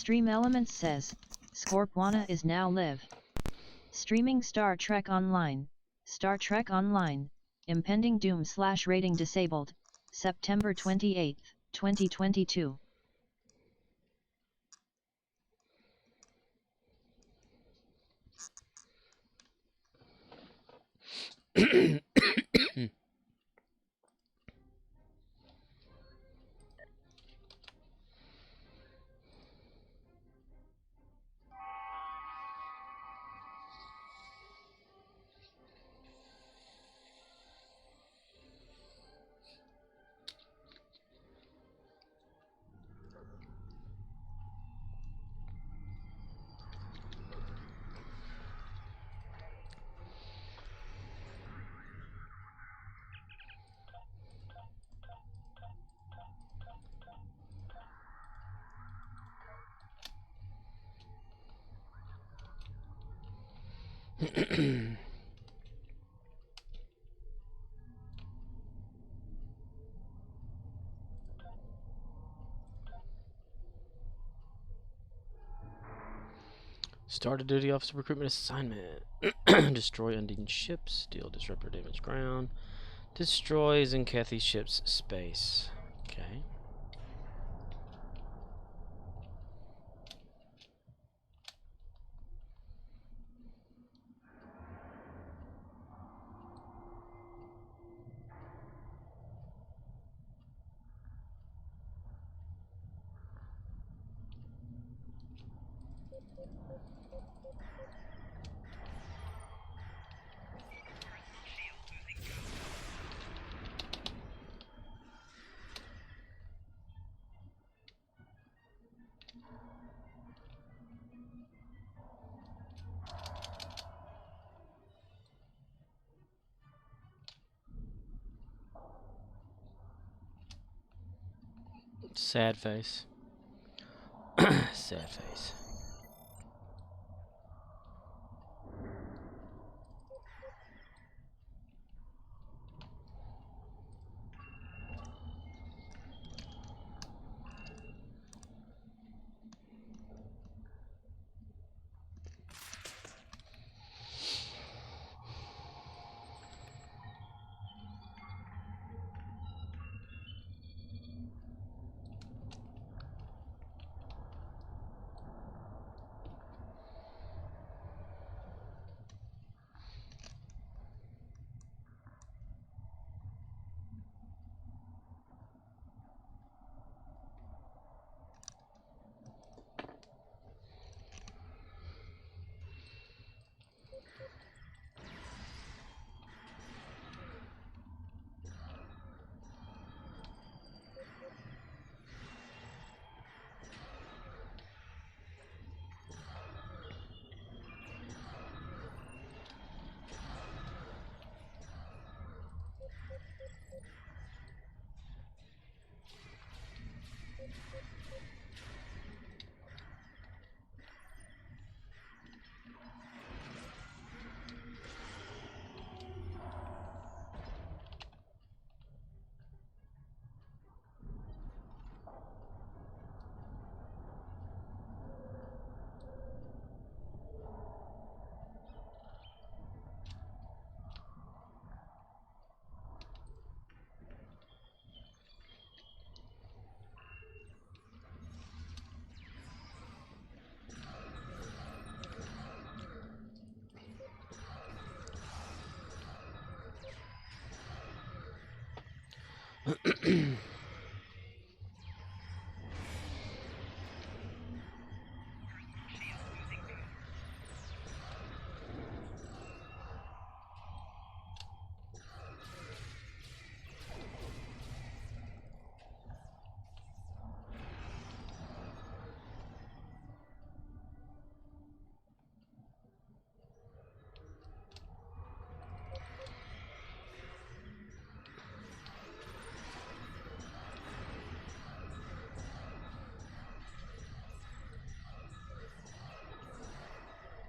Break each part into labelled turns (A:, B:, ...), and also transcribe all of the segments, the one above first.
A: Stream Elements says, Scorpwana is now live. Streaming Star Trek Online, Impending Doom / rating disabled, September 28, 2022.
B: Start a duty officer recruitment assignment. Destroy Undine ships. Deal disruptor damage ground. Destroy Zenkethi's ship's space. Okay. Sad face. Sad face.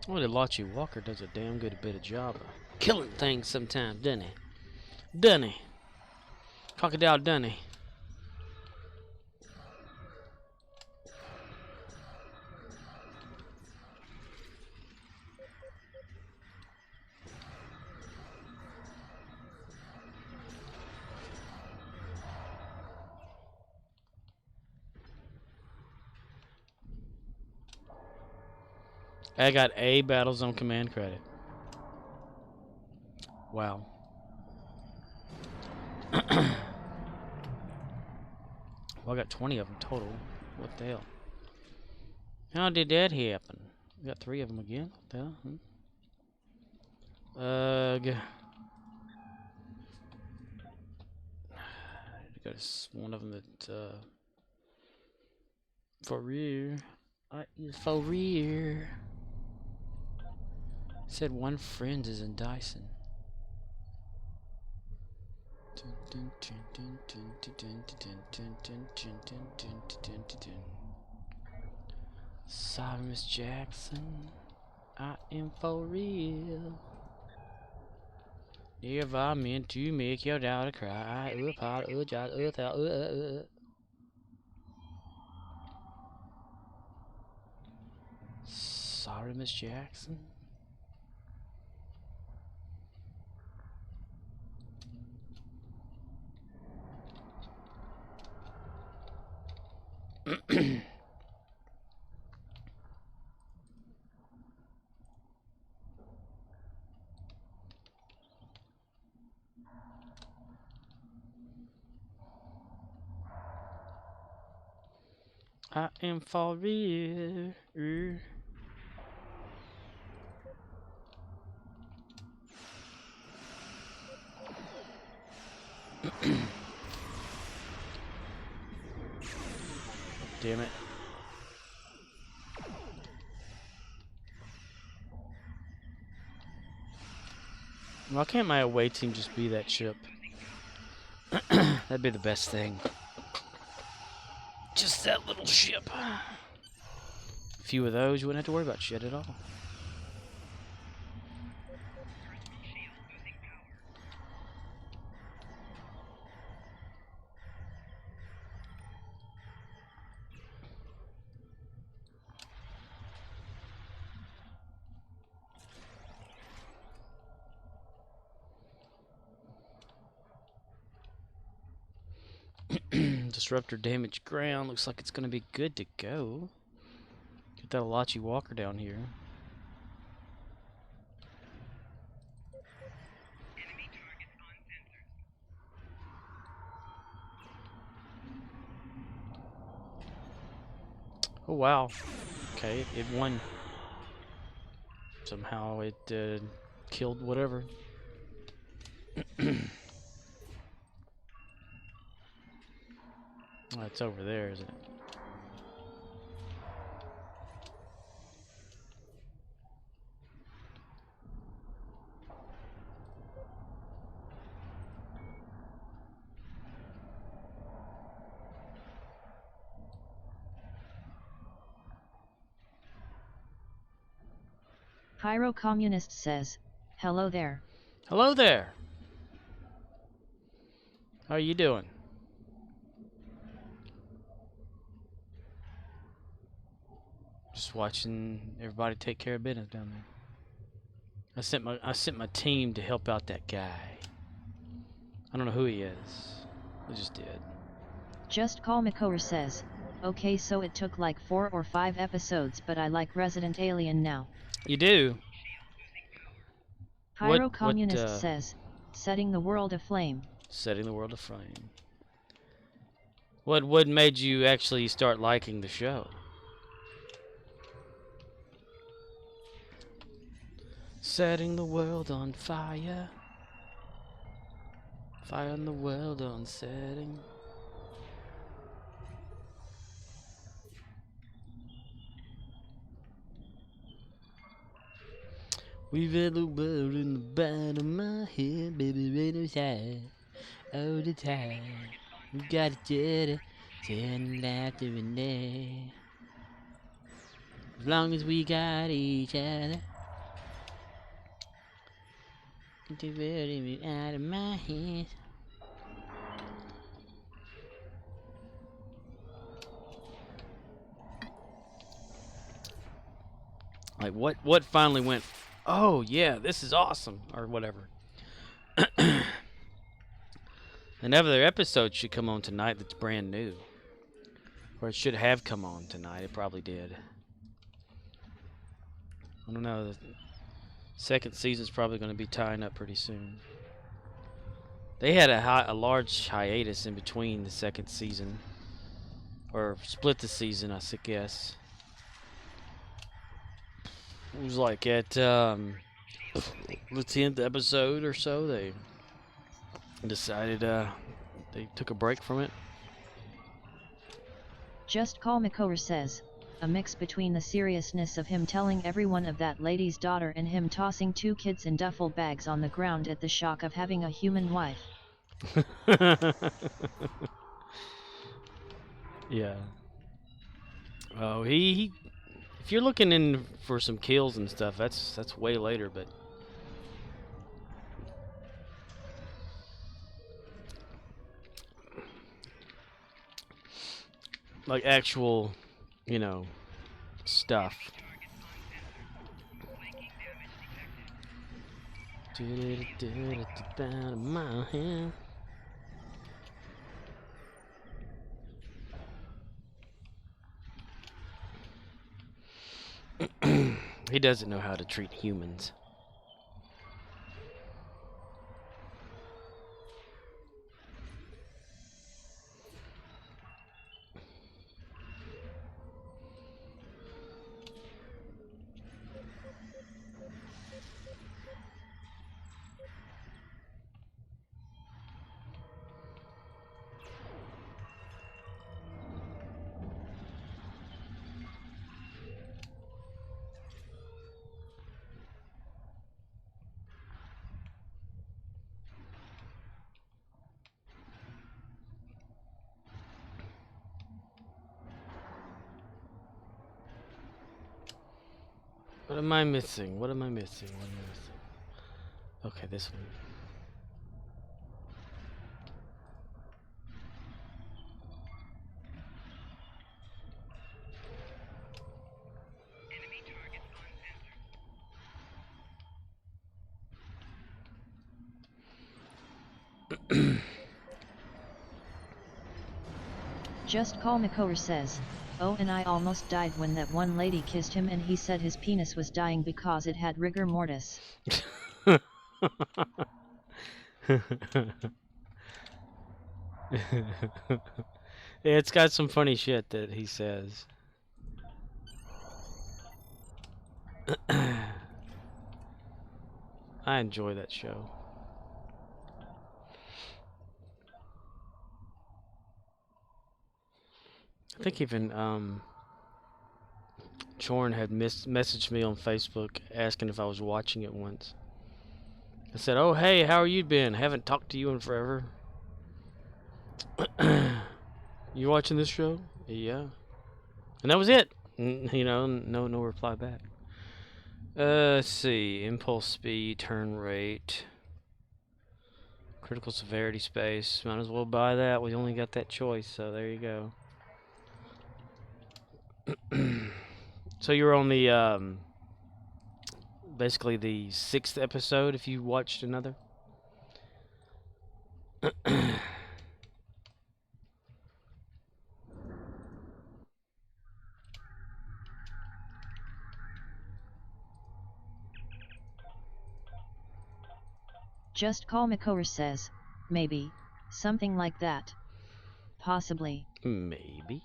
B: Well, the Lachi Walker does a damn good bit of job of killing things sometimes, doesn't he? Doesn't he? Crocodile, doesn't he? I got a Battlezone command credit. Wow. Well, I got 20 of them total. What the hell? How did that happen? We got 3 of them again. What the hell? Got one of them that for rear. I is for rear. Said one friend is in Dyson. Sorry, Miss Jackson. I am for real. If I meant to make your daughter cry, Sorry, Miss Jackson. I am for real. Damn it. Why can't my away team just be that ship? That'd be the best thing. Just that little ship. A few of those, you wouldn't have to worry about shit at all. Disruptor damage ground. Looks like it's going to be good to go. Get that Alachi Walker down here. Oh, wow. Okay, it won. Somehow it killed whatever. Oh, it's over there, isn't it?
A: Pyro Communist says, hello there.
B: Hello there. How are you doing? Just watching everybody take care of business down there. I sent my team to help out that guy. I don't know who he is. I just did.
A: Just Call Makoer says, okay, so it took like 4 or 5 episodes, but I like Resident Alien now.
B: You do?
A: Pyro Communist says, setting the world aflame.
B: Setting the world aflame. What made you actually start liking the show? Setting the world on fire. Firing the world on setting. We've had the world in the bottom of my head, baby, right outside, all the time. We got each other, telling laughter and day. As long as we got each other. Get the world out of my head. Like what finally went, oh yeah, this is awesome, or whatever. Another episode should come on tonight that's brand new. Or it should have come on tonight, it probably did. I don't know. The second season's probably going to be tying up pretty soon. They had a large hiatus in between the second season, or split the season, I guess. It was like at the 10th episode or so, they decided they took a break from it.
A: Just Call Makora says, a mix between the seriousness of him telling everyone of that lady's daughter and him tossing 2 kids in duffel bags on the ground at the shock of having a human wife.
B: Yeah. Oh, he if you're looking in for some kills and stuff, that's way later, but like actual, you know, stuff. He doesn't know how to treat humans. What am I missing? What am I missing? What am I missing? Okay, this one.
A: Just Call Makora says, oh, and I almost died when that one lady kissed him and he said his penis was dying because it had rigor mortis.
B: Yeah, it's got some funny shit that he says. I enjoy that show. I think even Chorn had messaged me on Facebook asking if I was watching it once. I said, "Oh, hey, how are you been? Haven't talked to you in forever." You watching this show? Yeah. And that was it. You know, no reply back. Let's see. Impulse speed, turn rate, critical severity space. Might as well buy that. We only got that choice, so there you go. So you're on the basically the 6th episode if you watched another.
A: Just Call Makora says, maybe, something like that. Possibly.
B: Maybe.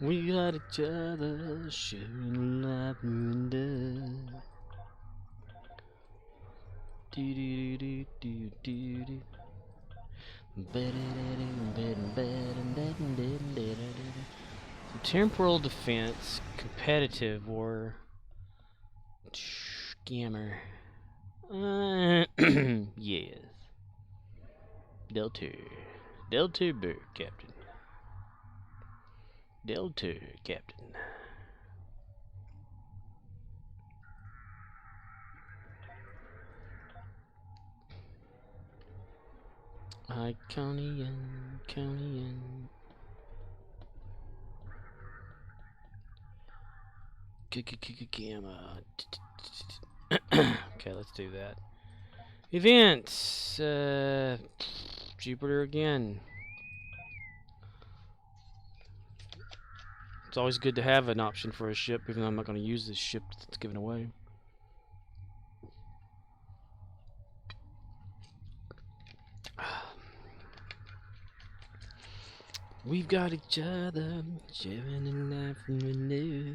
B: We got each other, sharing life and death. Do do do do do do. Temporal defense, competitive, or scammer. Yes. Delta. Delta Bird, Captain. Delta, Captain. Iconian, Conian. Gamma. Okay, let's do that. Events. Jupiter again. It's always good to have an option for a ship, even though I'm not going to use this ship that's given away. We've got each other, sharing a life we know.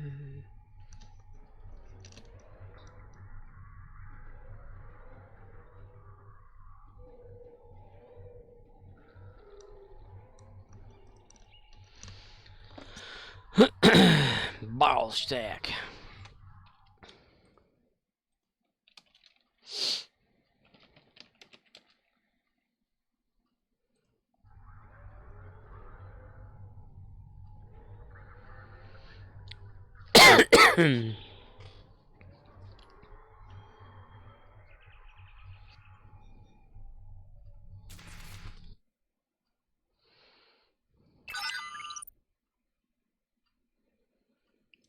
B: Ball stack.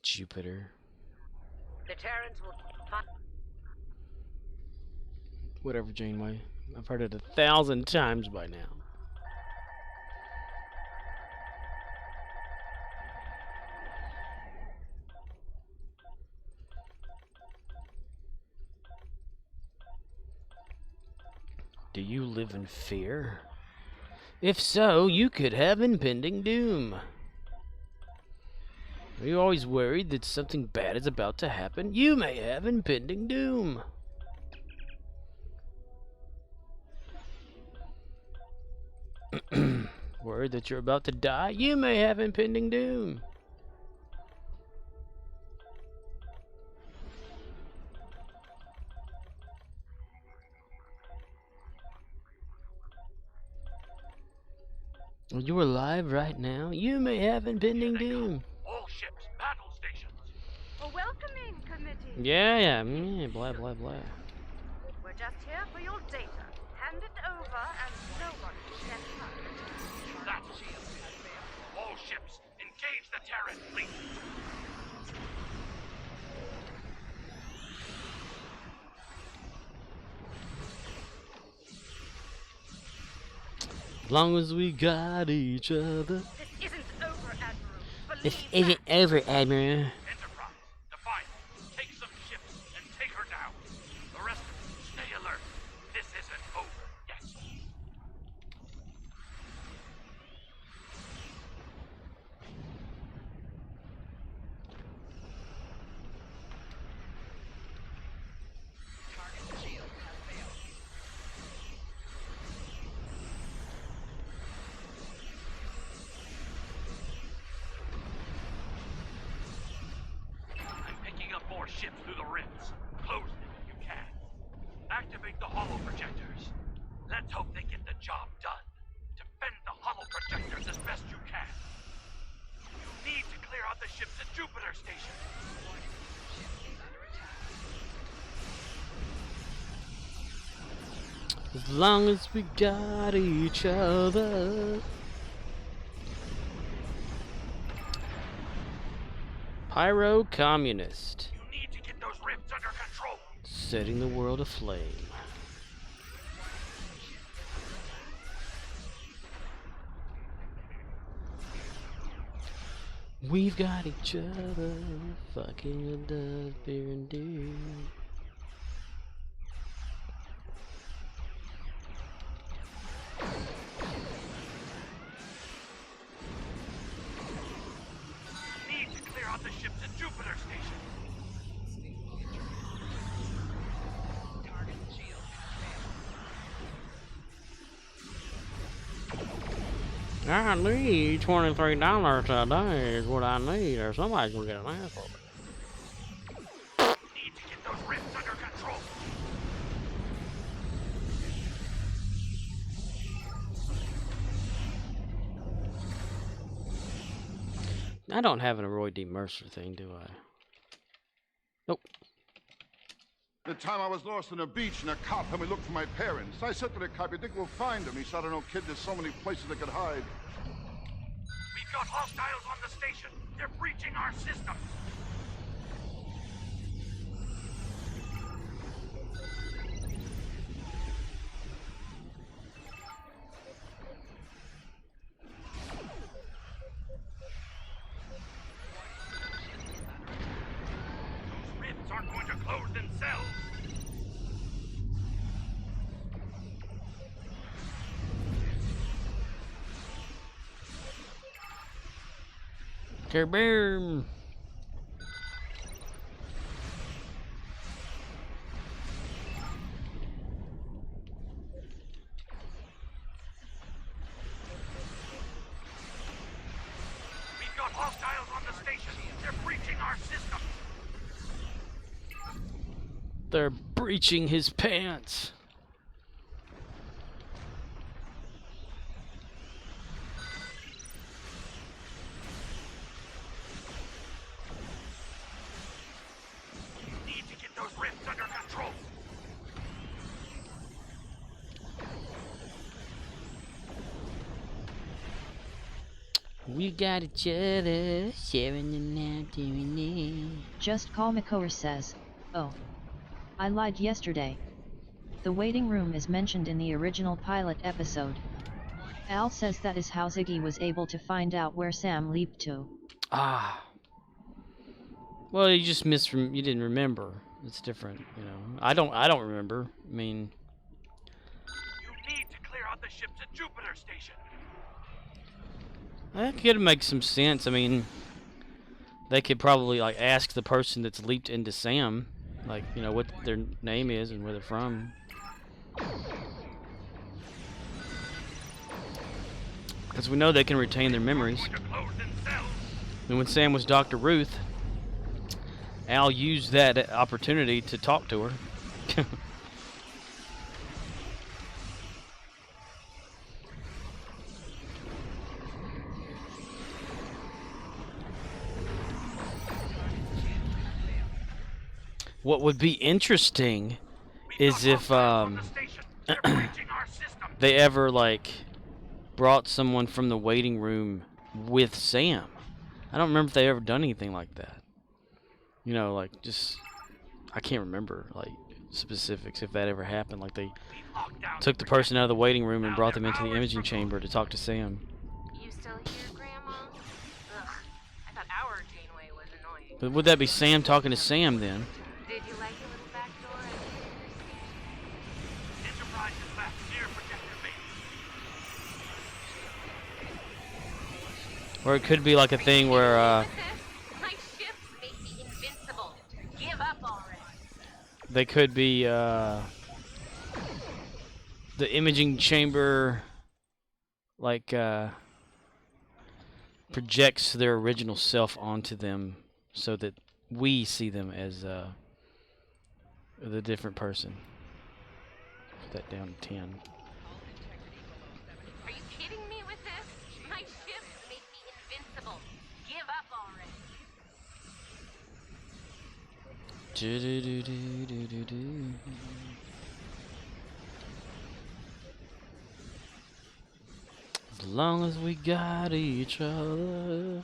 B: Jupiter.
C: The Terrans will
B: Whatever, Janeway. I've heard it 1,000 times by now. Do you live in fear? If so, you could have impending doom. Are you always worried that something bad is about to happen? You may have impending doom. Worried that you're about to die? You may have impending doom. Are you alive right now? You may have impending doom.
D: All ships, battle stations.
C: A welcoming committee.
B: Yeah, blah, blah, blah.
C: We're just here for your data. Hand it over and no one can touch.
D: That's shield. All ships, engage the Terran fleet.
B: As long as we got each other.
C: This isn't over, Admiral.
B: This
C: Believe
B: isn't
C: that.
B: over, Admiral.
D: Enterprise, Defiant, take some ships and take her down. The rest of you, stay alert. This isn't over yet. I'm picking up more ships through the rifts. Close them if you can. Activate the holo projectors. Let's hope they get the job done. Defend the holo projectors as best you can. You need to clear out the ships at Jupiter Station.
B: As long as we got each other. Pyro Communist.
D: You need to get those rifts under control.
B: Setting the world aflame. We've got each other. Fucking with the beer and dew.
D: Need to clear out the ships at Jupiter Station.
B: I need $23 a day is what I need, or somebody's gonna get an ass for me.
D: Need to get those rifts under control.
B: I don't have an Roy D. Mercer thing, do I? Nope.
E: The time I was lost on a beach and a cop had me look for my parents. I said to the cop, you think we'll find them? He said, I don't know, kid, there's so many places they could hide.
D: We've got hostiles on the station. They're breaching our system. rifts aren't going to close themselves.
B: Kaboom!
D: We've got hostiles on the station. They're breaching our system.
B: They're breaching his pants.
D: Need to get those rifts under control.
B: We got each other, sharing the night doing it.
A: Just Call Makower says, oh. I lied yesterday. The waiting room is mentioned in the original pilot episode. Al says that is how Ziggy was able to find out where Sam leaped to.
B: Ah. Well, you just you didn't remember. It's different, you know. I don't remember. I mean,
D: You need to clear out the ships at Jupiter Station.
B: that could make some sense. I mean, they could probably like ask the person that's leaped into Sam, like, you know, what their name is and where they're from. Because we know they can retain their memories.
D: Going to close themselves.
B: And when Sam was Dr. Ruth, Al used that opportunity to talk to her. What would be interesting is if they ever like brought someone from the waiting room with Sam. I don't remember if they ever done anything like that. You know, like just I can't remember like specifics if that ever happened. Like they took the person out of the waiting room and brought them into the imaging chamber to talk to Sam.
C: You still here, Grandma? Ugh, I thought our Janeway was annoying.
B: But would that be Sam talking to Sam then?
C: Did you like your little backdoor?
D: Enterprise is left near projector base.
B: Or it could be like a thing where
C: My ships make me invincible. Give up already.
B: they could be the imaging chamber like projects their original self onto them so that we see them as the different person. Put that down to 10.
C: Are you kidding me with this? My ships make me invincible. Give up already.
B: Do-do-do-do-do-do-do. As long as we got each other.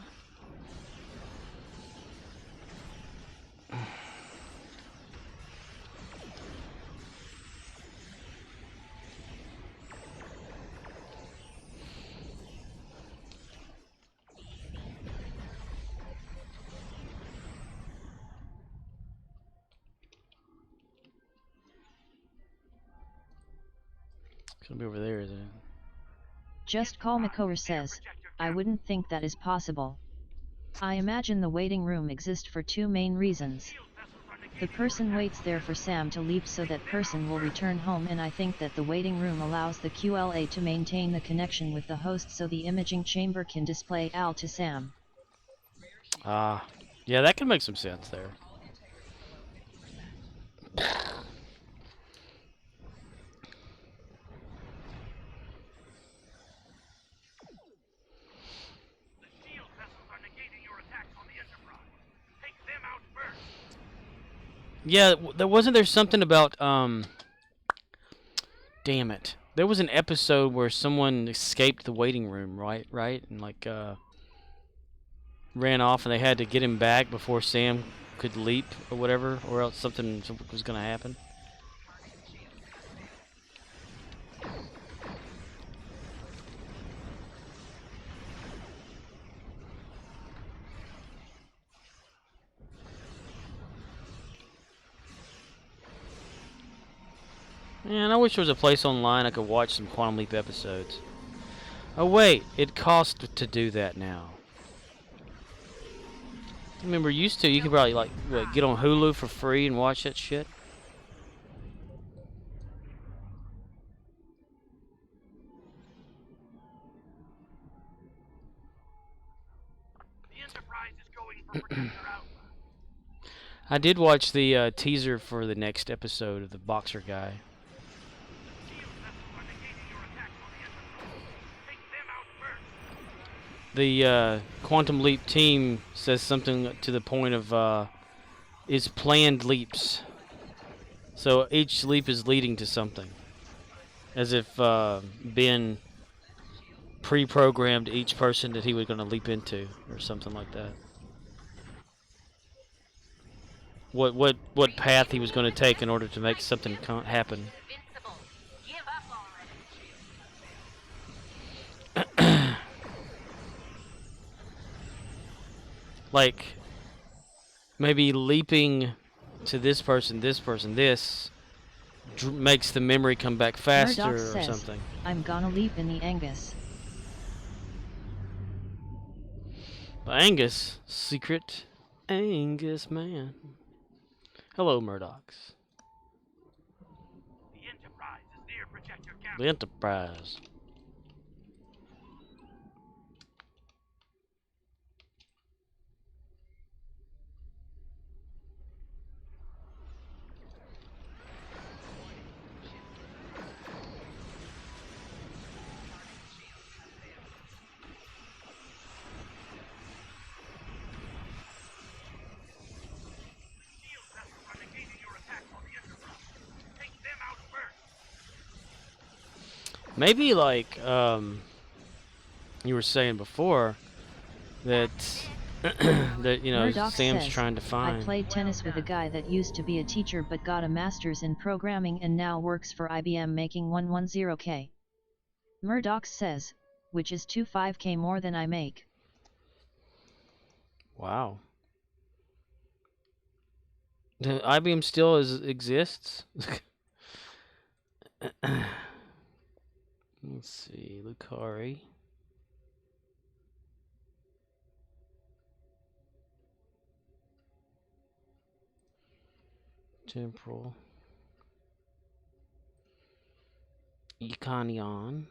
B: It's gonna be over there, isn't it?
A: Just Call Makower says, I wouldn't think that is possible. I imagine the waiting room exists for two main reasons. The person waits there for Sam to leap so that person will return home, and I think that the waiting room allows the QLA to maintain the connection with the host so the imaging chamber can display Al to Sam.
B: Ah, yeah, that could make some sense there. Yeah, there wasn't there something about damn it. There was an episode where someone escaped the waiting room, right? And like ran off and they had to get him back before Sam could leap or whatever, or else something was going to happen. Man, I wish there was a place online I could watch some Quantum Leap episodes. Oh wait, it costs to do that now. I remember used to, you could probably like what, get on Hulu for free and watch that shit.
D: The Enterprise is going for Projector Alpha.
B: I did watch the teaser for the next episode of the boxer guy.
D: Shield vessels are negating your attacks on the Enterprise. Take them out first.
B: The Quantum Leap team says something to the point of is planned leaps. So each leap is leading to something. As if Ben pre-programmed each person that he was going to leap into or something like that. What path he was going to take in order to make something happen.
C: Give up already.
B: Like maybe leaping to this person, this makes the memory come back faster
A: Murdoch
B: or
A: says,
B: something.
A: I'm gonna leap in the Angus.
B: Angus, secret Angus man. Hello, Murdochs.
D: The Enterprise is near Projector Gamma.
B: The Enterprise.
D: Shield vessels are negating your attacks on the Enterprise. Take them out first.
B: Maybe like you were saying before that that
A: Murdoch
B: Sam's
A: says,
B: trying to
A: I
B: find.
A: played tennis with a guy that used to be a teacher but got a master's in programming and now works for IBM making 110k. Murdoch says, which is 25k more than I make.
B: Wow. The IBM still exists. Let's see, Lucari. Temporal. Econion.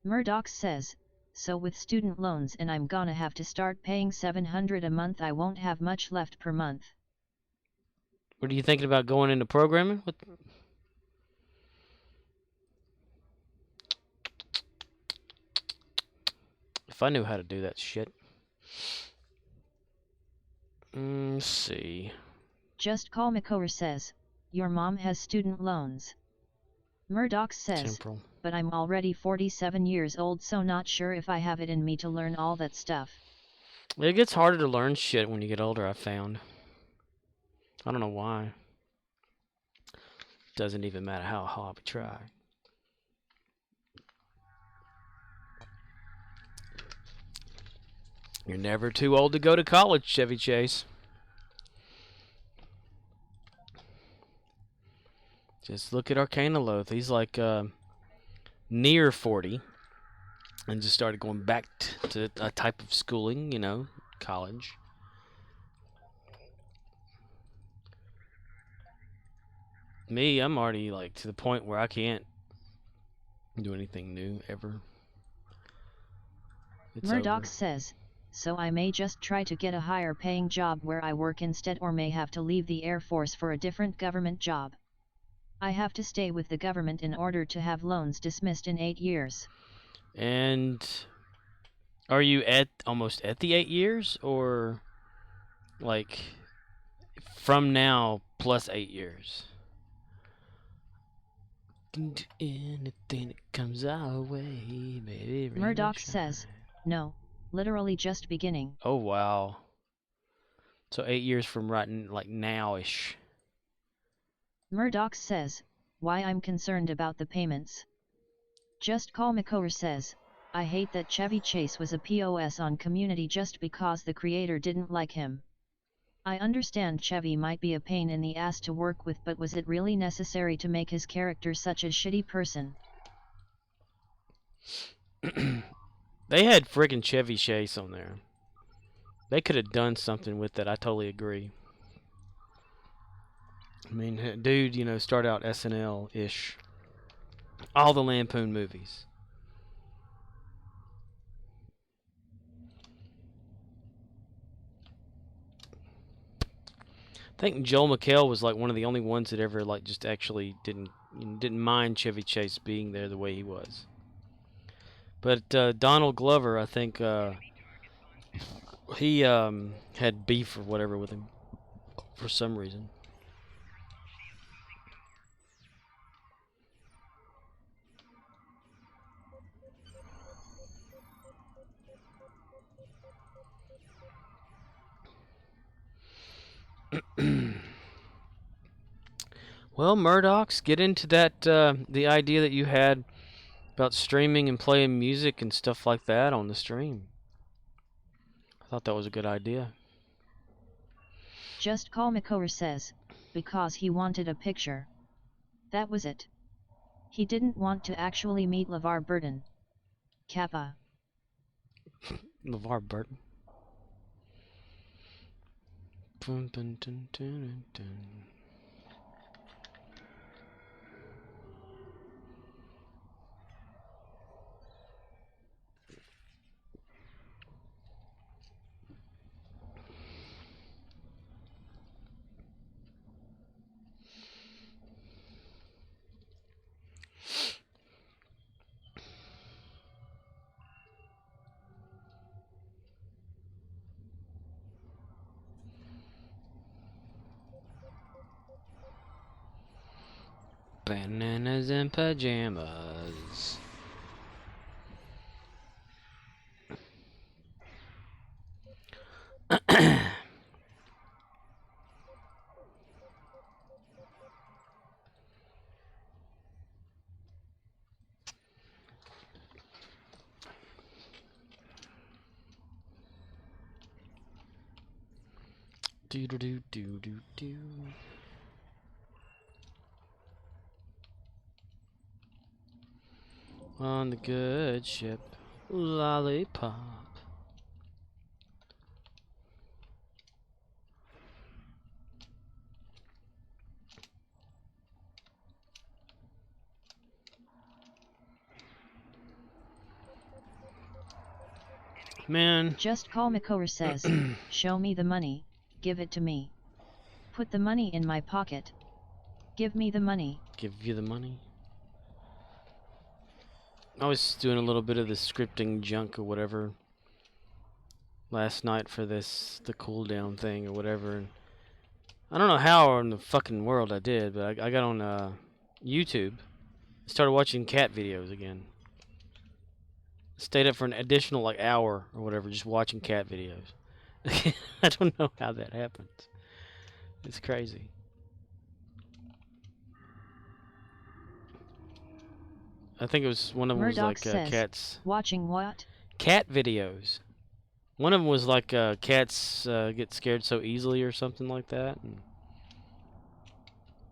A: Murdoch says, so with student loans and I'm gonna have to start paying $700 a month, I won't have much left per month.
B: What are you thinking about going into programming? What? If I knew how to do that shit. Let's see.
A: Just Call Makor says, your mom has student loans. Murdoch says,
B: Temporal.
A: but I'm already 47 years old, so not sure if I have it in me to learn all that stuff.
B: It gets harder to learn shit when you get older, I've found. I don't know why. Doesn't even matter how hard we try. You're never too old to go to college, Chevy Chase. Just look at Arcana Loth. He's like near 40. And just started going back to a type of schooling, college. Me, I'm already like to the point where I can't do anything new ever. It's
A: Murdoch
B: over.
A: says, so I may just try to get a higher paying job where I work instead, or may have to leave the Air Force for a different government job. I have to stay with the government in order to have loans dismissed in 8 years.
B: And are you almost at the 8 years, or like from now plus 8 years? Can do anything that comes our way, baby.
A: Murdoch says, no, literally just beginning.
B: Oh wow. So 8 years from right like now-ish.
A: Murdoch says, why I'm concerned about the payments. Just Call Makor says, I hate that Chevy Chase was a POS on Community just because the creator didn't like him. I understand Chevy might be a pain in the ass to work with, but was it really necessary to make his character such a shitty person?
B: They had friggin' Chevy Chase on there. They could have done something with that. I totally agree. I mean, dude, you know, start out SNL-ish. All the Lampoon movies. I think Joel McHale was like one of the only ones that ever like just actually didn't mind Chevy Chase being there the way he was. But Donald Glover, I think he had beef or whatever with him for some reason. Well, Murdochs, get into that the idea that you had about streaming and playing music and stuff like that on the stream. I thought that was a good idea.
A: Just Call Makora says, because he wanted a picture. That was it. He didn't want to actually meet LeVar Burton. Kappa.
B: LeVar Burton. Bananas and pajamas. Do do do do do do. On the good ship, lollipop. Man.
A: Just Call Makora says, show me the money, give it to me. Put the money in my pocket. Give me the money.
B: Give you the money. I was doing a little bit of the scripting junk or whatever last night for the cooldown thing or whatever. And I don't know how in the fucking world I did, but I got on YouTube, started watching cat videos again. Stayed up for an additional like hour or whatever just watching cat videos. I don't know how that happens. It's crazy. I think it was one of them
A: Murdoch
B: was like
A: says,
B: cats.
A: Watching what?
B: Cat videos. One of them was like cats get scared so easily or something like that. And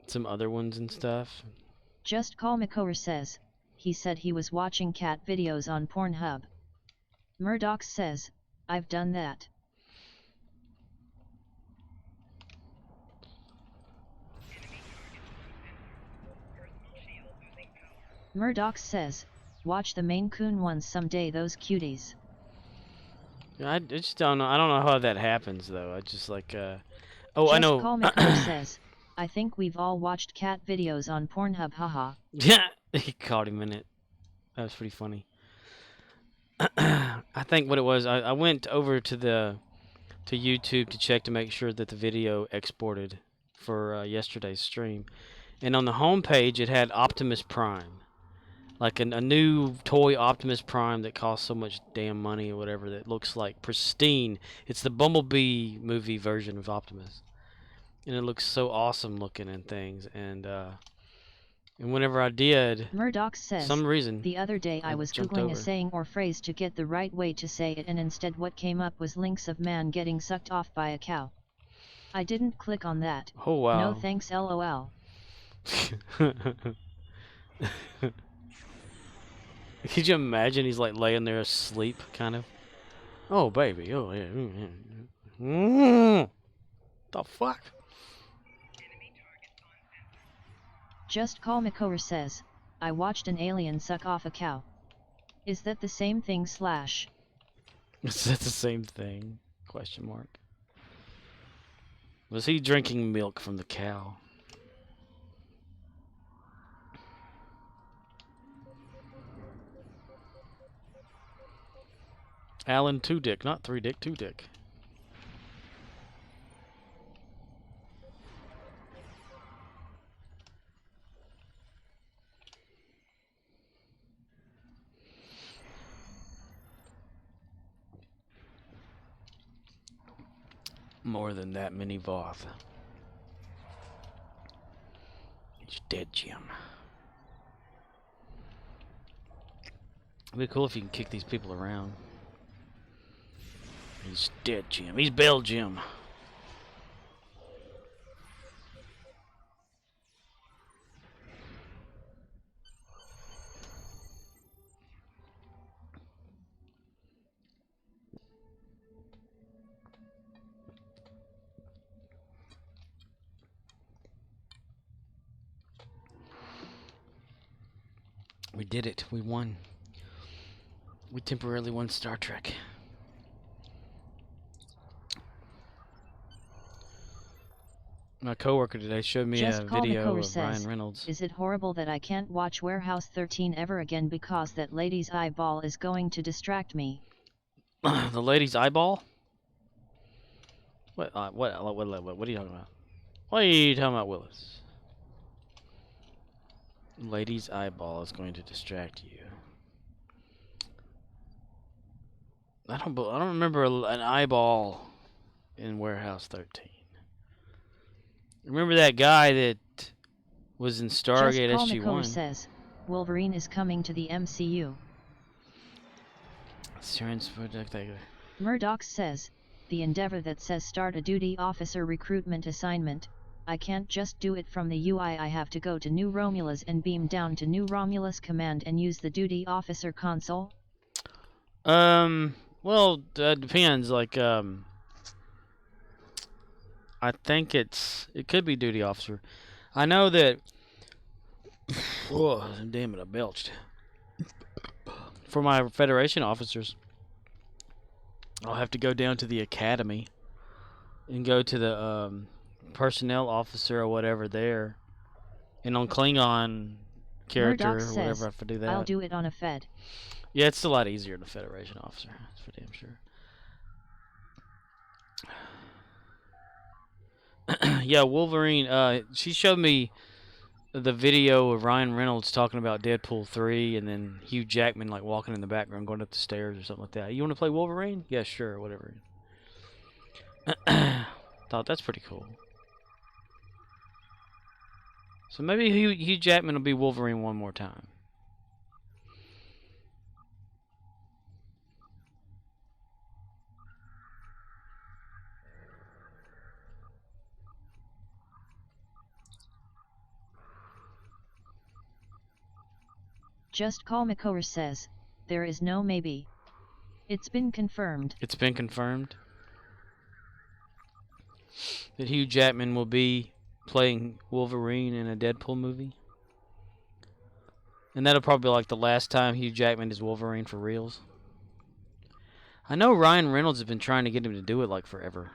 B: some other ones and stuff.
A: Just Call Makora says, he said he was watching cat videos on Pornhub. Murdoch says, I've done that. Murdoch says, watch the Maine Coon ones someday, those cuties.
B: I just don't know. I don't know how that happens though. I just like oh,
A: Just
B: I know.
A: Call Makora says, I think we've all watched cat videos on Pornhub, haha.
B: Yeah, he caught him in it. That was pretty funny. I think what it was, I went over to YouTube to check to make sure that the video exported for yesterday's stream, and on the home page it had Optimus Prime, like a new toy Optimus Prime that costs so much damn money or whatever that looks like pristine. It's the Bumblebee movie version of Optimus, and it looks so awesome looking and things. And whenever I did,
A: Murdoch says,
B: some reason,
A: the other day I was
B: jumped
A: googling
B: over.
A: a saying or phrase to get the right way to say it, and instead what came up was links of man getting sucked off by a cow. I didn't click on that.
B: Oh wow.
A: No thanks lol.
B: Could you imagine he's like laying there asleep, kind of? Oh baby, oh yeah. The fuck?
A: Just Call Makover says, I watched an alien suck off a cow. Is that the same thing slash?
B: Is that the same thing? Question mark. Was he drinking milk from the cow? Alan 2-dick, not 3-dick, 2-dick. More than that mini Voth. He's dead, Jim. It'd be cool if you can kick these people around. He's dead, Jim. He's Bell Jim. We did it. We won. We temporarily won Star Trek. My coworker today showed me
A: Just
B: a
A: Call
B: video
A: Makover
B: of
A: says,
B: Ryan Reynolds.
A: is it horrible that I can't watch Warehouse 13 ever again because that lady's eyeball is going to distract me?
B: The lady's eyeball? What are you talking about? What are you talking about, Willis? Lady's eyeball is going to distract you. I don't remember an eyeball in Warehouse 13. Remember that guy that was in
A: Just
B: Stargate
A: Call
B: SG-1?
A: Makover says, Wolverine is coming to the MCU. Murdoch says, the endeavor that says start a duty officer recruitment assignment, I can't just do it from the UI, I have to go to New Romulus and beam down to New Romulus Command and use the duty officer console?
B: Well, depends, like, I think it could be duty officer. I know that, oh, damn it, I belched. For my Federation officers, I'll have to go down to the academy and go to the, personnel officer or whatever there. And on Klingon character
A: Murdoch
B: or whatever,
A: says,
B: I have to do that.
A: I'll do it on a Fed.
B: Yeah, it's a lot easier than a Federation officer. That's for damn sure. Yeah, Wolverine. She showed me the video of Ryan Reynolds talking about Deadpool 3, and then Hugh Jackman like walking in the background, going up the stairs or something like that. You want to play Wolverine? Yeah, sure, whatever. Thought that's pretty cool. So maybe Hugh Jackman will be Wolverine one more time.
A: Just Call Makover says, there is no maybe. It's been confirmed.
B: It's been confirmed that Hugh Jackman will be playing Wolverine in a Deadpool movie. And that'll probably be like the last time Hugh Jackman is Wolverine for reals. I know Ryan Reynolds has been trying to get him to do it like forever.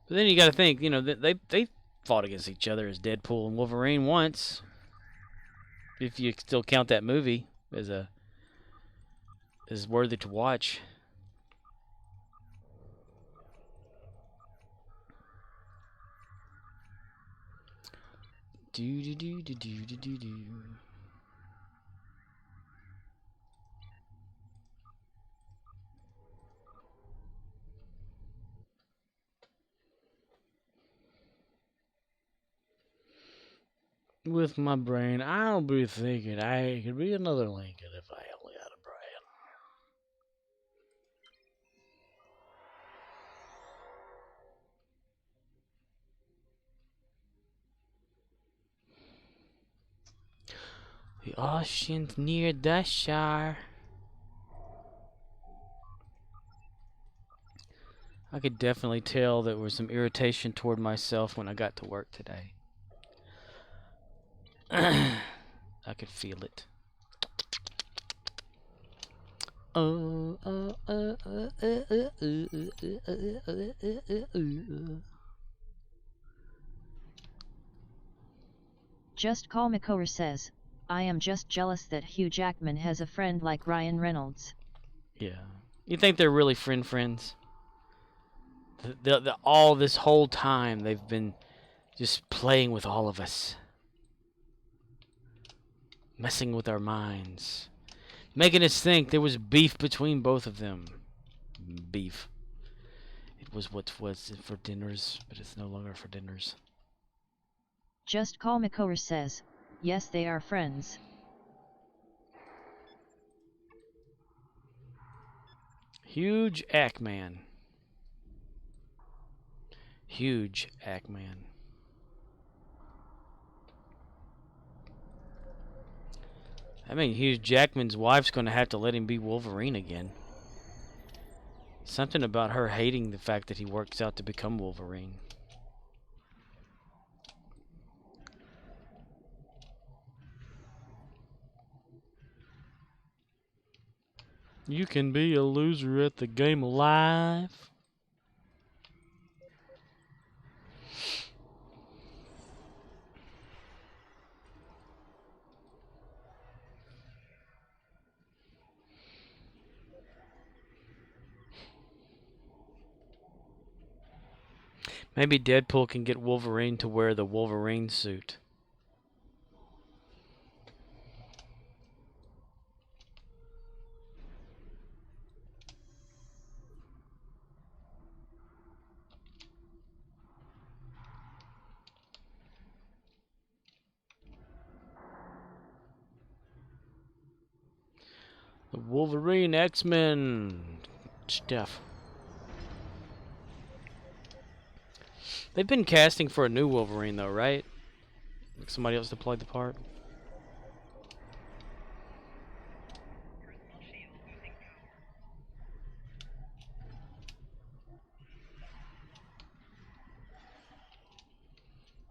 B: But then you got to think, you know, they fought against each other as Deadpool and Wolverine once. If you still count that movie as worthy to watch. Do do do do do do do do. With my brain, I'll be thinking I could be another Lincoln if I only had a brain. The ocean's near the shore. I could definitely tell there was some irritation toward myself when I got to work today. I could feel it.
A: Just Call McCower says, I am just jealous that Hugh Jackman has a friend like Ryan Reynolds.
B: Yeah. You think they're really friends? All this whole time they've been just playing with all of us. Messing with our minds. Making us think there was beef between both of them. Beef. It was what was for dinners, but it's no longer for dinners.
A: Just Call McCower says, yes, they are friends.
B: Huge Ackman. Huge Ackman. I mean, Hugh Jackman's wife's going to have to let him be Wolverine again. Something about her hating the fact that he works out to become Wolverine. You can be a loser at the game of life. Maybe Deadpool can get Wolverine to wear the Wolverine suit. The Wolverine X-Men stuff. They've been casting for a new Wolverine though, right? Like somebody else to play the part.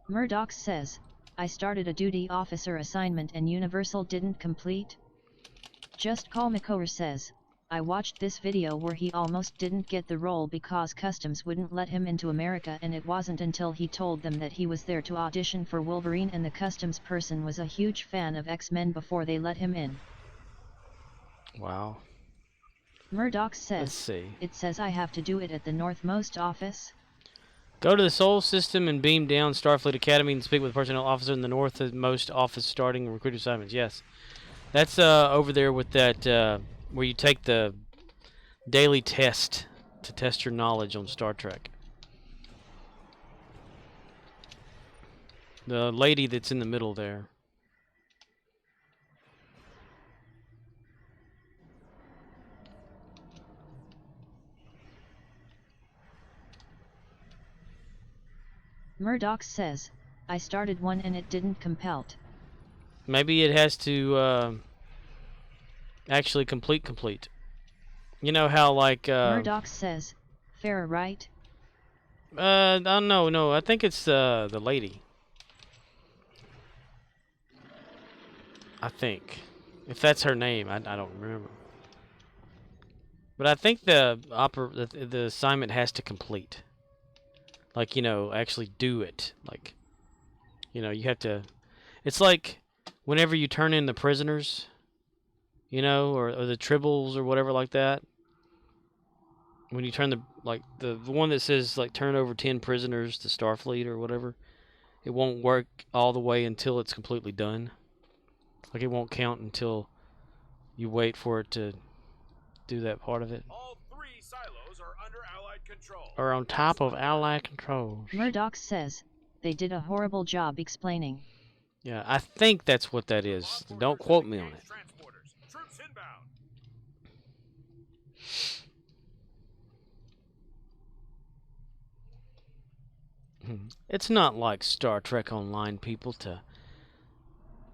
A: Murdoch says, I started a duty officer assignment and Universal didn't complete. Just Call McCower says, I watched this video where he almost didn't get the role because customs wouldn't let him into America, and it wasn't until he told them that he was there to audition for Wolverine and the customs person was a huge fan of X-Men before they let him in.
B: Wow.
A: Murdoch
B: Let's
A: says,
B: see.
A: it says I have to do it at the northmost office.
B: Go to the Sol system and beam down Starfleet Academy and speak with a personnel officer in the northmost office starting recruit assignments. Yes. That's over there with that where you take the daily test to test your knowledge on Star Trek. The lady that's in the middle there.
A: Murdoch says, I started one and it didn't compelled.
B: Maybe it has to actually complete. You know how like
A: Murdoch says, fair right?
B: no, I think it's the lady. I think. If that's her name, I don't remember. But I think the assignment has to complete. Like, you know, actually do it. Like, you know, you have to. It's like whenever you turn in the prisoners, you know, or the tribbles or whatever like that. When you turn the one that says like turn over 10 prisoners to Starfleet or whatever, it won't work all the way until it's completely done. Like it won't count until you wait for it to do that part of it.
F: All 3 silos are under Allied control.
B: Or on top of Allied controls.
A: Murdoch says, they did a horrible job explaining.
B: Yeah, I think that's what that is. Don't quote me on it.
F: Troops inbound.
B: It's not like Star Trek Online, people, to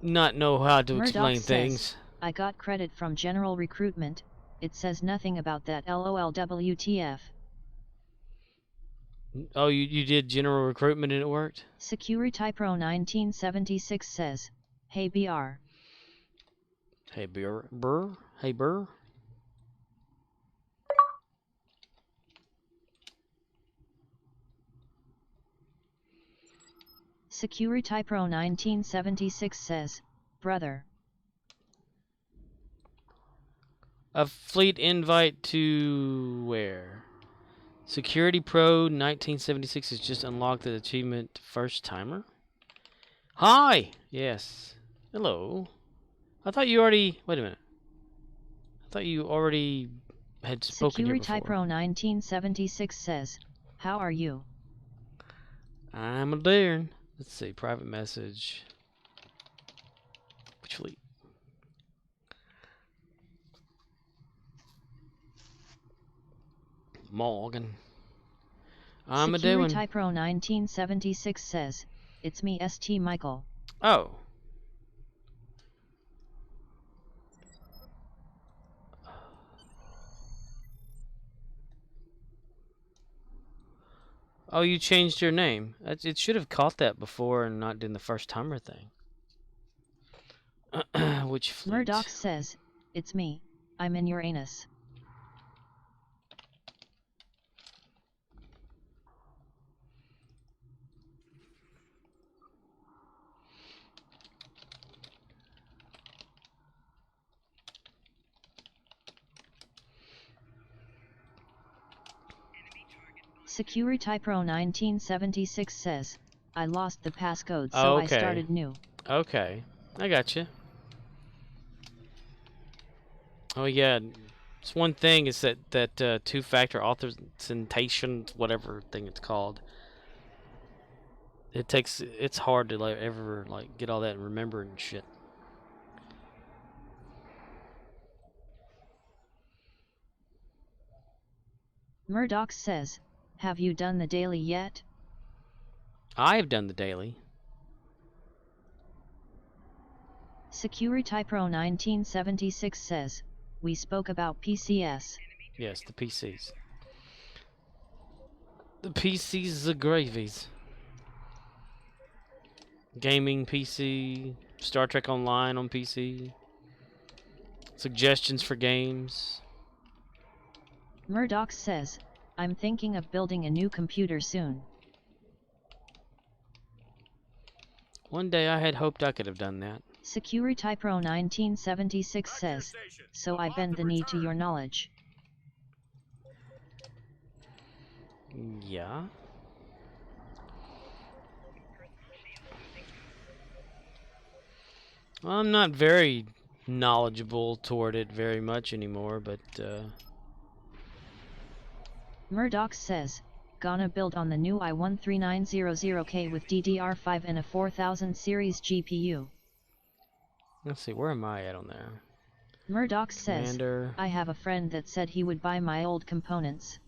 B: not know how to
A: Murdoch
B: explain
A: says,
B: things.
A: I got credit from General Recruitment, it says nothing about that LOL WTF.
B: Oh, you did general recruitment and it worked?
A: Security Pro 1976 says, hey BR.
B: Hey, Burr? Hey, Burr?
A: Security Pro 1976 says, brother.
B: A fleet invite to where? Security Pro 1976 has just unlocked the achievement first timer. Hi! Yes. Hello. I thought you already... Wait a minute. I thought you already had spoken here
A: Security
B: before.
A: Pro 1976 says, how are you?
B: I'm a darn. Let's see. Private message. Which fleet? Morgan. I'm a doing.
A: Security Pro 1976 says, it's me St. Michael.
B: Oh. Oh, you changed your name. It should have caught that before and not done the first timer thing. Which fleet?
A: Murdoch says, it's me, I'm in your anus. Security Pro 1976 says, I lost the passcode so I started new.
B: Okay. I got you. Oh yeah. It's one thing is that two-factor authentication, whatever thing it's called. It's hard to ever get all that and remember and shit.
A: Murdoch says, have you done the daily yet?
B: I have done the daily.
A: Security Pro 1976 says, we spoke about PCS.
B: Yes, the PCs. The PCs, the gravies. Gaming PC, Star Trek Online on PC. Suggestions for games.
A: Murdoch says, I'm thinking of building a new computer soon.
B: One day I had hoped I could have done that.
A: Security Pro 1976 says, so I bend the knee to your knowledge.
B: Yeah. Well, I'm not very knowledgeable toward it very much anymore, but
A: Murdoch says, gonna build on the new i13900K with DDR5 and a 4000 series GPU.
B: let's see, where am I at on there?
A: Murdoch says,
B: Commander.
A: I have a friend that said he would buy my old components.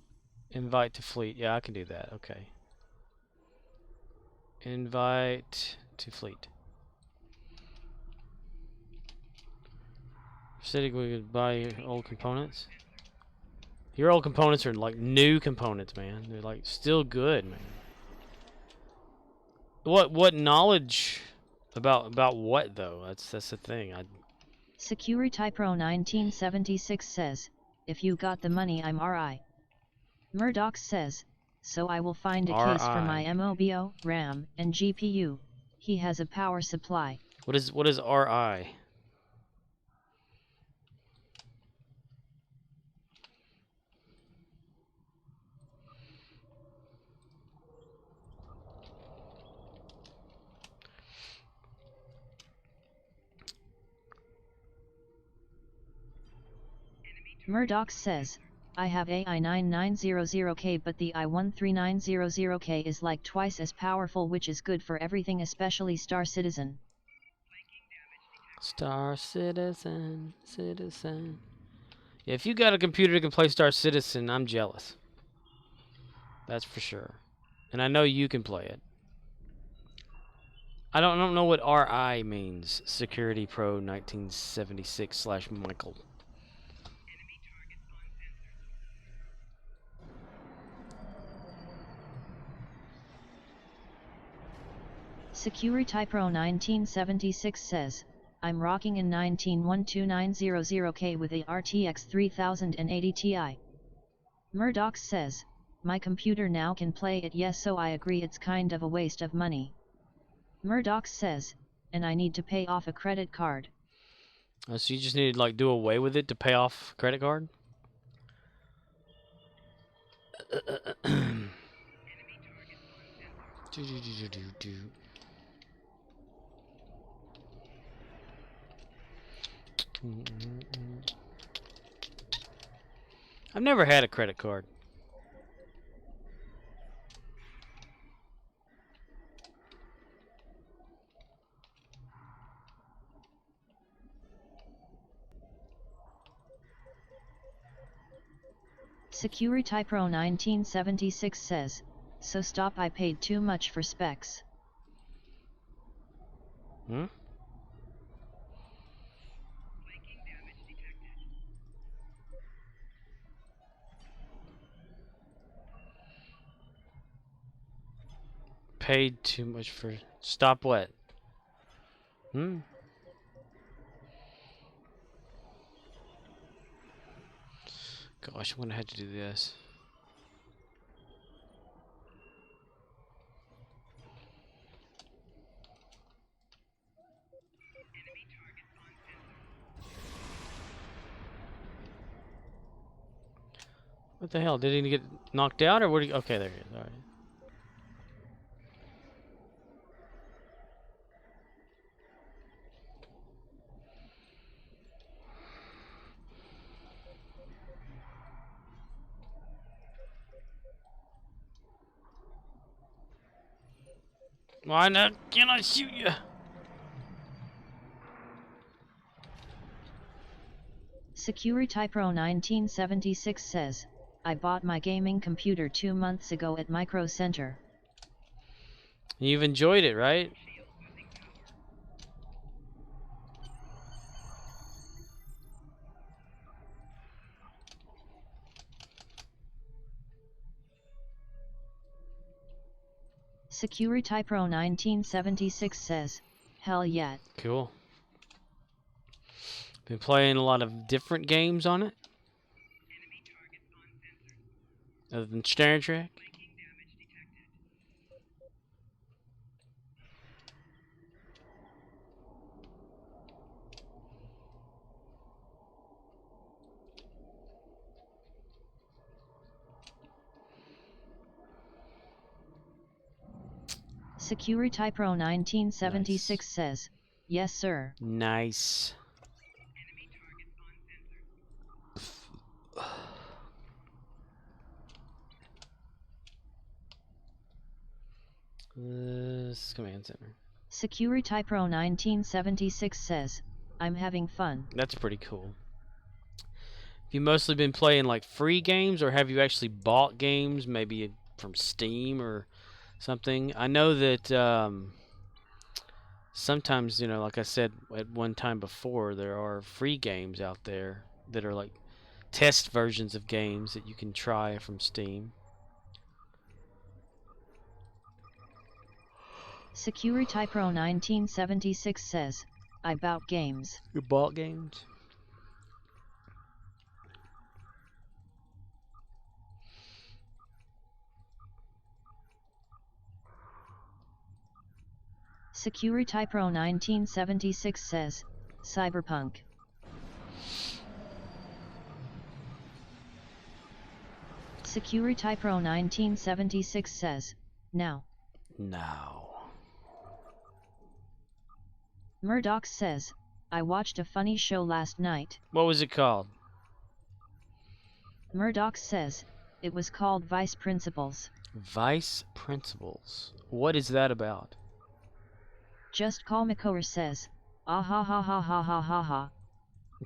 B: Invite to fleet. Yeah, I can do that. Okay. Invite to fleet. Said we could buy your old components. Your old components are like new components, man. They're like still good, man. What knowledge about what though? That's the thing.
A: Security Pro 1976 says, if you got the money I'm RI. Murdoch says, so I will find a case for my MOBO, RAM, and GPU. He has a power supply.
B: What is RI?
A: Murdoch says, I have a i9-900K but the i13900K is like twice as powerful, which is good for everything, especially Star Citizen.
B: Star Citizen. Yeah, if you got a computer that can play Star Citizen, I'm jealous. That's for sure. And I know you can play it. I don't know what RI means. Security Pro 1976/Michael.
A: Security Pro 1976 says, I'm rocking in 19129000K with a RTX 3080 Ti. Murdoch says, my computer now can play it. Yes, so I agree it's kind of a waste of money. Murdoch says, and I need to pay off a credit card.
B: Oh, so you just need to like do away with it to pay off credit card? I've never had a credit card.
A: Security Pro 1976 says, so stop, I paid too much for specs.
B: Hmm? Paid too much for... Stop what? Hmm? Gosh, I'm gonna have to do this. What the hell? Did he get knocked out or what? Okay, there he is. All right. Why not? Can I shoot you?
A: Security Pro 1976 says, I bought my gaming computer 2 months ago at Micro Center.
B: You've enjoyed it, right?
A: Security Pro 1976 says, hell yeah.
B: Cool. Been playing a lot of different games on it. Other than Star Trek.
A: Security Pro 1976 says, yes sir.
B: Nice. Command center.
A: Security Pro 1976 says, I'm having fun.
B: That's pretty cool. Have you mostly been playing like free games, or have you actually bought games, maybe from Steam or something? I know that sometimes, you know, like I said at one time before, there are free games out there that are like test versions of games that you can try from Steam.
A: Security Pro 1976 says, I bought games.
B: You bought games?
A: Security Pro 1976 says, Cyberpunk. Security Pro 1976 says, now.
B: Now.
A: Murdoch says, I watched a funny show last night.
B: What was it called?
A: Murdoch says, it was called Vice Principals.
B: Vice Principals. What is that about?
A: Just Call McCower says, ah ha ha ha ha ha ha ha.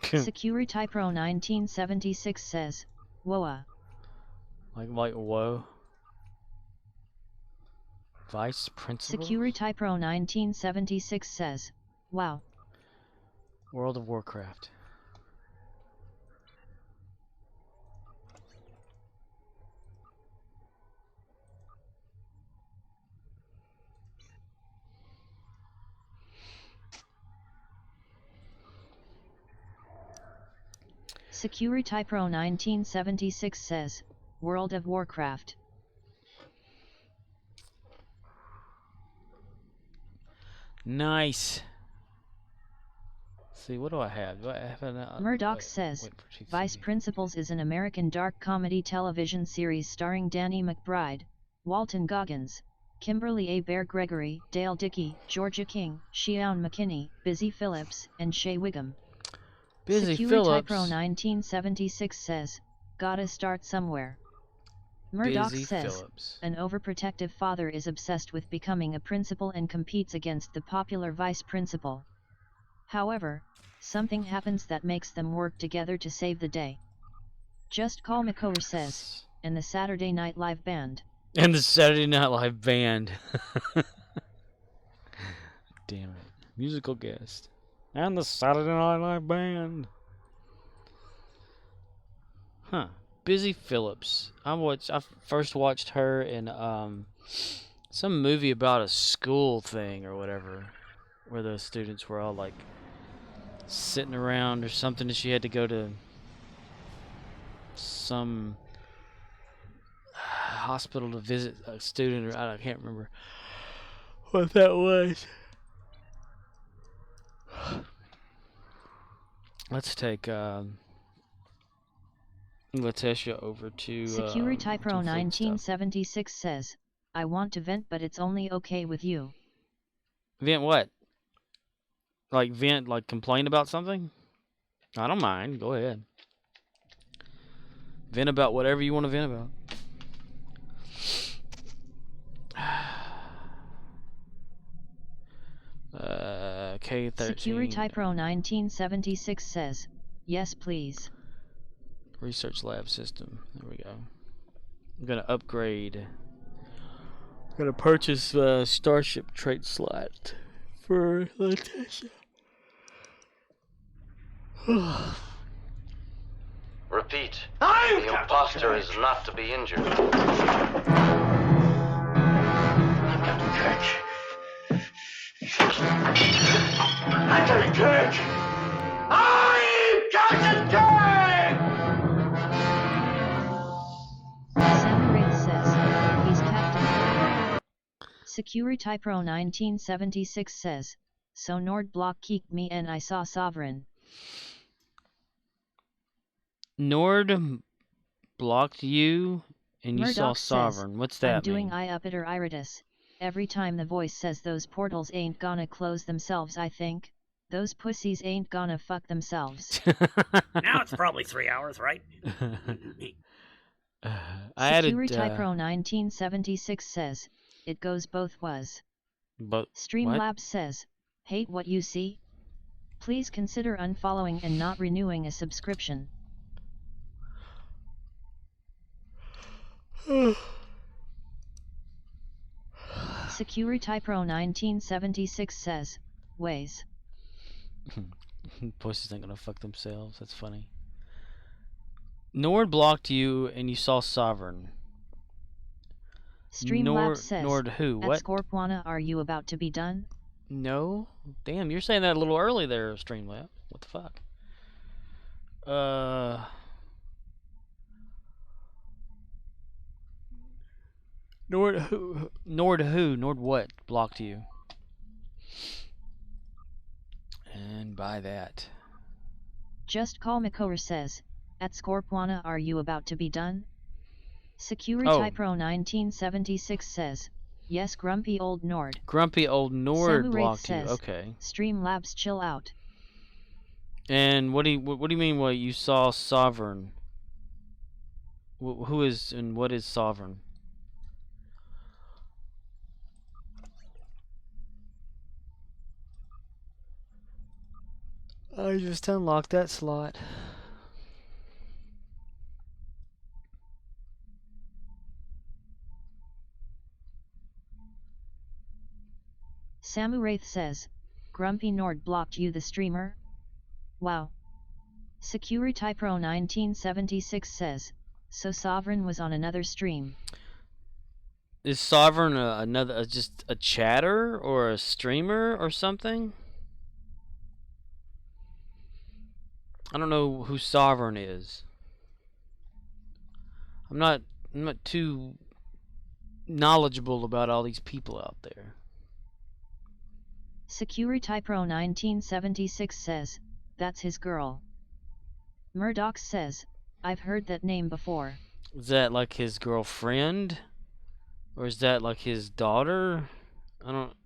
A: Security Pro 1976 says, whoa.
B: Like whoa. Vice principal?
A: Security Pro 1976 says, wow.
B: World of Warcraft.
A: Security Pro 1976 says, World of Warcraft.
B: Nice. See, what do I have? Do I have an...
A: Murdoch says, Vice Principals is an American dark comedy television series starring Danny McBride, Walton Goggins, Kimberly A. Bear Gregory, Dale Dickey, Georgia King, Sheaun McKinney, Busy Phillips, and Shea Wiggum.
B: Busy
A: Security
B: Phillips.
A: Pro 1976 says, gotta start somewhere. Murdoch
B: Busy
A: says,
B: Phillips.
A: an overprotective father is obsessed with becoming a principal and competes against the popular vice principal. However, something happens that makes them work together to save the day. Just Call McCower says, and the Saturday Night Live band.
B: And the Saturday Night Live band. Damn it. Musical guest. And the Saturday Night Live band. Huh. Busy Phillips. I first watched her in some movie about a school thing or whatever, where the students were all like sitting around or something, and she had to go to some hospital to visit a student, or I can't remember what that was. Let's take Letitia over to
A: Security Pro
B: do fake
A: 1976 says, I want to vent but it's only okay with you.
B: Vent what? Like vent, like complain about something? I don't mind. Go ahead. Vent about whatever you want to vent about. K13.
A: Security Pro 1976 says, yes please.
B: Research lab system. There we go. I'm gonna upgrade. I'm gonna purchase a Starship trait slot for Letitia.
G: Repeat. The imposter is not to be injured.
D: Captain Kirk! I'm Captain Kirk!
A: Samurai says, he's Captain. Security Pro 1976 says, so Nord block kicked me and I saw Sovereign.
B: Nord blocked you and you
A: Murdoch
B: saw
A: says,
B: Sovereign. What's that
A: I'm doing
B: mean?
A: I up it or iritis. Every time the voice says those portals ain't gonna close themselves, I think. Those pussies ain't gonna fuck themselves.
F: Now it's probably 3 hours, right?
B: I added
A: Security Pro 1976 says, it goes both ways.
B: but
A: Streamlabs says, hate what you see? Please consider unfollowing and not renewing a subscription. Security Pro 1976 says, ways.
B: pussies ain't gonna fuck themselves. That's funny. Nord blocked you and you saw Sovereign.
A: Streamlabs says,
B: Nord who?
A: at
B: What?
A: Scorpwana, are you about to be done?
B: No? Damn, you're saying that a little early there, Streamlab. What the fuck? Nord who? Nord who? Nord what blocked you? And by that.
A: Just Call McCower says, at Scorpwana, are you about to be done? Security Pro 1976 says, yes, grumpy old Nord.
B: Grumpy old Nord
A: Samu
B: blocked you.
A: says,
B: Okay.
A: Streamlabs chill out.
B: And what do you mean? What you saw Sovereign? Who is and what is Sovereign? I just unlocked that slot.
A: Samuraith says, Grumpy Nord blocked you, the streamer? Wow. Security Pro 1976 says, so Sovereign was on another stream.
B: Is Sovereign just a chatter or a streamer or something? I don't know who Sovereign is. I'm not too knowledgeable about all these people out there.
A: Security Pro 1976 says, that's his girl. Murdoch says, I've heard that name before.
B: Is that like his girlfriend? Or is that like his daughter? I don't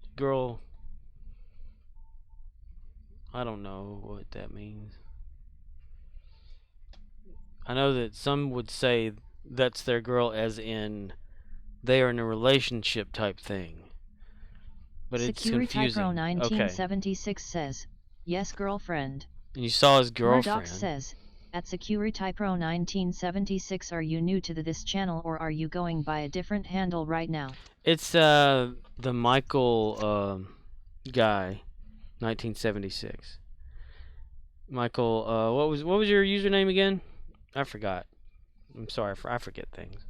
B: know what that means. I know that some would say that's their girl as in they are in a relationship type thing. But it's confusing.
A: Pro 1976 says, yes, girlfriend.
B: And you saw his girlfriend.
A: Murdoch says, at Security Pro 1976, are you new to this channel or are you going by a different handle right now?
B: It's the Michael guy, 1976. Michael, what was your username again? I forgot. I'm sorry, I forget things.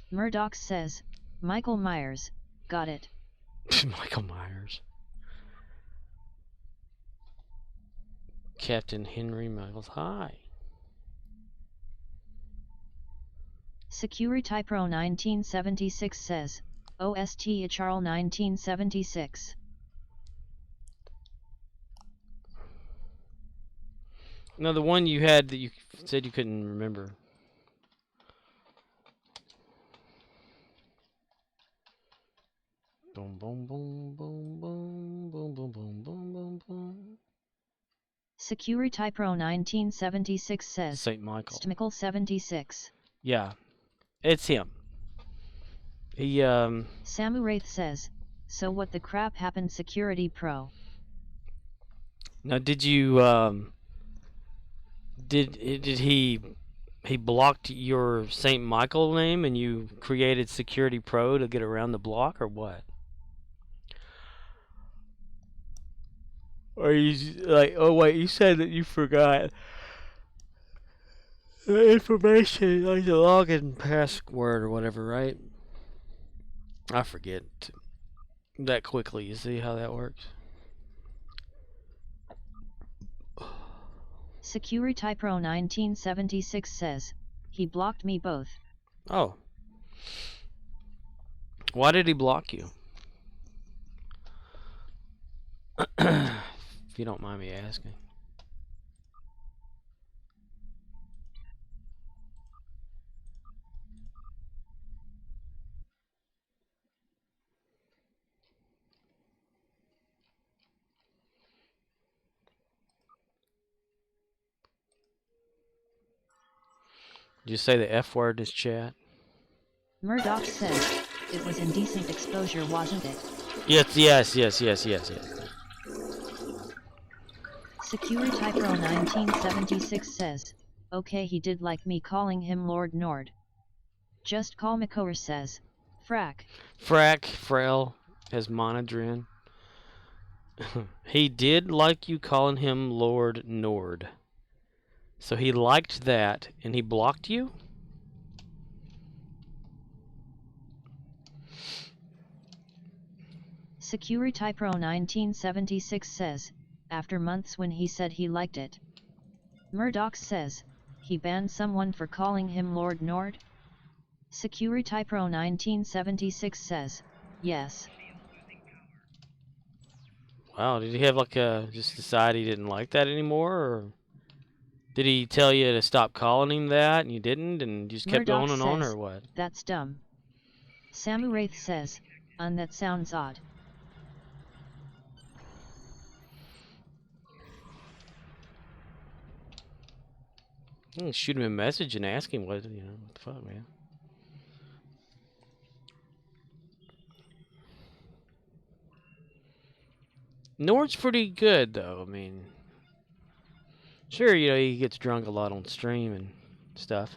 A: Murdoch says, Michael Myers, got it.
B: Michael Myers. Captain Henry Michaels, hi.
A: Security Pro 1976 says, OST Charles 1976.
B: No, the one you had that you said you couldn't remember. Boom, boom, boom, boom, boom, boom, boom, boom, boom, boom, boom.
A: Security Pro 1976 says,
B: St. Michael.
A: Stmickle 76.
B: Yeah, it's him. He,
A: Samuraith says, so what the crap happened, Security Pro?
B: Now, did you, did he blocked your St. Michael name and you created Security Pro to get around the block, or what? Or you like, oh wait, you said that you forgot the information, like the login password or whatever, right? I forget that quickly. You see how that works?
A: Security Pro 1976 says, he blocked me both.
B: Oh. Why did he block you? If you don't mind me asking. Did you say the F word in this chat?
A: Murdoch says, it was indecent exposure, wasn't it?
B: Yes.
A: Security Pro 1976 says, okay, he did like me calling him Lord Nord. Just call Makor says, frack.
B: Frail, as Monodrin. He did like you calling him Lord Nord. So he liked that, and he blocked you?
A: Security Pro 1976 says, after months when he said he liked it. Murdoch says, he banned someone for calling him Lord Nord? Security Pro 1976 says, yes.
B: Wow, did he have like just decide he didn't like that anymore, or did he tell you to stop calling him that and you didn't and you just kept
A: Murdoch
B: going and on,
A: says,
B: or what?
A: that's dumb. Samuraith says, that sounds odd.
B: Shoot him a message and ask him what the fuck, man. Nord's pretty good though. I mean, sure, he gets drunk a lot on stream and stuff.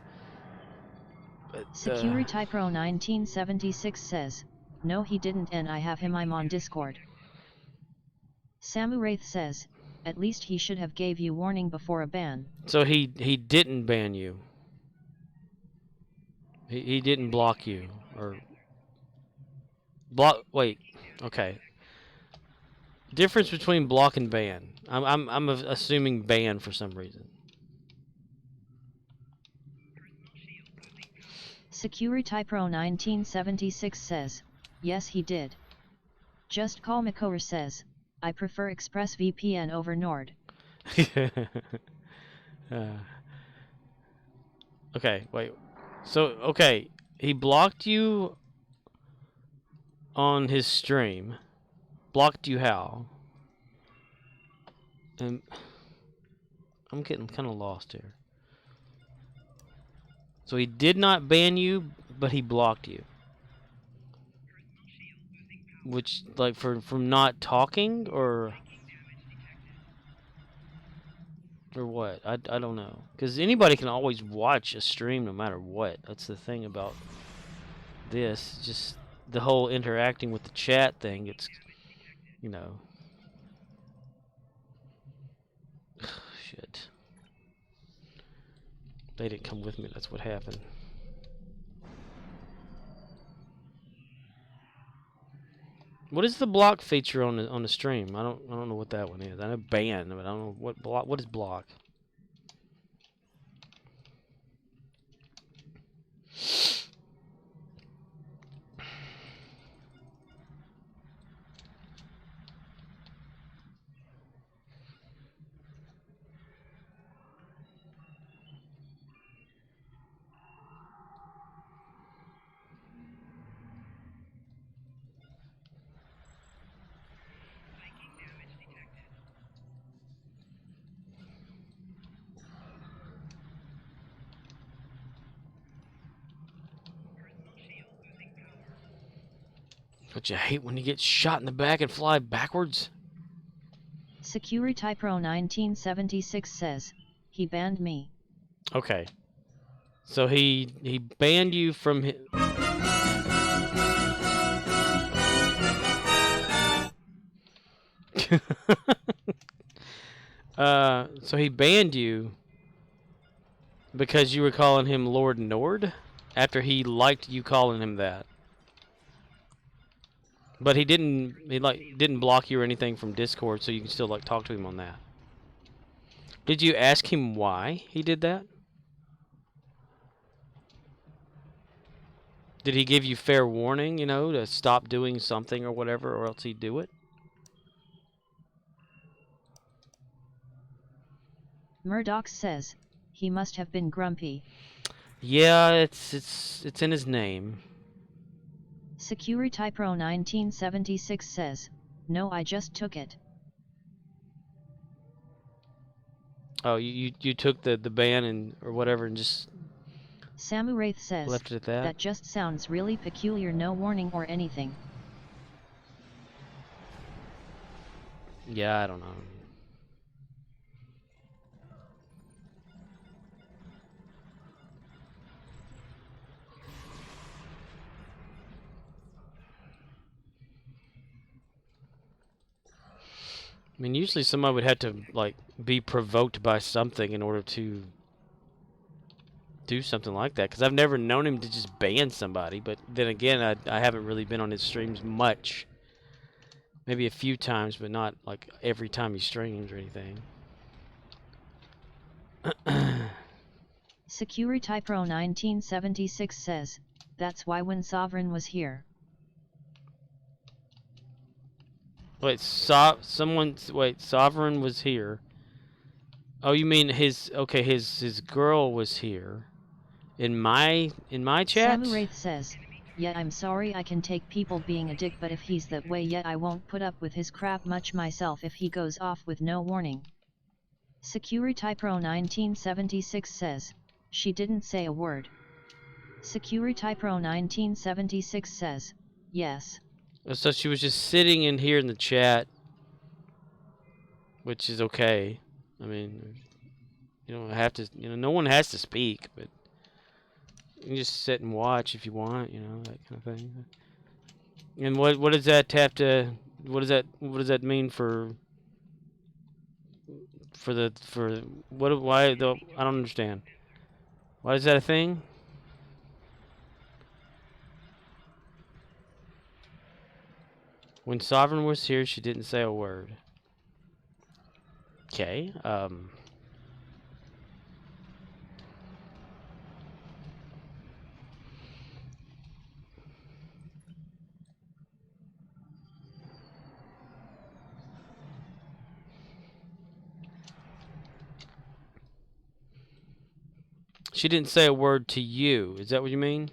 B: But,
A: Security Pro 1976 says, No he didn't and I have him, I'm on Discord. Samuraith says, at least he should have gave you warning before a ban.
B: So he didn't ban you. He didn't block you or block. Wait, okay. Difference between block and ban. I'm assuming ban for some reason.
A: Security Pro 1976 says, yes he did. Just Call Makor says, I prefer ExpressVPN over Nord.
B: Okay, wait. So, okay, he blocked you on his stream. Blocked you how? And I'm getting kind of lost here. So he did not ban you, but he blocked you. Which, like, from not talking, or what? I don't know. Because anybody can always watch a stream no matter what. That's the thing about this. Just the whole interacting with the chat thing. It's, you know. Shit. They didn't come with me. That's what happened. What is the block feature on the stream? I don't know what that one is. I know ban, but I don't know what block. What is block? Don't you hate when you get shot in the back and fly backwards?
A: Security Pro 1976 says, he banned me.
B: Okay. So he banned you from his... So he banned you because you were calling him Lord Nord after he liked you calling him that. But he didn't block you or anything from Discord, so you can still like talk to him on that. Did you ask him why he did that? Did he give you fair warning, you know, to stop doing something or whatever, or else he'd do it?
A: Murdoch says, he must have been grumpy.
B: Yeah, it's in his name.
A: Security Pro 1976 says, no I just took it.
B: Oh, you took the ban and or whatever and just
A: Samuraith says,
B: left it at that?
A: that just sounds really peculiar, no warning or anything.
B: Yeah, I don't know. I mean, usually somebody would have to, like, be provoked by something in order to do something like that. Because I've never known him to just ban somebody. But then again, I haven't really been on his streams much. Maybe a few times, but not, like, every time he streams or anything.
A: Security Pro 1976 says, that's why when Sovereign was here.
B: Wait, Sovereign was here. Oh, you mean his girl was here in my chat?
A: Samuraith says, yeah I'm sorry I can take people being a dick, but if he's that way yet I won't put up with his crap much myself if he goes off with no warning. Security Pro 1976 says, she didn't say a word. Security Pro 1976 says, yes.
B: So she was just sitting in here in the chat, which is okay. I mean, you don't have to, you know, no one has to speak, but you can just sit and watch if you want, you know, that kind of thing. And what does that have to? What does that mean for what? Why though? I don't understand. Why is that a thing? When Sovereign was here, she didn't say a word. Okay. She didn't say a word to you. Is that what you mean?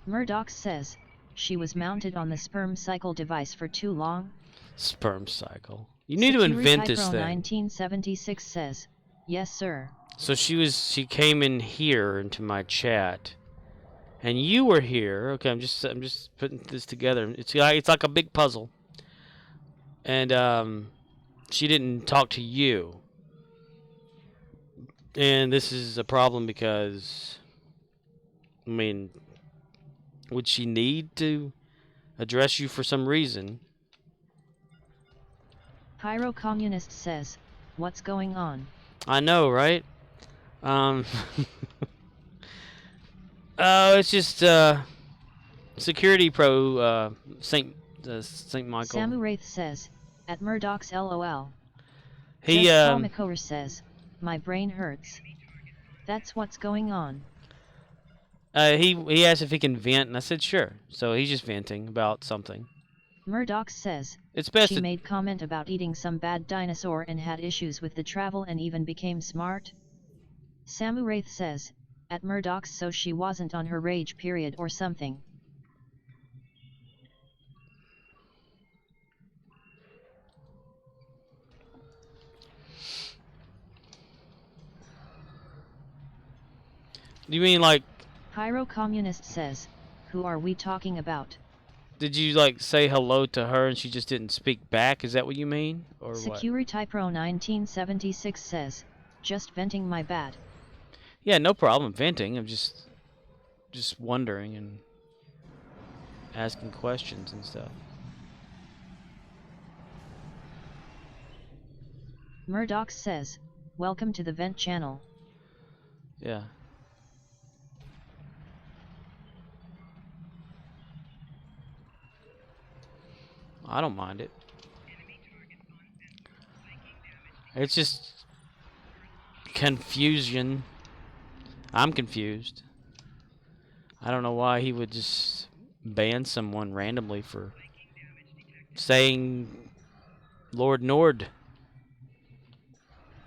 A: Murdoch says, she was mounted on the sperm cycle device for too long?
B: Sperm cycle. You need to invent this thing.
A: 1976 says, yes sir.
B: So she came in here into my chat. And you were here. Okay, I'm just putting this together. It's like a big puzzle. And she didn't talk to you. And this is a problem because, I mean, would she need to address you for some reason?
A: Pyro Communist says, what's going on?
B: I know, right? Oh, it's just security pro Saint Michael.
A: Samu Wraith says, at Murdoch's LOL.
B: He
A: Just Call Makor says, my brain hurts. That's what's going on.
B: He asked if he can vent, and I said sure. So he's just venting about something.
A: Murdoch says,
B: it's best
A: she made comment about eating some bad dinosaur and had issues with the travel and even became smart. Samu Wraith says, at Murdoch's, so she wasn't on her rage period or something.
B: You mean like...
A: Pyro Communist says, who are we talking about?
B: Did you like say hello to her and she just didn't speak back? Is that what you mean? Or
A: Security Pro 1976 says, just venting my bad.
B: Yeah, no problem venting. I'm just wondering and asking questions and stuff.
A: Murdoch says, welcome to the vent channel.
B: Yeah. I don't mind it. It's just confusion. I'm confused. I don't know why he would just ban someone randomly for saying Lord Nord.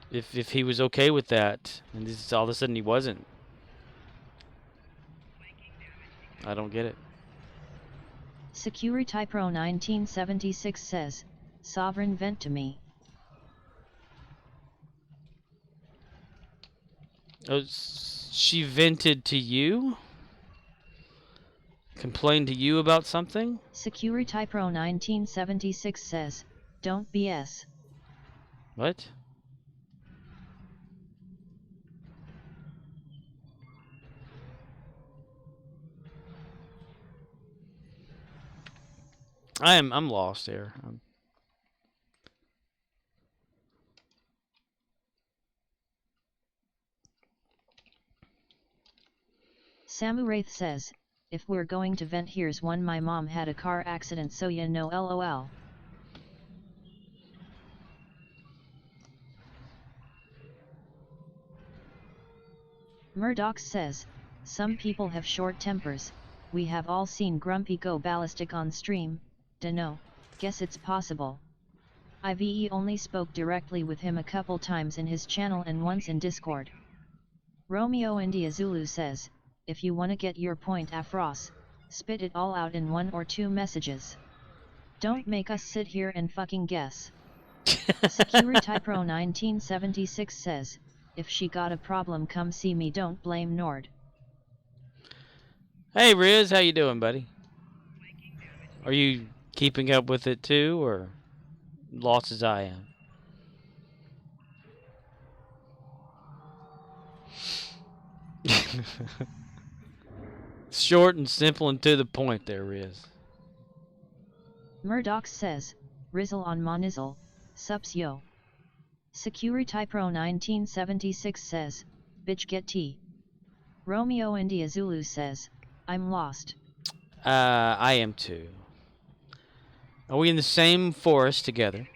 B: If he was okay with that, and this all of a sudden he wasn't. I don't get it.
A: Security Pro 1976 says, Sovereign vent to me.
B: Oh, she vented to you? Complained to you about something?
A: Security Pro 1976 says, don't BS.
B: What? I'm lost here.
A: Samu Wraith says, if we're going to vent, here's one. My mom had a car accident, so you know, LOL. Murdoch says, some people have short tempers. We have all seen Grumpy go ballistic on stream. Dunno, guess it's possible. IVE only spoke directly with him a couple times in his channel and once in Discord. Romeo India Zulu says, if you wanna get your point Afros, spit it all out in 1 or 2 messages. Don't make us sit here and fucking guess. Security Pro 1976 says, if she got a problem, come see me, don't blame Nord.
B: Hey Riz, how you doing, buddy? Are you keeping up with it too, or lost as I am? Short and simple and to the point there, Riz.
A: Murdoch says, Rizzle on Monizzle, sups yo. Security Pro 1976 says, bitch get tea. Romeo India Zulu says, I'm lost.
B: I am too. Are we in the same forest together?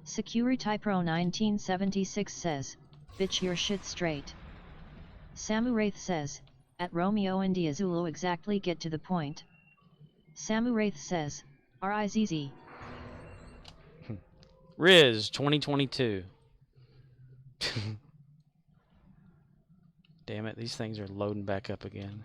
A: Security Pro 1976 says, bitch your shit straight. Samu Wraith says, at Romeo India Zulu exactly get to the point. Samu Wraith says, RIZZ.
B: Riz 2022. Damn it, these things are loading back up again.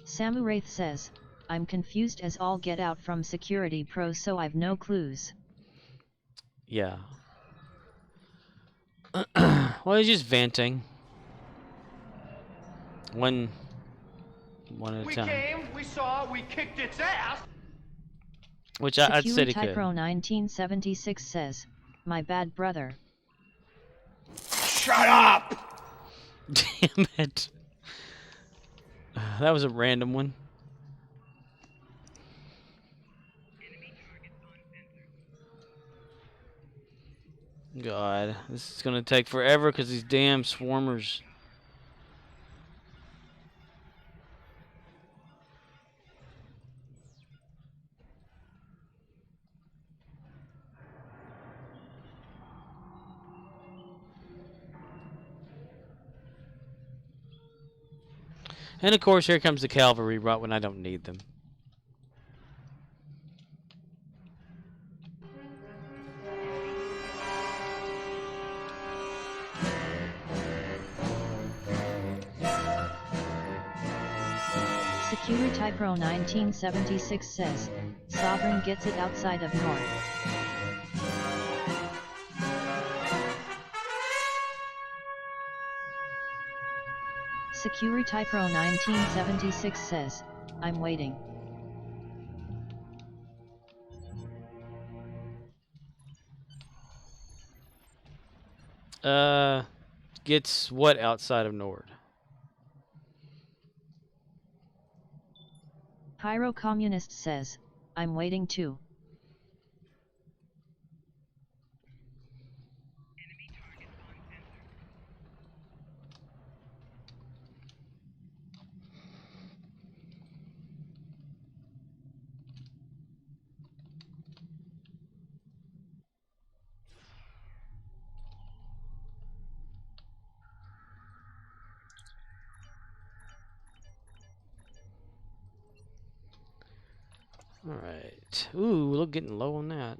A: Samu Wraith says, I'm confused as all get out from Security Pro, so I've no clues.
B: Yeah. Well, he's just venting. One at a time.
H: We came, we saw, we kicked its ass.
B: Which I'd say he
A: Security
B: could.
A: Pro 1976 says, my bad brother.
H: Shut up!
B: Damn it. That was a random one. God, this is gonna take forever because these damn swarmers. And of course, here comes the cavalry right when I don't need them.
A: Security Pro 1976 says, Sovereign gets it outside of North. Security Pro 1976 says, I'm waiting.
B: Gets what outside of Nord?
A: Pyro Communist says, I'm waiting too.
B: Alright. Ooh, look, getting low on that.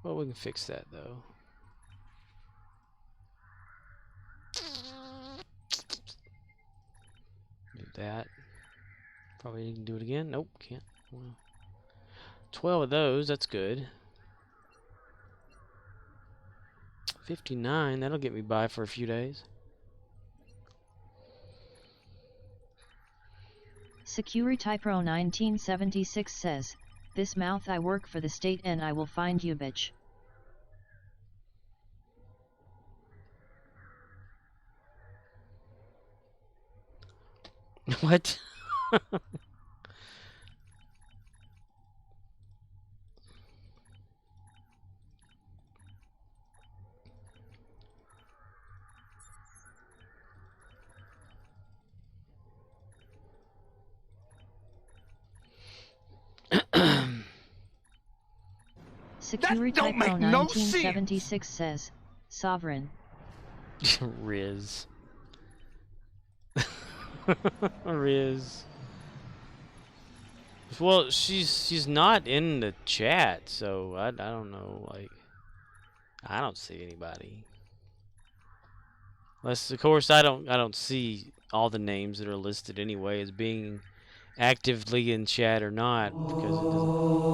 B: Well, we can fix that, though. Do that. Probably can do it again. Nope, can't. Well, 12 of those, that's good. 59, that'll get me by for a few days.
A: Security Pro 1976 says, this mouth I work for the state and I will find you bitch.
B: What?
A: Security Pro 1976 says, Sovereign.
B: Riz. Riz. Well, she's not in the chat, so I don't know. Like, I don't see anybody. Unless, of course, I don't see all the names that are listed anyway as being actively in chat or not, because it doesn't.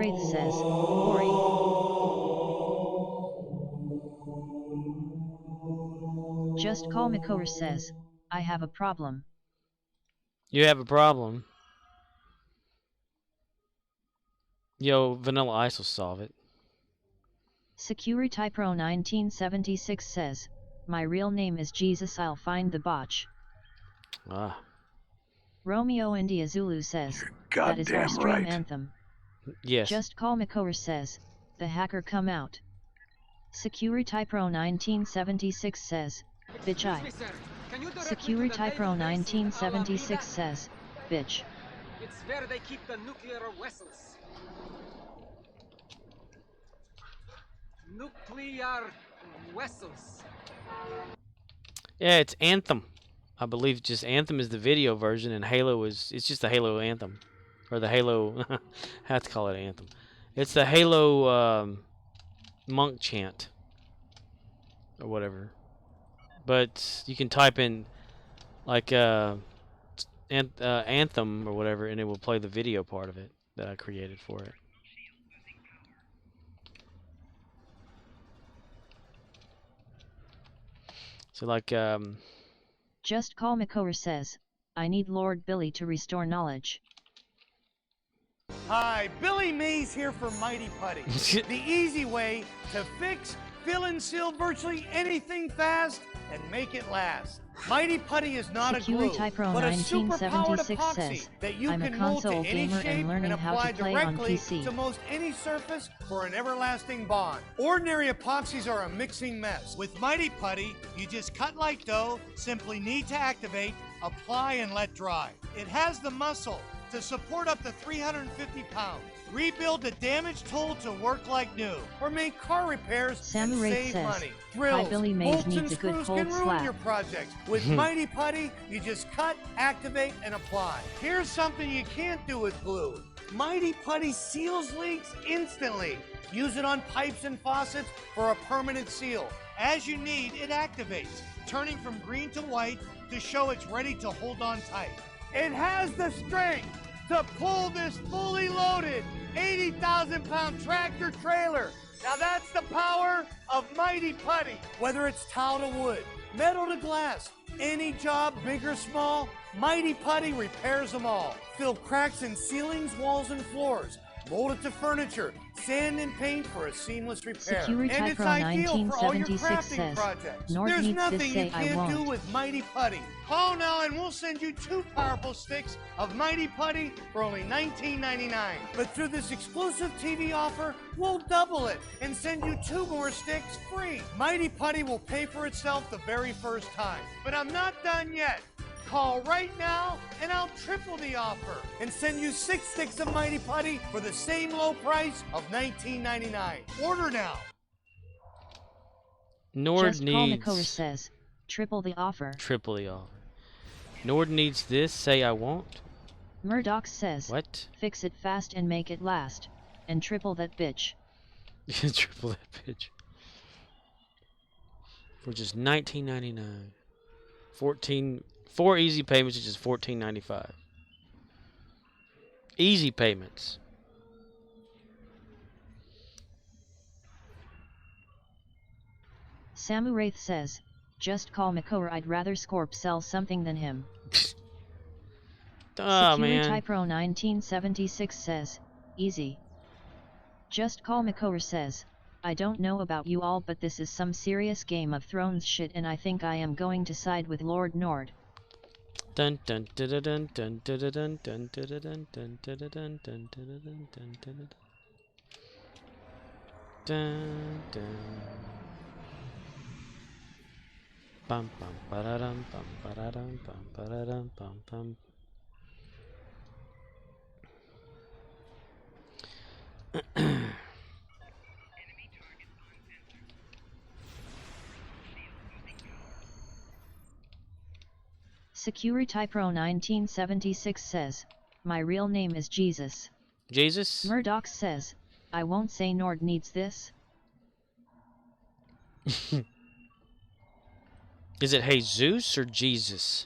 A: Wraith says, Ori. Just Call Makor says, I have a problem.
B: You have a problem. Yo, Vanilla Ice will solve it.
A: Security Pro 1976 says, my real name is Jesus, I'll find the botch.
B: Ah.
A: Romeo India Zulu says, that is our stream anthem.
B: Yes.
A: Just Call Makor says, the hacker come out. Security Pro 1976 says, bitch I. Security Pro 1976 says, bitch.
I: It's where they keep the nuclear vessels. Nuclear vessels.
B: Yeah, it's Anthem. I believe just Anthem is the video version, and Halo it's just the Halo Anthem, or the Halo. I have to call it Anthem. It's the Halo monk chant, or whatever. But you can type in like Anthem or whatever, and it will play the video part of it that I created for it. So like
A: Just Call Makor says, I need Lord Billy to restore knowledge.
H: Hi, Billy Mays here for Mighty Putty. The easy way to fix, fill, and seal virtually anything fast and make it last. Mighty Putty is not a glue,
A: Security Pro
H: but a super-powered
A: 1976
H: epoxy
A: says,
H: that you
A: I'm a
H: can mold to
A: console
H: any
A: gamer
H: shape
A: and learning how
H: apply
A: to play on
H: directly
A: PC.
H: to most any surface for an everlasting bond. Ordinary epoxies are a mixing mess. With Mighty Putty, you just cut like dough, simply need to activate, apply, and let dry. It has the muscle to support up to 350 pounds. Rebuild the damaged tool to work like new, or make car repairs and
A: Samurai
H: save
A: says,
H: money.
A: Hi,
H: Drills,
A: Billy Mays
H: bolts, and
A: needs a good
H: screws
A: cold
H: can ruin
A: slap.
H: your projects. With Mighty Putty, you just cut, activate, and apply. Here's something you can't do with glue. Mighty Putty seals leaks instantly. Use it on pipes and faucets for a permanent seal. As you need, it activates, turning from green to white to show it's ready to hold on tight. It has the strength to pull this fully loaded 80,000-pound tractor trailer. Now that's the power of Mighty Putty. Whether it's tile to wood, metal to glass, any job, big or small, Mighty Putty repairs them all. Fill cracks in ceilings, walls, and floors. Mold it to furniture, sand and paint for a seamless repair.
A: Security
H: And it's
A: Pro
H: ideal for all your
A: 1976
H: crafting
A: says,
H: projects.
A: Nord
H: There's
A: needs this
H: nothing
A: say
H: you
A: I
H: can't do
A: won't.
H: with Mighty Putty. Call now and we'll send you 2 powerful sticks of Mighty Putty for only $19.99. But through this exclusive TV offer, we'll double it and send you 2 more sticks free. Mighty Putty will pay for itself the very first time. But I'm not done yet. Call right now and I'll triple the offer and send you 6 sticks of Mighty Putty for the same low price of $19.99. Order now.
B: Nord
A: Just Call
B: needs
A: Makor says, triple the offer.
B: triple the offer. Nord needs this. Say I won't.
A: Murdoch says,
B: What?
A: fix it fast and make it last, and triple that bitch.
B: Triple that bitch. For just $19.99. 4 easy payments is just $14.95. Easy payments.
A: Samu Wraith says, just call Makor, I'd rather Scorp sell something than him.
B: Oh,
A: Security
B: man.
A: Pro 1976 says, easy. Just Call Makor says, I don't know about you all, but this is some serious Game of Thrones shit and I think I am going to side with Lord Nord.
B: Dun dun dun dun dun dun dun dun dun dun dun dun dun dun dun dun dun dun dun dun. Bum bum ba-da-dum bum ba-da-dum bum ba-da-dum bum bum.
A: Security Pro 1976 says, my real name is Jesus.
B: Jesus?
A: Murdoch says, I won't say Nord needs this.
B: Is it Jesus or Jesus?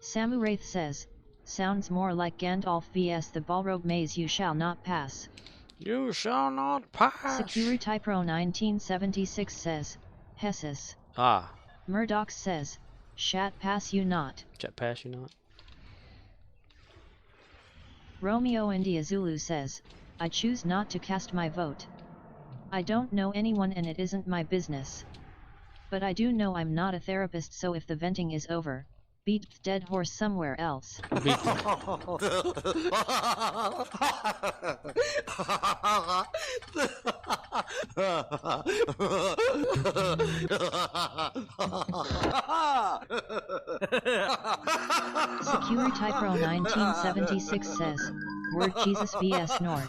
A: Samu Wraith says, Sounds more like Gandalf vs the Balrog maze. You shall not pass.
B: You shall not pass.
A: Security Pro 1976 says, Hesses.
B: Ah.
A: Murdoch says, Shat pass you not.
B: Chat pass you not.
A: Romeo India Zulu says, I choose not to cast my vote. I don't know anyone and it isn't my business. But I do know I'm not a therapist, so if the venting is over, beat the dead horse somewhere else. Security Pro 1976 says, Word Jesus vs North.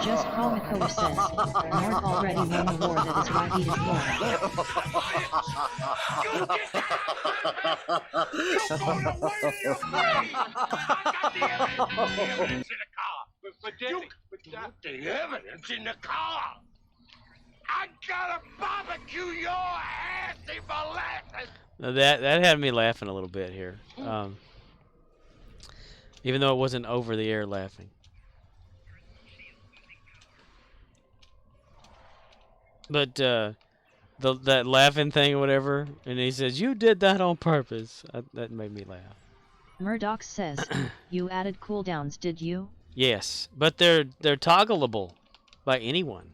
A: Just Call Makor says, North already won the war, that is why he is
D: The evidence in the car. I gotta barbecue your assy molasses.
B: Now that had me laughing a little bit here. Even though it wasn't over the air laughing. But that laughing thing or whatever, and he says, "You did that on purpose." That made me laugh.
A: Murdoch says, you added cooldowns, did you?
B: Yes, but they're toggleable by anyone.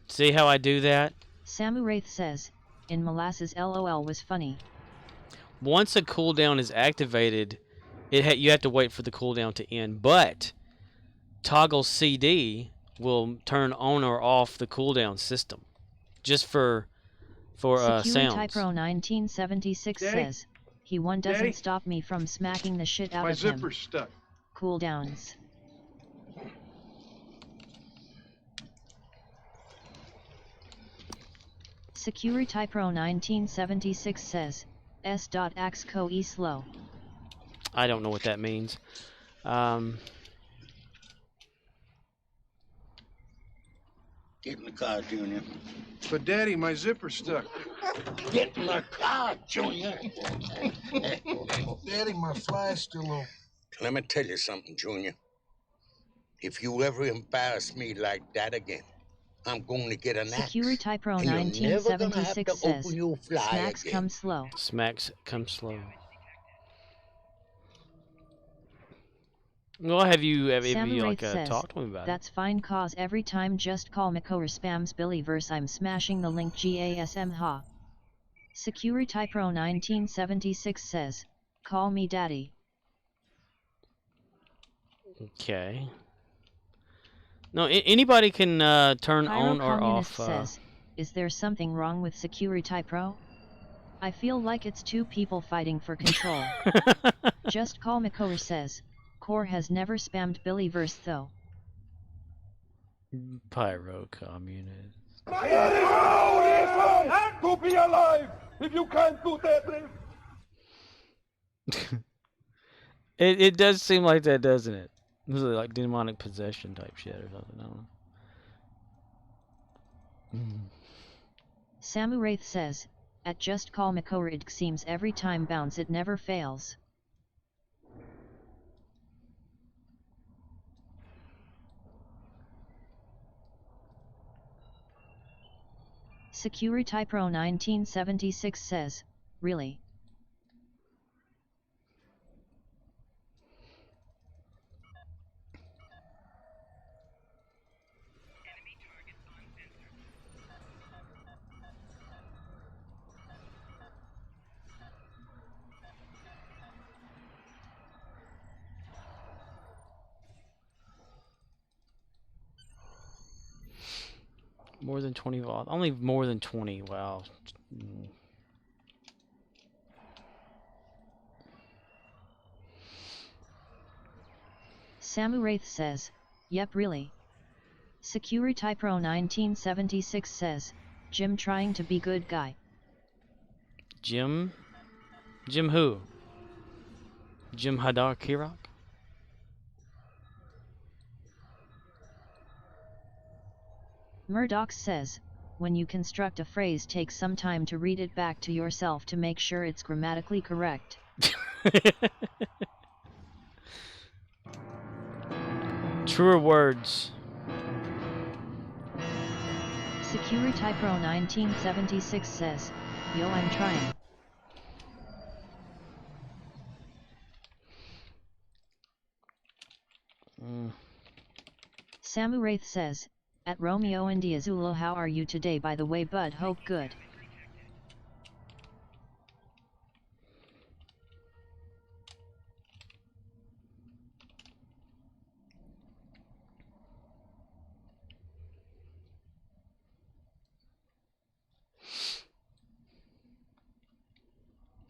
B: See how I do that?
A: Samu Wraith says, in molasses LOL was funny.
B: Once a cooldown is activated, you have to wait for the cooldown to end, but toggle CD will turn on or off the cooldown system just for sounds.
A: Security Pro 1976 says, he one doesn't stop me from smacking the shit out of him. My zipper's stuck. Cooldowns. Security Pro 1976 says, S.Axco e slow.
B: I don't know what that means.
J: Get in the car, Junior.
K: But Daddy, my zipper's stuck.
J: Get in the car, Junior.
K: Daddy, my fly's still open.
J: Let me tell you something, Junior. If you ever embarrass me like that again, I'm going to get an axe.
A: Security Pro 1976 says, smacks again. Come slow.
B: Smacks come slow. Well, have you like talked to me about
A: that's fine, cause every time Just Call Makor spams Billy verse, I'm smashing the link GASM ha. Security Pro 1976 says, call me daddy.
B: Okay. No, anybody can turn on or off.
A: Says, is there something wrong with Security Pro? I feel like it's two people fighting for control. Just Call Makor says, Core has never spammed Billy verse though.
B: Pyro communist.
L: And to be alive! If you can't do that,
B: it does seem like that, doesn't it? This is like demonic possession type shit or something. I don't know.
A: Samu Wraith says, at Just Call Makor it seems every time bounce it never fails. Security Pro 1976 says, really?
B: More than 20 volts. Only more than 20. Wow.
A: Samu Wraith says, yep, really. Security Pro 1976 says, Jim trying to be good guy.
B: Jim? Jim who? Jim Hadar Kirok?
A: Murdoch says, when you construct a phrase, take some time to read it back to yourself to make sure it's grammatically correct.
B: Truer words.
A: Security Pro 1976 says, yo, I'm trying. Samu Wraith says, at Romeo and Diazulo, how are you today, by the way, bud? Hope good.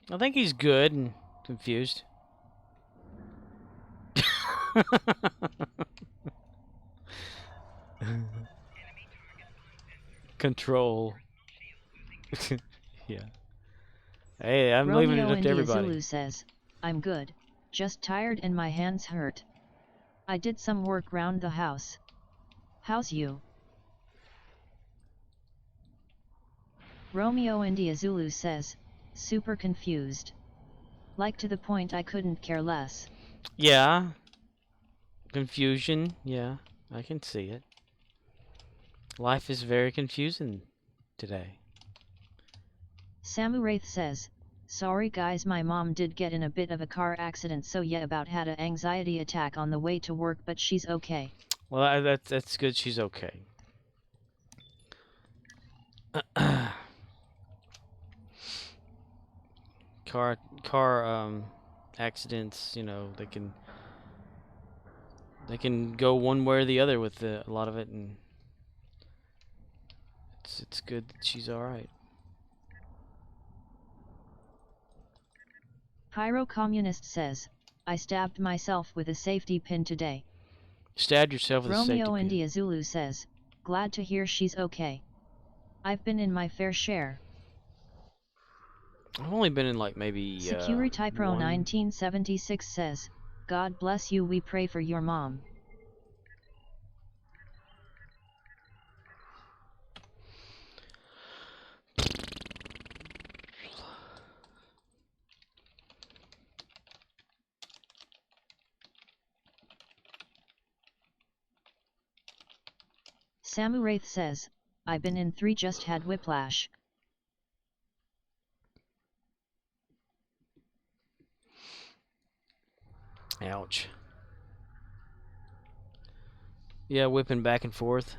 B: I think he's good and confused. Control. Yeah. Hey, I'm leaving it up to everybody.
A: Zulu says, I'm good, just tired and my hands hurt. I did some work round the house. How's you? Romeo India Zulu says, super confused. Like to the point I couldn't care less.
B: Yeah. Confusion, yeah. I can see it. Life is very confusing today.
A: Samu Wraith says, sorry guys, my mom did get in a bit of a car accident, so yeah, about had an anxiety attack on the way to work, but she's okay.
B: Well, that's good, she's okay. car accidents, you know, they can go one way or the other with a lot of it, and it's good that she's all right.
A: Pyro Communist says, I stabbed myself with a safety pin today.
B: Stabbed yourself with a safety pin.
A: Romeo India Zulu says, glad to hear she's okay. I've been in my fair share.
B: I've only been in like maybe
A: Security Pro 1976 says, God bless you, we pray for your mom. Samu Wraith says, I've been in 3, just had whiplash.
B: Ouch. Yeah, whipping back and forth.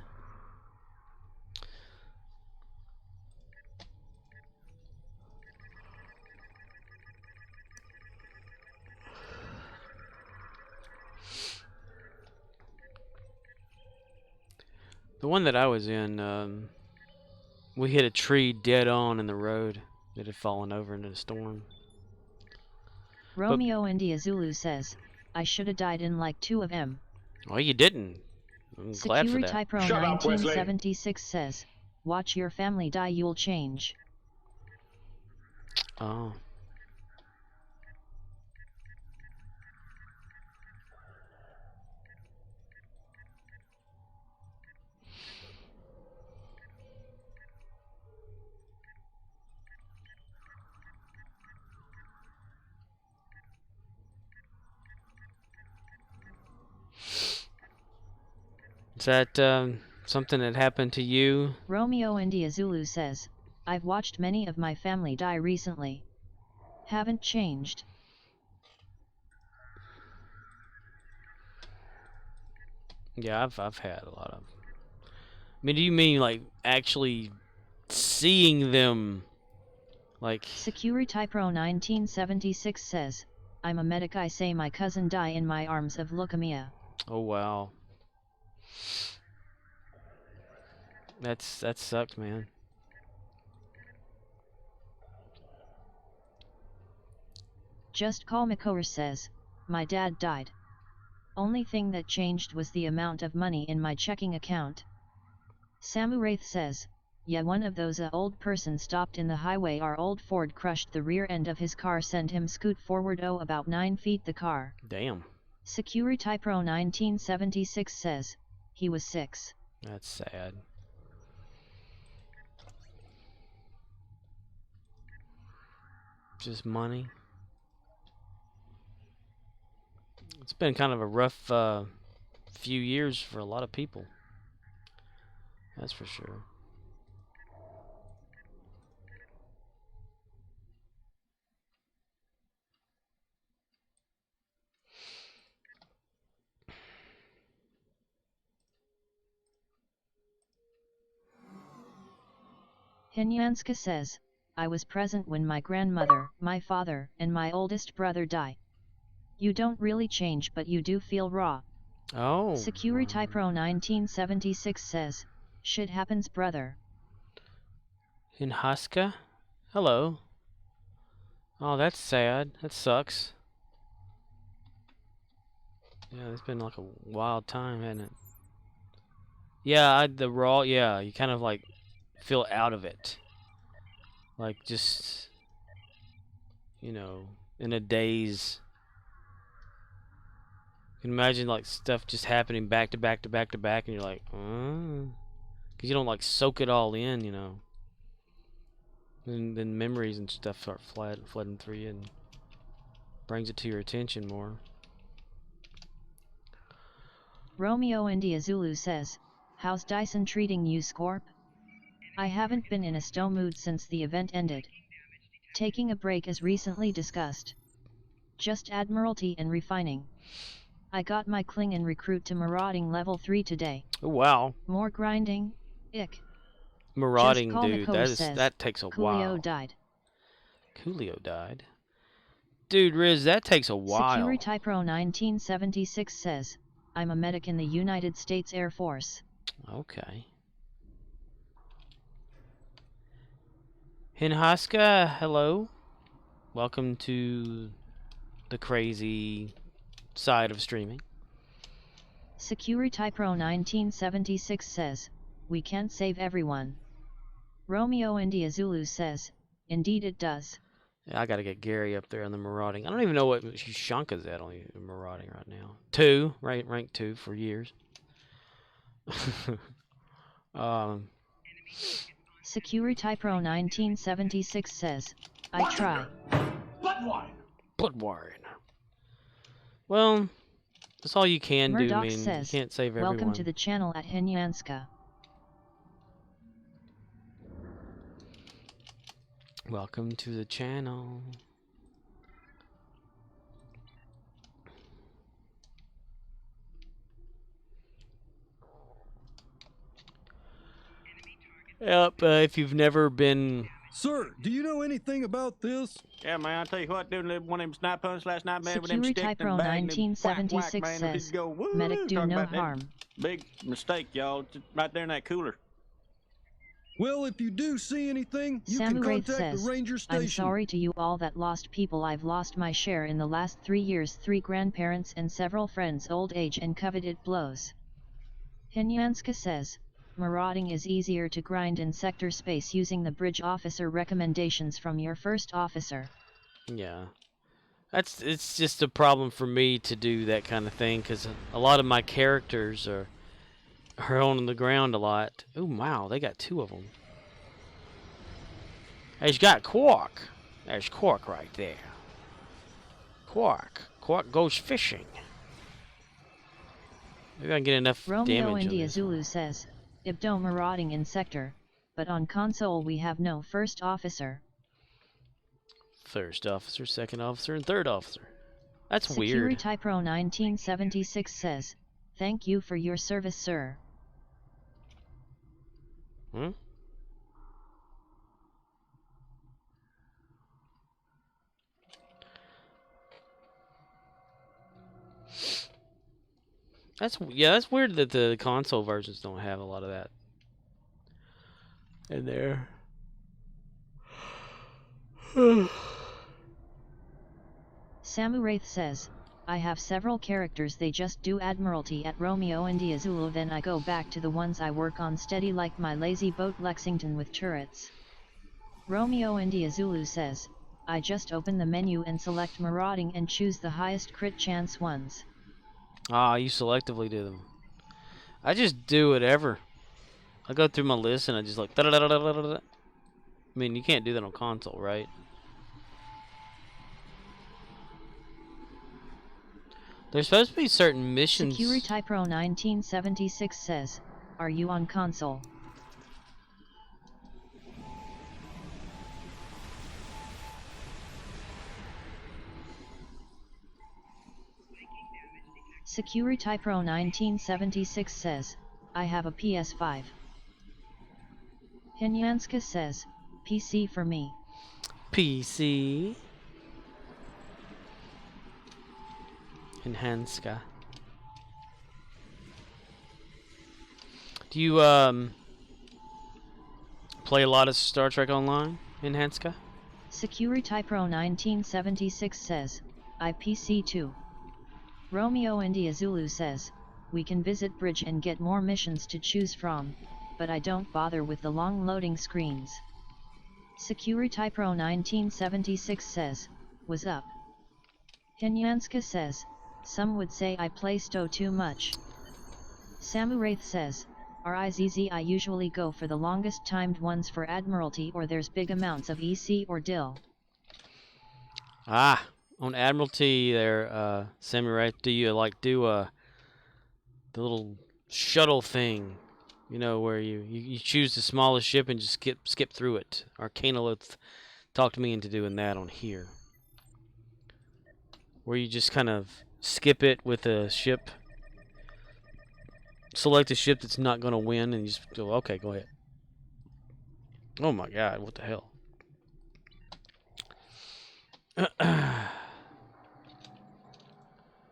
B: The one that I was in, we hit a tree dead on in the road that had fallen over into the storm.
A: Romeo India Zulu says, I shoulda died in like 2 of them.
B: Well, you didn't. I'm glad for that.
A: Security Pro 1976 says, watch your family die, you'll change.
B: Oh. Is that something that happened to you?
A: Romeo India Zulu says, I've watched many of my family die recently. Haven't changed.
B: Yeah, I've had a lot of. I mean, do you mean like actually seeing them? Like
A: Security Pro 1976 says, I'm a medic, I say my cousin die in my arms of leukemia.
B: Oh wow. That sucks, man.
A: Just Call Makor says, my dad died. Only thing that changed was the amount of money in my checking account. Samu Wraith says, Yeah, one of those old person stopped in the highway. Our old Ford crushed the rear end of his car, sent him scoot forward about 9 feet the car.
B: Damn.
A: Security Pro 1976 says, he was 6.
B: That's sad. Just money. It's been kind of a rough few years for a lot of people. That's for sure.
A: Hinyanska says, I was present when my grandmother, my father, and my oldest brother die. You don't really change, but you do feel raw.
B: Oh.
A: Security Pro 1976 says, shit happens, brother.
B: In Haska? Hello. Oh, that's sad. That sucks. Yeah, it's been like a wild time, hasn't it? Yeah, the raw, yeah, you kind of like feel out of it. Like just, you know, in a daze. You can imagine like stuff just happening back to back to back to back, and you're like, because you don't like soak it all in, you know. And then memories and stuff start flooding through you and brings it to your attention more.
A: Romeo India Zulu says, how's Dyson treating you, Scorp? I haven't been in a stow mood since the event ended. Taking a break as recently discussed. Just Admiralty and refining. I got my Klingon recruit to marauding level 3 today.
B: Oh wow.
A: More grinding? Ick.
B: Marauding,
A: Just
B: dude, that takes a while.
A: Coolio died.
B: Coolio died? Dude, Riz, that takes a while.
A: Security Pro 1976 says, I'm a medic in the United States Air Force.
B: Okay. Hinhaska, hello. Welcome to the crazy side of streaming.
A: Security Pro 1976 says, we can't save everyone. Romeo India Zulu says, indeed it does.
B: Yeah, I gotta get Gary up there on the marauding. I don't even know what Shanka's at on marauding right now. 2, right? Rank 2 for years.
A: Security Pro 1976 says, I try.
B: Bloodwine. Well, that's all you can do. I mean,
A: says,
B: you can't save everyone.
A: Welcome to the channel at Hinyanska.
B: Welcome to the channel. Yep, if you've never been...
M: Sir, do you know anything about this?
N: Yeah, man, I tell you what, doing one of them snipe hunts last night, man, with them
A: Security
N: sticks
A: Pro
N: and bag,
A: 1976
N: man,
A: says,
N: go, woo,
A: medic do no
N: about that
A: harm.
N: Big mistake, y'all, right there in that cooler.
M: Well, if you do see anything, you can
A: Samurai
M: contact
A: says,
M: the ranger station.
A: I'm sorry to you all that lost people. I've lost my share in the last 3 years, 3 grandparents and several friends, old age and coveted blows. Hinyanska says, marauding is easier to grind in sector space using the bridge officer recommendations from your first officer.
B: Yeah. It's just a problem for me to do that kind of thing, because a lot of my characters are on the ground a lot. Oh, wow, they got 2 of them. He's got Quark. There's Quark right there. Quark. Quark goes fishing. Maybe I can get enough
A: Romeo
B: damage
A: India
B: on this.
A: Zulu says, Ibdo marauding in sector, but on console we have no first officer.
B: First officer, second officer, and third officer. That's
A: Security
B: weird.
A: Pro 1976 says, thank you for your service, sir.
B: Hmm? That's weird that the console versions don't have a lot of that in there.
A: Samuraith says, I have several characters, they just do Admiralty at Romeo and Zulu, then I go back to the ones I work on steady, like my lazy boat Lexington with turrets. Romeo and Zulu says, I just open the menu and select marauding and choose the highest crit chance ones.
B: Ah, you selectively do them. I just do whatever. I go through my list and I just like da da da da da da. I mean, you can't do that on console, right? There's supposed to be certain missions.
A: Security Pro 1976 says, are you on console? Security Pro 1976 says, I have a PS5. Hinyanska says, PC for me.
B: PC. Hinyanska. Do you play a lot of Star Trek Online, Hinyanska?
A: Security Pro 1976 says, I PC too. Romeo India Zulu says, we can visit bridge and get more missions to choose from, but I don't bother with the long loading screens. Security Pro 1976 says, was up. Hinyanska says, some would say I play STO too much. Samuraith says, RIZZ, I usually go for the longest timed ones for Admiralty, or there's big amounts of EC or DIL.
B: Ah, on Admiralty there, Samurai, do you like do the little shuttle thing, you know, where you choose the smallest ship and just skip through it? Arcanaloth talked me into doing that on here, where you just kind of skip it with a ship, select a ship that's not going to win, and you just go, okay, go ahead. Oh my God, what the hell?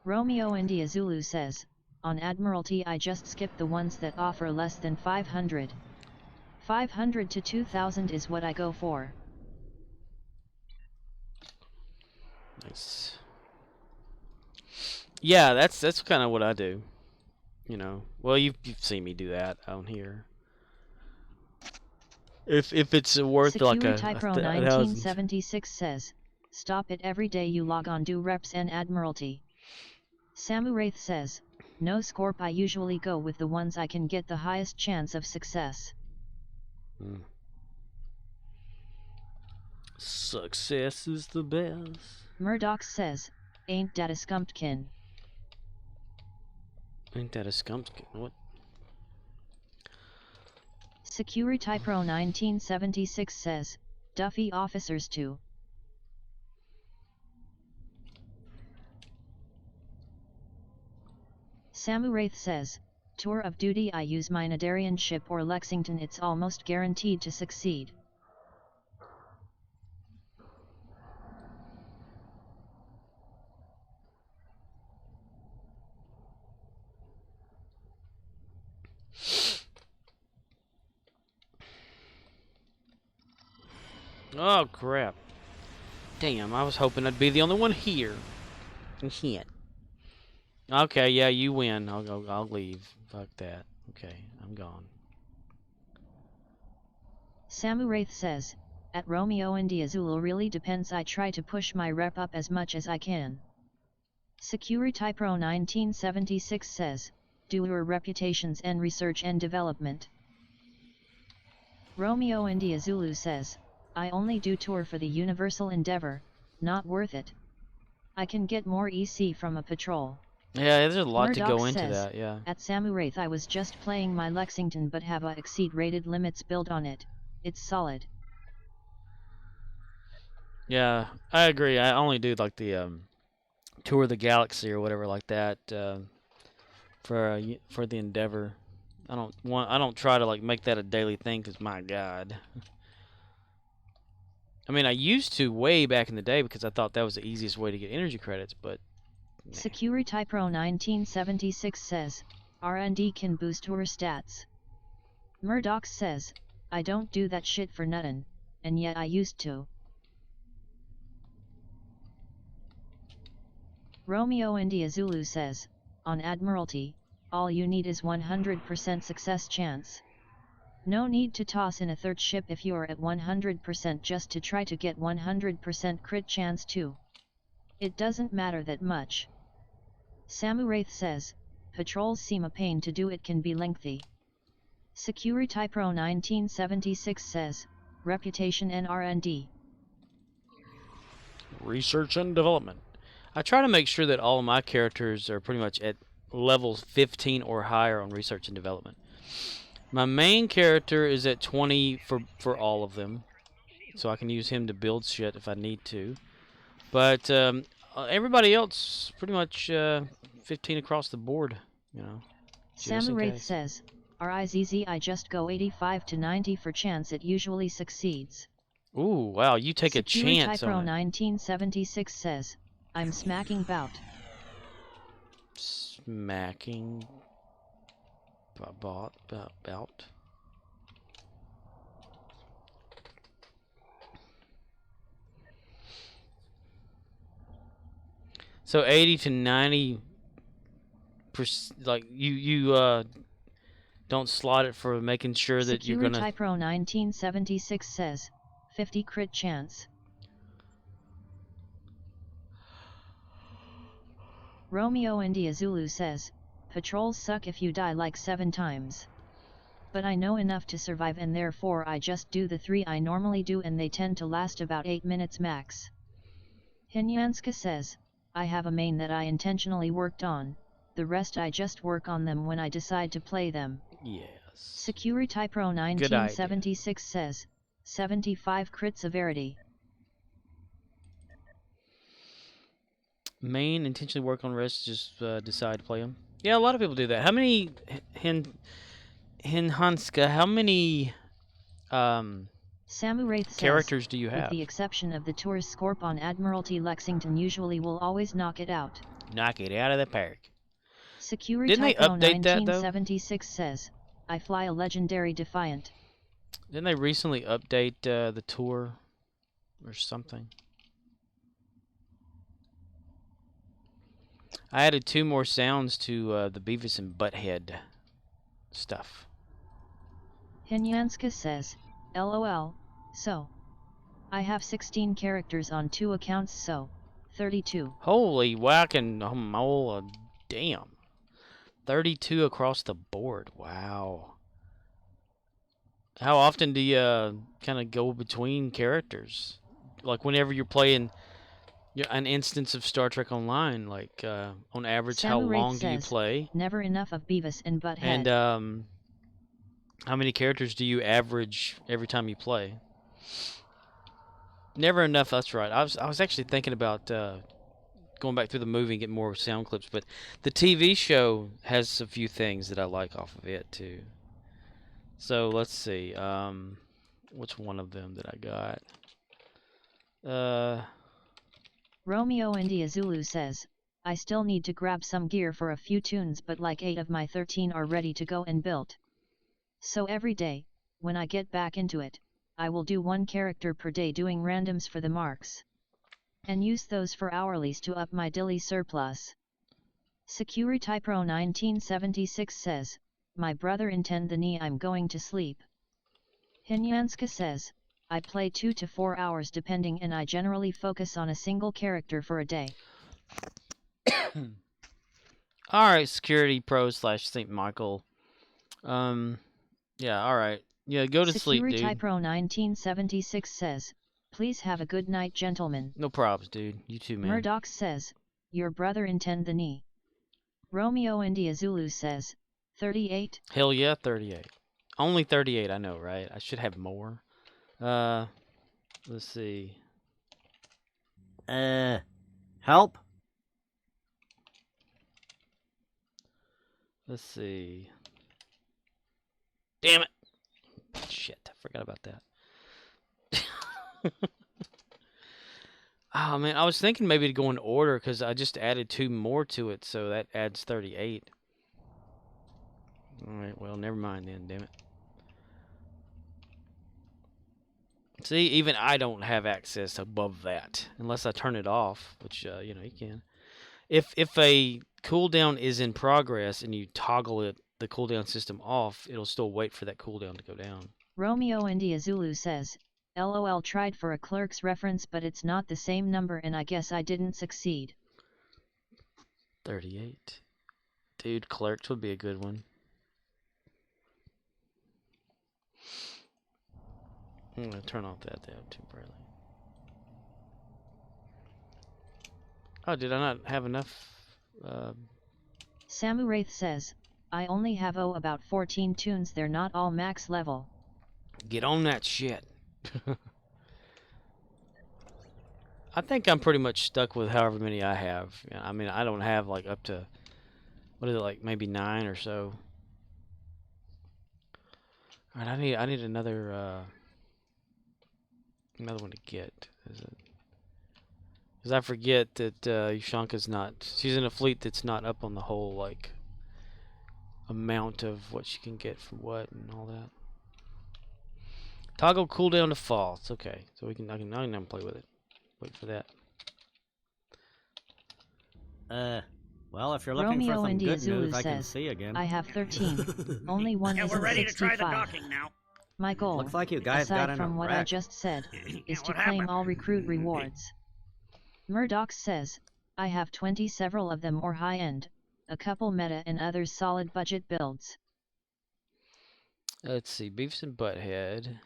A: Romeo India Zulu says, on Admiralty I just skip the ones that offer less than 500. 500 to 2000 is what I go for.
B: Nice. Yeah, that's kind of what I do. You know, well, you've seen me do that on here. If it's worth
A: Security
B: like a
A: Pro 1976 says, stop it every day you log on, do reps and Admiralty. Samuraith says, no Scorp, I usually go with the ones I can get the highest chance of success.
B: Success is the best.
A: Murdoch says, ain't dat a skumpkin?
B: Ain't that a skumpkin? What?
A: Security Pro 1976 says, Duffy officers too. Samuraith says, tour of duty I use my Nadarian ship or Lexington, it's almost guaranteed to succeed.
B: Oh crap! Damn, I was hoping I'd be the only one here. And shit. Okay, yeah, you win. I'll go. I'll leave. Fuck that. Okay, I'm gone.
A: Samuraith says, at Romeo India Zulu really depends, I try to push my rep up as much as I can. Security Pro 1976 says, do your reputations and research and development. Romeo India Zulu says, I only do tour for the Universal Endeavor, not worth it. I can get more EC from a patrol.
B: Yeah, there's a lot
A: Murdoch
B: to go into
A: says,
B: that, yeah.
A: at Samuraith I was just playing my Lexington but have a exceed rated limits build on it. It's solid.
B: Yeah, I agree. I only do like the Tour of the Galaxy or whatever like that for the Endeavor. I don't try to like make that a daily thing, because my God. I mean, I used to way back in the day because I thought that was the easiest way to get energy credits, but
A: Security Pro 1976 says, R&D can boost your stats. Murdoch says, I don't do that shit for nuttin', and yet I used to. Romeo India Zulu says, on Admiralty, all you need is 100% success chance. No need to toss in a third ship if you're at 100% just to try to get 100% crit chance too. It doesn't matter that much. Samu Wraith says, patrols seem a pain to do, it can be lengthy. Security Pro 1976 says, reputation and R&D.
B: Research and development. I try to make sure that all of my characters are pretty much at levels 15 or higher on research and development. My main character is at 20 for all of them, so I can use him to build shit if I need to. But everybody else pretty much 15 across the board, you know.
A: Samu Wraith says, RIZZ, I just go 85 to 90 for chance, it usually succeeds.
B: Ooh, wow, you take a chance
A: Typro
B: on it.
A: 1976 says, I'm smacking bout.
B: Smacking bout. So 80 to 90%, like you don't slot it for making sure that you're gonna.
A: Typro 1976 says, 50 crit chance. Romeo India Zulu says, patrols suck if you die like 7 times. But I know enough to survive and therefore I just do the 3 I normally do and they tend to last about 8 minutes max. Hinyanska says, I have a main that I intentionally worked on, the rest I just work on them when I decide to play them.
B: Yes.
A: Security Pro 1976 says, 75 crit severity.
B: Main intentionally work on rest, just decide to play them. Yeah, a lot of people do that. How many Hinhanska? How many
A: Samu Wraith says,
B: characters do you have?
A: With the exception of the Tours Scorp on Admiralty Lexington, usually will always knock it out.
B: Knock it out of the park.
A: Security
B: Didn't they update that though?
A: 1976 says, I fly a legendary Defiant.
B: Didn't they recently update the tour or something? I added 2 more sounds to the Beavis and Butthead stuff.
A: Hinyanska says, LOL, so. I have 16 characters on 2 accounts, so 32.
B: Holy whacking mole, damn. 32 across the board, wow. How often do you kind of go between characters? Like whenever you're playing an instance of Star Trek Online, like on average, how long do you play?
A: Never enough of Beavis and Butthead.
B: And how many characters do you average every time you play? Never enough. That's right. I was actually thinking about going back through the movie and getting more sound clips, but the TV show has a few things that I like off of it too. So let's see. Which one of them that I got?
A: Romeo India Zulu says, I still need to grab some gear for a few tunes, but like 8 of my 13 are ready to go and built. So every day, when I get back into it, I will do 1 character per day doing randoms for the marks. And use those for hourlies to up my dilly surplus. Security Pro 1976 says, my brother intend the knee I'm going to sleep. Hinyanska says, I play 2 to 4 hours depending and I generally focus on a single character for a day.
B: Alright, Security Pro / St. Michael. Yeah, alright. Yeah, go to sleep, dude.
A: Security Pro 1976 says, please have a good night, gentlemen.
B: No problems, dude. You too, man.
A: Murdoch says, your brother intend the knee. Romeo India Zulu says, 38.
B: Hell yeah, 38. Only 38, I know, right? I should have more. Let's see.
F: Help?
B: Let's see. Damn it! Shit, I forgot about that. Oh, man, I was thinking maybe to go in order because I just added 2 more to it, so that adds 38. Alright, well, never mind then, damn it. See, even I don't have access above that, unless I turn it off, which, you know, you can. If a cooldown is in progress and you toggle the cooldown system off, it'll still wait for that cooldown to go down.
A: Romeo India Zulu says, LOL, tried for a Clerks reference but it's not the same number and I guess I didn't succeed.
B: 38. Dude, Clerks would be a good one. I'm going to turn off that temporarily. Oh, did I not have enough?
A: Samu Wraith says, I only have about 14 tunes, they're not all max level.
B: Get on that shit. I think I'm pretty much stuck with however many I have. I mean, I don't have like up to, what is it, like maybe 9 or so. All right, I need another one to get. Because I forget that Yushanka's not, she's in a fleet that's not up on the whole like amount of what she can get from what and all that. Toggle cooldown to false. Okay, so I can play with it. Wait for that.
F: Well, if you're looking
A: Romeo
F: for some
A: India
F: good
A: Zulu
F: news, I can
A: says,
F: see again.
A: I have 13. Only one
F: Yeah,
A: is
F: we're ready
A: 65.
F: to try the docking now.
A: My goal,
F: Looks like you guys
A: aside
F: got in a
A: from what I
F: wreck.
A: just said, is to
F: What
A: claim
F: happened?
A: all recruit rewards. Murdoch says, I have 20, several of them or high-end, a couple meta and others solid budget builds.
B: Let's see, Beavis and Butthead.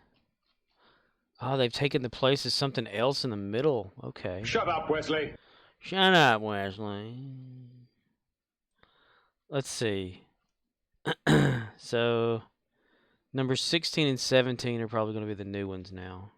B: Oh, they've taken the place of something else in the middle. Okay.
L: Shut up, Wesley.
B: Shut up, Wesley. Let's see. So, number 16 and 17 are probably going to be the new ones now.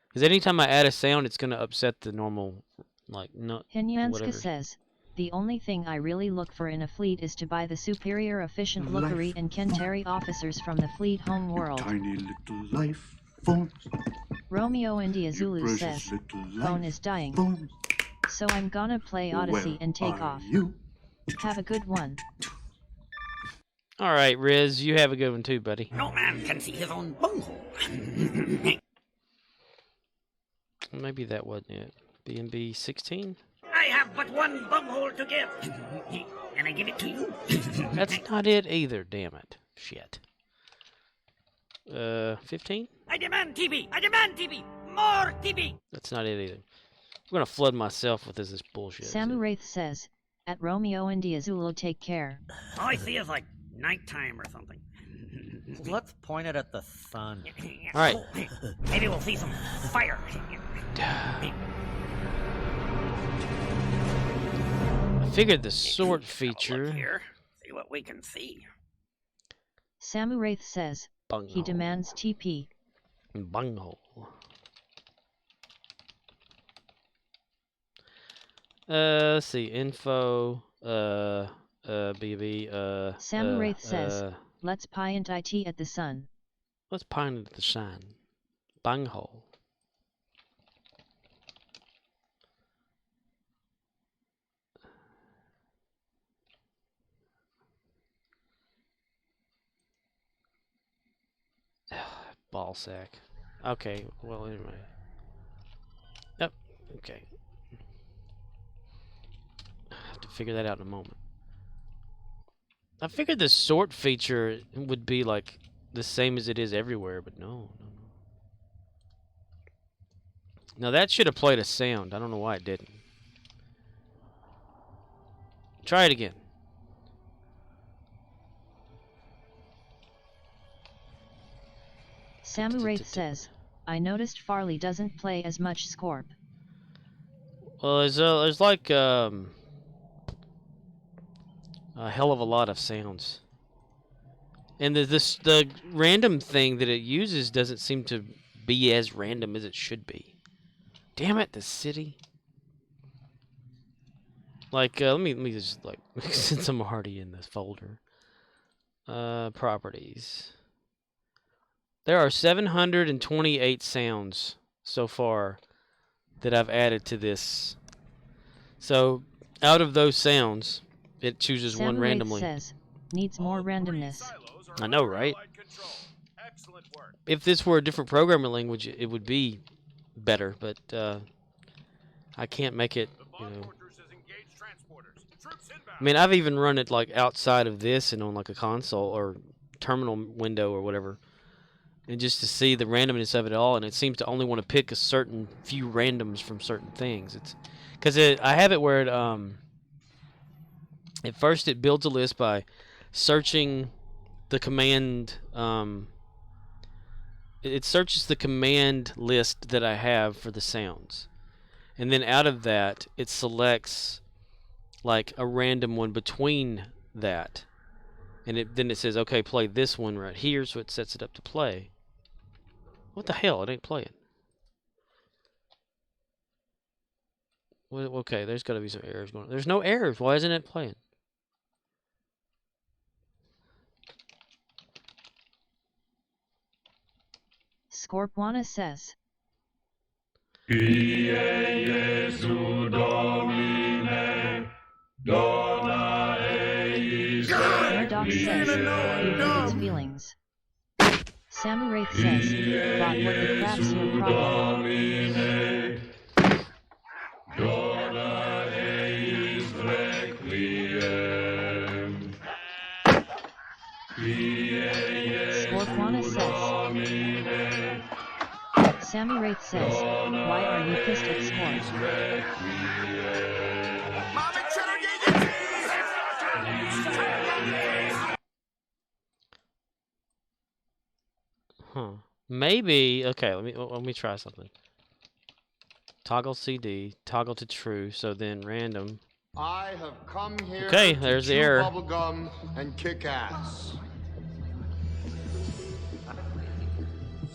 B: Because anytime I add a sound, it's going to upset the normal, like, no,
A: Henyanska
B: whatever.
A: says, the only thing I really look for in a fleet is to buy the superior efficient lookery and Kentari officers from the fleet home world.
O: Tiny little life forms.
A: Romeo India Zulu
O: precious
A: says,
O: little
A: phone
O: life
A: is dying.
O: forms.
A: So I'm gonna play Odyssey and take off. Have a good one.
B: Alright, Riz, you have a good one too, buddy.
F: No man can see his own bunghole.
B: Maybe that wasn't it. B&B 16?
F: I have but one bunghole to give. And I give it to you.
B: That's not it either, damn it. Shit. 15?
F: I demand TV! I demand TV! More TV!
B: That's not it either. I'm gonna flood myself with this bullshit.
A: Samu Wraith says, at Romeo India Zulu, take care.
F: All I see is like nighttime or something.
P: Let's point it at the sun.
B: Alright.
F: Maybe we'll see some fire.
B: I figured the sort feature.
F: Here, see what we can see.
A: Samu Wraith says,
B: Bunghole.
A: He demands TP.
B: Bunghole. Let's see. Info. BB.
A: Samu Wraith says, let's pint IT at the sun.
B: Let's pint at the sun. Bunghole. Ball sack. Okay, well, anyway. Yep, okay. I have to figure that out in a moment. I figured the sort feature would be like the same as it is everywhere, but no. Now that should have played a sound. I don't know why it didn't. Try it again.
A: Samu Wraith says, I noticed Farley doesn't play as much Scorp.
B: Well, there's like a hell of a lot of sounds, and the random thing that it uses doesn't seem to be as random as it should be. Damn it, the city. Like let me just like since I'm already in this folder. Properties. There are 728 sounds so far that I've added to this. So, out of those sounds, it chooses
A: Samu
B: one
A: Wraith
B: randomly.
A: says, needs more randomness.
B: I know, right? If this were a different programming language, it would be better, but I can't make it, you know. I mean, I've even run it like outside of this and on like a console or terminal window or whatever, and just to see the randomness of it all. And it seems to only want to pick a certain few randoms from certain things. It's because I have it where it at first it builds a list by searching the command. It searches the command list that I have for the sounds, and then out of that it selects like a random one between that, and then it says, okay, play this one right here, so it sets it up to play. What the hell? It ain't playing. Well, okay, there's got to be some errors going on. There's no errors. Why isn't it playing?
A: Scorpwana says. Murdoch says, you hurt its feelings. Samu Wraith says, but what the crap's your problem? Scorpwana says. Samu Wraith says, why are you pissed at Scorp?
B: Huh. Maybe. Okay. Let me try something. Toggle CD. Toggle to true. So then random.
Q: I have come here.
B: Okay. There's the error.
Q: Bubblegum and kick ass.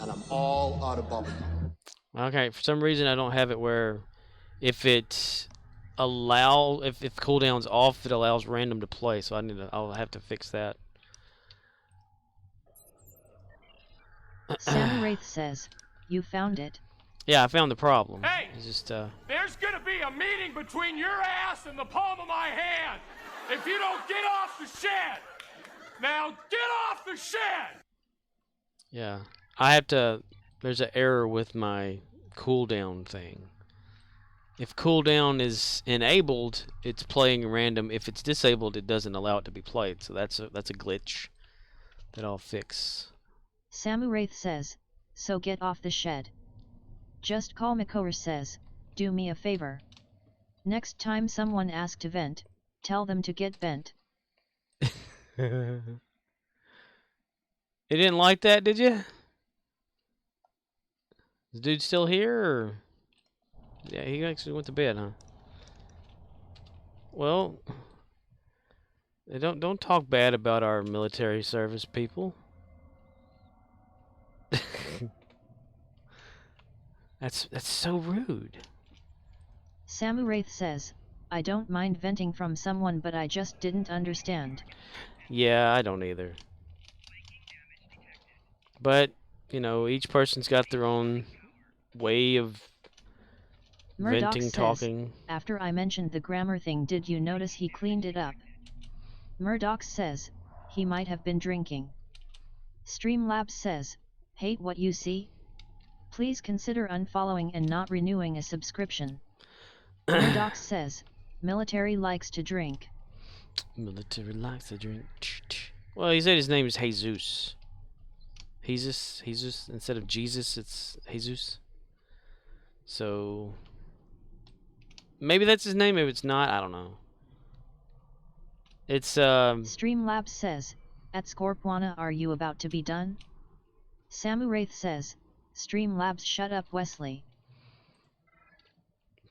Q: And I'm all out of bubblegum.
B: Okay. For some reason, I don't have it where if it if cooldown's off, it allows random to play. So I'll have to fix that.
A: Samu Wraith says, you found it.
B: Yeah, I found the problem.
L: Hey!
B: It's just,
L: There's gonna be a meeting between your ass and the palm of my hand if you don't get off the shed! Now get off the shed!
B: yeah. I have to... There's an error with my cooldown thing. If cooldown is enabled, it's playing random. If it's disabled, it doesn't allow it to be played. So that's a glitch that I'll fix.
A: Samu Wraith says, so get off the shed. Just Call Makor says, do me a favor. Next time someone asks to vent, tell them to get bent.
B: You didn't like that, did you? Is the dude still here, or? Yeah, he actually went to bed, huh? Well, don't talk bad about our military service people. That's so rude.
A: Samu Wraith says, I don't mind venting from someone, but I just didn't understand.
B: Yeah, I don't either. But, you know, each person's got their own way of
A: Murdoch
B: venting,
A: says,
B: talking.
A: after I mentioned the grammar thing, did you notice he cleaned it up? Murdoch says, he might have been drinking. Streamlabs says, hate what you see? Please consider unfollowing and not renewing a subscription. Murdoch says, military likes to drink.
B: Military likes to drink. Well, he said his name is Jesus. Jesus, instead of Jesus, it's Jesus. So, maybe that's his name, maybe it's not, I don't know. It's,
A: Streamlabs says, at Scorpwana, are you about to be done? Samu Wraith says, Streamlabs, shut up, Wesley.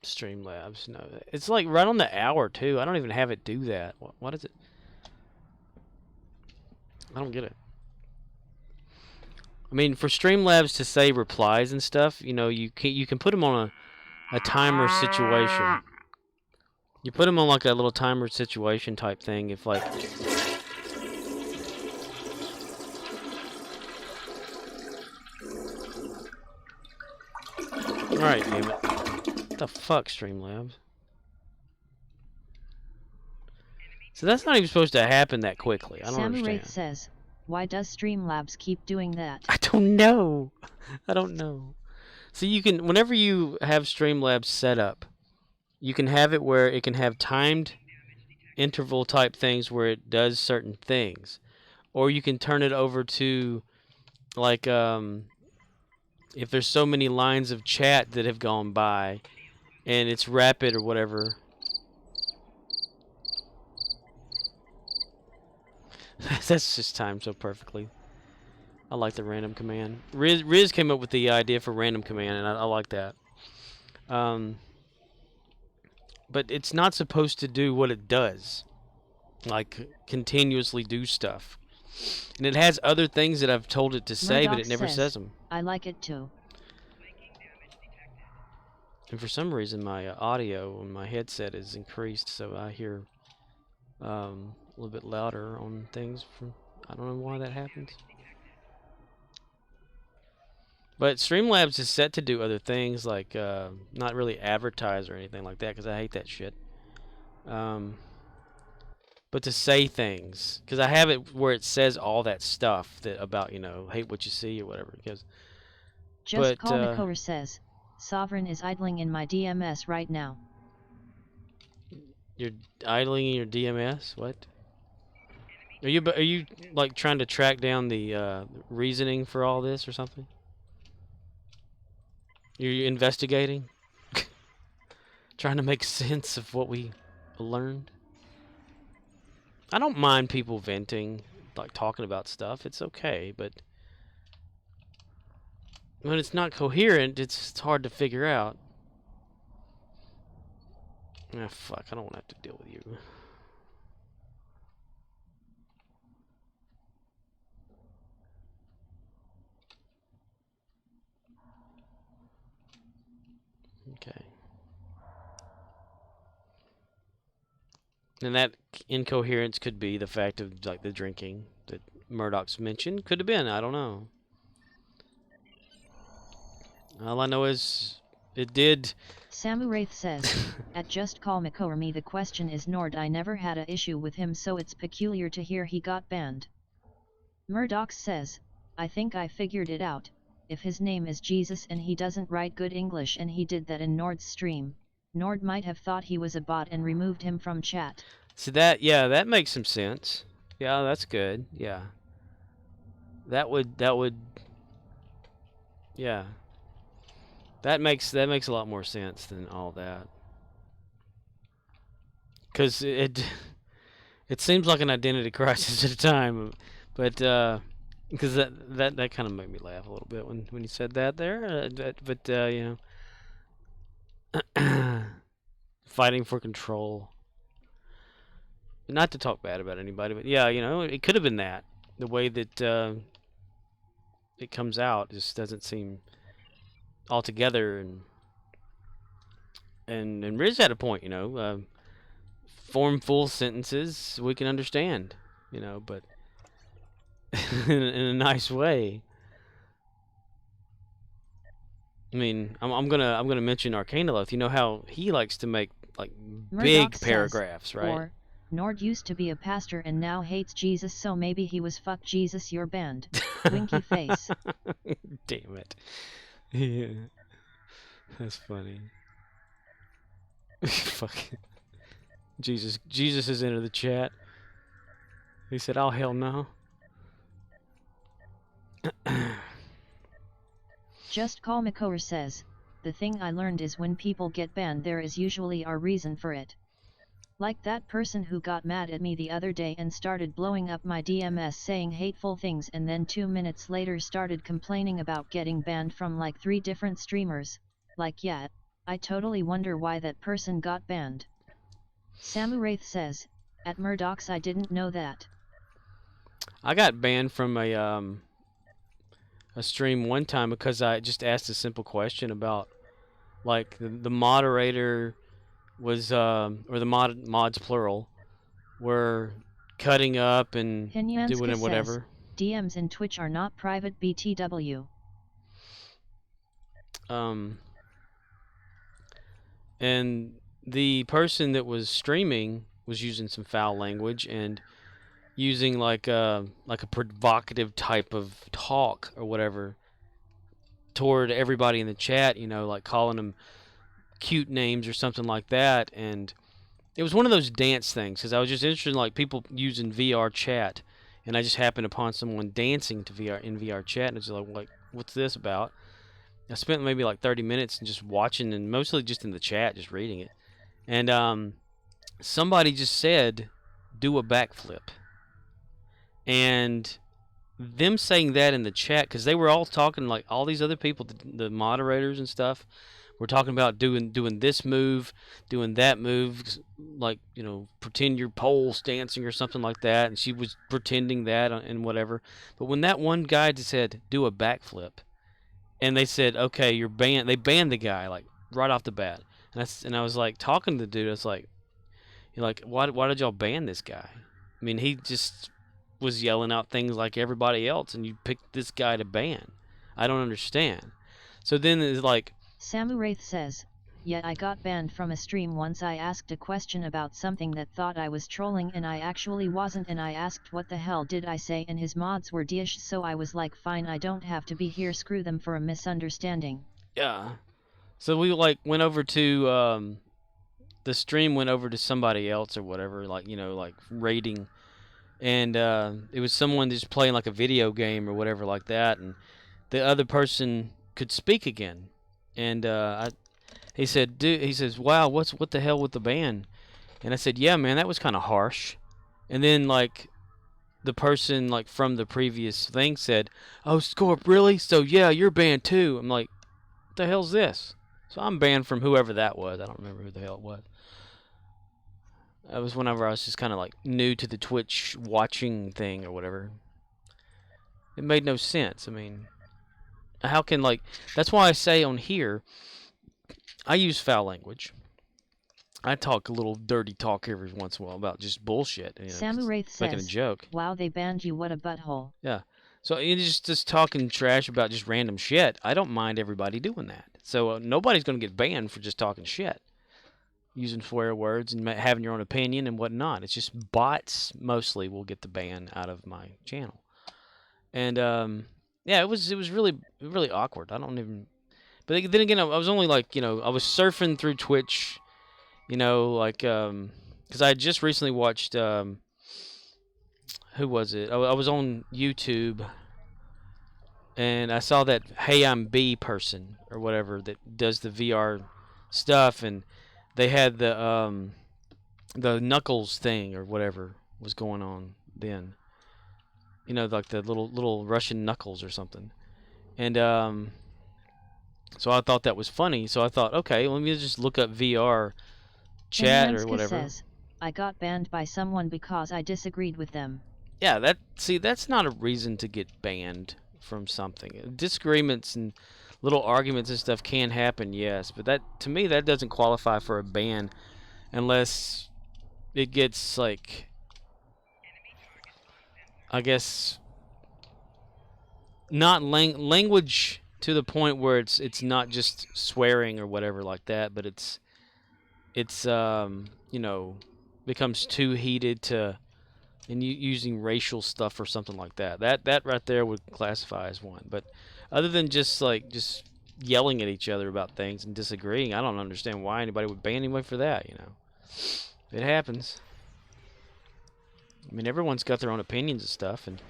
B: Streamlabs, no. It's like right on the hour, too. I don't even have it do that. What is it? I don't get it. I mean, for Streamlabs to say replies and stuff, you know, you can put them on a timer situation. You put them on like a little timer situation type thing. If like, all right, damn it. What the fuck, Streamlabs? So that's not even supposed to happen that quickly. I don't understand.
A: Samu Wraith says, why does Streamlabs keep doing that?
B: I don't know. I don't know. So you can, whenever you have Streamlabs set up, you can have it where it can have timed interval type things where it does certain things, or you can turn it over to like if there's so many lines of chat that have gone by and it's rapid or whatever. That's just timed so perfectly. I like the random command. Riz came up with the idea for random command, and I like that. But it's not supposed to do what it does, like continuously do stuff. And it has other things that I've told it to say, but it never says them.
A: I like it too.
B: And for some reason, my audio on my headset is increased, so I hear a little bit louder on things. I don't know why that happens. But Streamlabs is set to do other things, like not really advertise or anything like that, because I hate that shit. But to say things, because I have it where it says all that stuff that about, hate what you see or whatever. Because
A: Just Call Makora says, Sovereign is idling in my DMS right now.
B: You're idling in your DMS? What? Are you like trying to track down the reasoning for all this or something? You're investigating? Trying to make sense of what we learned? I don't mind people venting, like talking about stuff. It's okay, but when it's not coherent, it's hard to figure out. Ah, fuck, I don't want to have to deal with you. Okay. And that incoherence could be the fact of like the drinking that Murdoch's mentioned. Could have been. I don't know. All I know is it did.
A: Samuraith says, at Just Call Makora me the question is Nord I never had a issue with him so it's peculiar to hear he got banned. Murdoch says, I think I figured it out, if his name is Jesus and he doesn't write good English and he did that in Nord's stream, Nord might have thought he was a bot and removed him from chat.
B: So that makes some sense. Yeah, that's good. Yeah. That would yeah. That makes a lot more sense than all that. Cuz it seems like an identity crisis at a time, but because that kind of made me laugh a little bit when you said that there. But you know, fighting for control. Not to talk bad about anybody, but yeah, it could have been that. The way that it comes out just doesn't seem altogether. And Riz had a point, form full sentences we can understand, but in a nice way. I mean, I'm gonna mention Arcanoloth. You know how he likes to make like
A: Murdoch
B: big paragraphs,
A: says,
B: right?
A: Or, Nord used to be a pastor and now hates Jesus, so maybe he was fuck Jesus you're banned. Winky face.
B: Damn it. Yeah. That's funny. Fuck. Jesus has entered the chat. He said, "Oh hell no."
A: Just Call Makora says, the thing I learned is when people get banned there is usually a reason for it. Like that person who got mad at me the other day and started blowing up my DMS saying hateful things and then 2 minutes later started complaining about getting banned from like 3 different streamers. Like yeah, I totally wonder why that person got banned. Samuraith says, at Murdoch's I didn't know that.
B: I got banned from a stream one time because I just asked a simple question about like the moderator was or the mods plural were cutting up and doing whatever.
A: Says, DMs in Twitch are not private BTW.
B: And the person that was streaming was using some foul language and using like a provocative type of talk or whatever toward everybody in the chat, like calling them cute names or something like that, and it was one of those dance things because I was just interested in like people using VR chat, and I just happened upon someone dancing to VR chat, and it's like what's this about? I spent maybe like 30 minutes and just watching, and mostly just in the chat, just reading it, and somebody just said, "Do a backflip," and them saying that in the chat, because they were all talking, like all these other people, the moderators and stuff, were talking about doing this move, doing that move, like, you know, pretend you're pole dancing or something like that, and she was pretending that and whatever. But when that one guy just said, do a backflip, and they said, okay, you're banned, they banned the guy, like, right off the bat. And I was like, talking to the dude, I was like, you're like, why did y'all ban this guy? I mean, he just was yelling out things like everybody else, and you picked this guy to ban. I don't understand. So then it's like,
A: Samu Wraith says, yet I got banned from a stream once. I asked a question about something that thought I was trolling and I actually wasn't, and I asked what the hell did I say, and his mods were dish, so I was like, fine, I don't have to be here, screw them for a misunderstanding.
B: yeah. So we like went over to the stream went over to somebody else or whatever, like, you know, like raiding, and it was someone just playing like a video game or whatever like that, and the other person could speak again, and he said, dude, he says, wow, what the hell with the ban? And I said, yeah, man, that was kind of harsh. And then like the person like from the previous thing said, oh, Scorp, really? So yeah, you're banned too. I'm like, what the hell's this? So I'm banned from whoever that was. I don't remember who the hell it was. That was whenever I was just kind of like new to the Twitch watching thing or whatever. It made no sense. I mean, how can, like, that's why I say on here, I use foul language. I talk a little dirty talk every once in a while about just bullshit. You know,
A: Samu Wraith
B: making a
A: says,
B: joke.
A: wow, they banned you, what a butthole.
B: Yeah. So you're just talking trash about just random shit. I don't mind everybody doing that. So nobody's going to get banned for just talking shit, using swear words and having your own opinion and whatnot. It's just bots mostly will get the ban out of my channel. And yeah, it was really awkward. I don't even. But then again, I was only like, you know, I was surfing through Twitch, you know, like because I had just recently watched who was it? I was on YouTube, and I saw that Hey I'm B person or whatever that does the VR stuff, and they had the Knuckles thing or whatever was going on then. You know, like the little Russian Knuckles or something. And so I thought that was funny. So I thought, okay, let me just look up VR chat or whatever.
A: Says, I got banned by someone because I disagreed with them.
B: Yeah, that's not a reason to get banned from something. Disagreements and little arguments and stuff can happen, yes, but that, to me, that doesn't qualify for a ban unless it gets, like, I guess, not language to the point where it's not just swearing or whatever like that, but it's you know, becomes too heated to, and using racial stuff or something like that. That right there would classify as one. But other than just yelling at each other about things and disagreeing, I don't understand why anybody would ban anybody for that. You know, it happens. I mean, everyone's got their own opinions and stuff and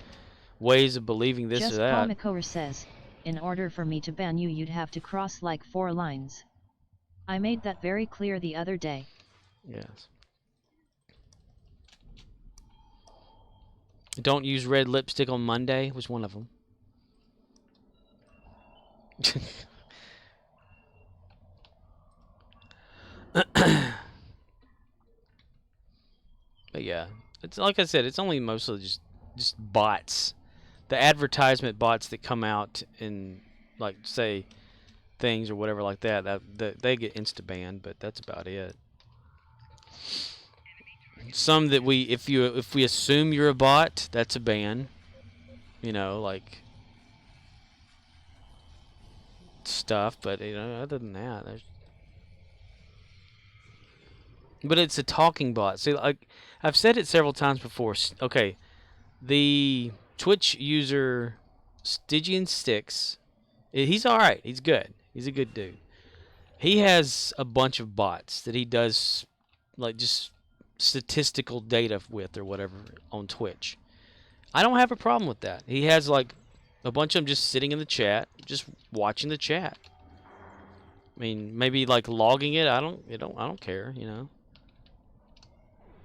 B: ways of believing this
A: Just
B: or that.
A: Just Paul McCower says, in order for me to ban you, you'd have to cross like 4 lines. I made that very clear the other day.
B: Yes. Don't use red lipstick on Monday was one of them. But yeah, it's like I said, it's only mostly just bots. The advertisement bots that come out and, like, say things or whatever like that they get insta banned, but that's about it. Some that if we assume you're a bot, that's a ban. You know, like stuff, but you know, other than that, but it's a talking bot. See, like I've said it several times before. Okay, the Twitch user Stygian Sticks, he's all right. He's good. He's a good dude. he has a bunch of bots that he does like just statistical data with or whatever on Twitch. I don't have a problem with that. He has like a bunch of them just sitting in the chat, just watching the chat. I mean, maybe like logging it. I don't care. You know,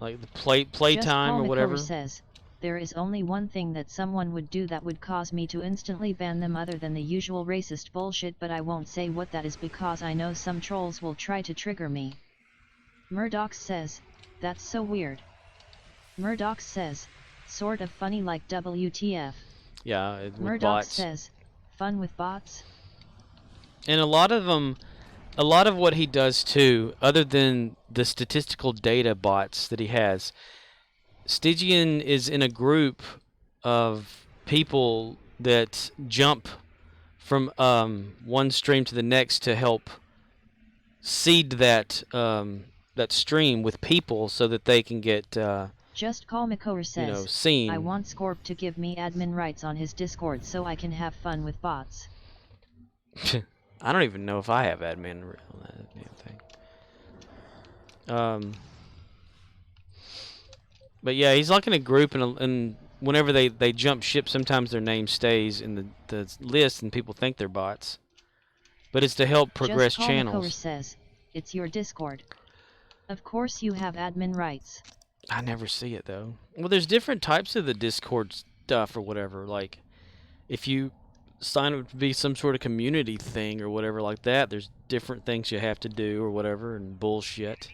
B: like the play
A: Just
B: time
A: Paul
B: or
A: McCover
B: whatever.
A: says, there is only one thing that someone would do that would cause me to instantly ban them other than the usual racist bullshit, but I won't say what that is because I know some trolls will try to trigger me. Murdoch says, that's so weird. Murdoch says, sort of funny like WTF.
B: Yeah, with
A: Murdoch
B: bots.
A: says, fun with bots?
B: And a lot of them, a lot of what he does too, other than the statistical data bots that he has, Stygian is in a group of people that jump from one stream to the next to help seed that that stream with people so that they can get
A: Just Call McCower says,
B: seen.
A: I want Scorp to give me admin rights on his Discord so I can have fun with bots.
B: I don't even know if I have admin on that damn thing. But yeah, he's like in a group, and whenever they jump ship, sometimes their name stays in the list, and people think they're bots. But it's to help progress
A: Just Call
B: channels.
A: McCower says, it's your Discord. Of course you have admin rights.
B: I never see it though. Well, there's different types of the Discord stuff or whatever. Like, if you sign up to be some sort of community thing or whatever like that, there's different things you have to do or whatever and bullshit.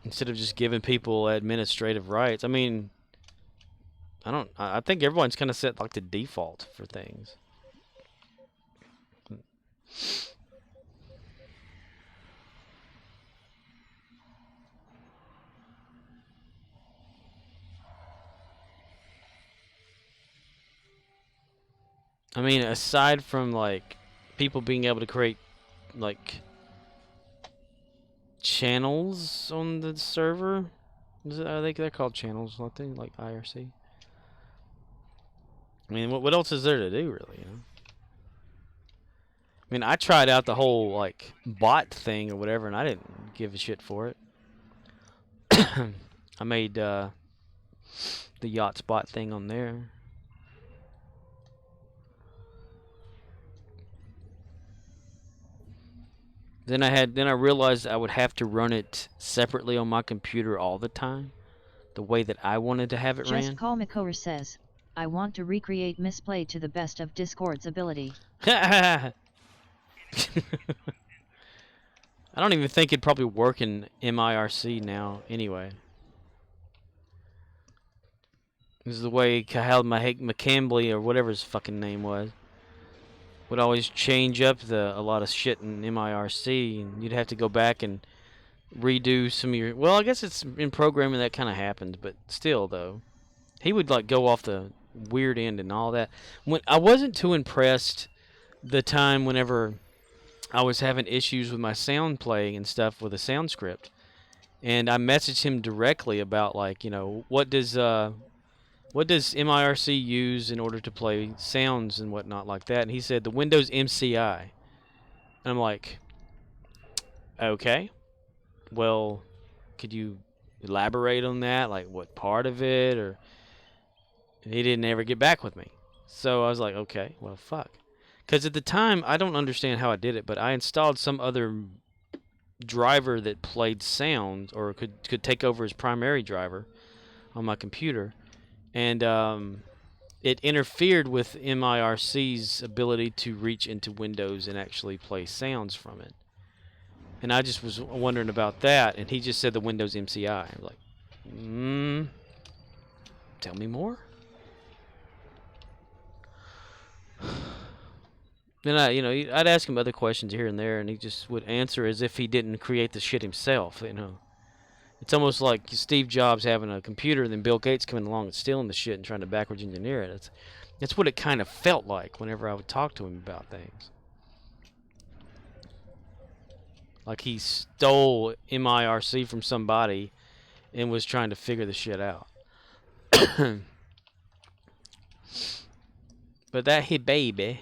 B: Instead of just giving people administrative rights. I mean, I think everyone's kind of set like the default for things. I mean, aside from like people being able to create like channels on the server, I think they're called channels, I think, like IRC. I mean, what else is there to do, really? You know? I mean, I tried out the whole like bot thing or whatever, and I didn't give a shit for it. I made the yacht spot thing on there. Then I realized I would have to run it separately on my computer all the time, the way that I wanted to have it ran.
A: Just Call McCower says, I want to recreate misplay to the best of Discord's ability.
B: I don't even think it'd probably work in MIRC now anyway. This is the way Kahal McCambly or whatever his fucking name was would always change up a lot of shit in MIRC, and you'd have to go back and redo some of your. Well, I guess it's in programming that kind of happens, but still though, he would like go off the weird end and all that. When I wasn't too impressed the time whenever I was having issues with my sound playing and stuff with a sound script, and I messaged him directly about like, you know, what does MIRC use in order to play sounds and whatnot like that? And he said the Windows MCI. And I'm like, okay, well, could you elaborate on that? Like what part of it? Or and he didn't ever get back with me. So I was like, okay, well, fuck. Because at the time, I don't understand how I did it, but I installed some other driver that played sound or could take over as primary driver on my computer. And it interfered with MIRC's ability to reach into Windows and actually play sounds from it. And I just was wondering about that, and he just said the Windows MCI. I was like, tell me more? Then I'd ask him other questions here and there, and he just would answer as if he didn't create the shit himself, you know. It's almost like Steve Jobs having a computer, then Bill Gates coming along and stealing the shit and trying to backwards engineer it. That's what it kind of felt like whenever I would talk to him about things. Like he stole MIRC from somebody and was trying to figure the shit out. But that hit baby.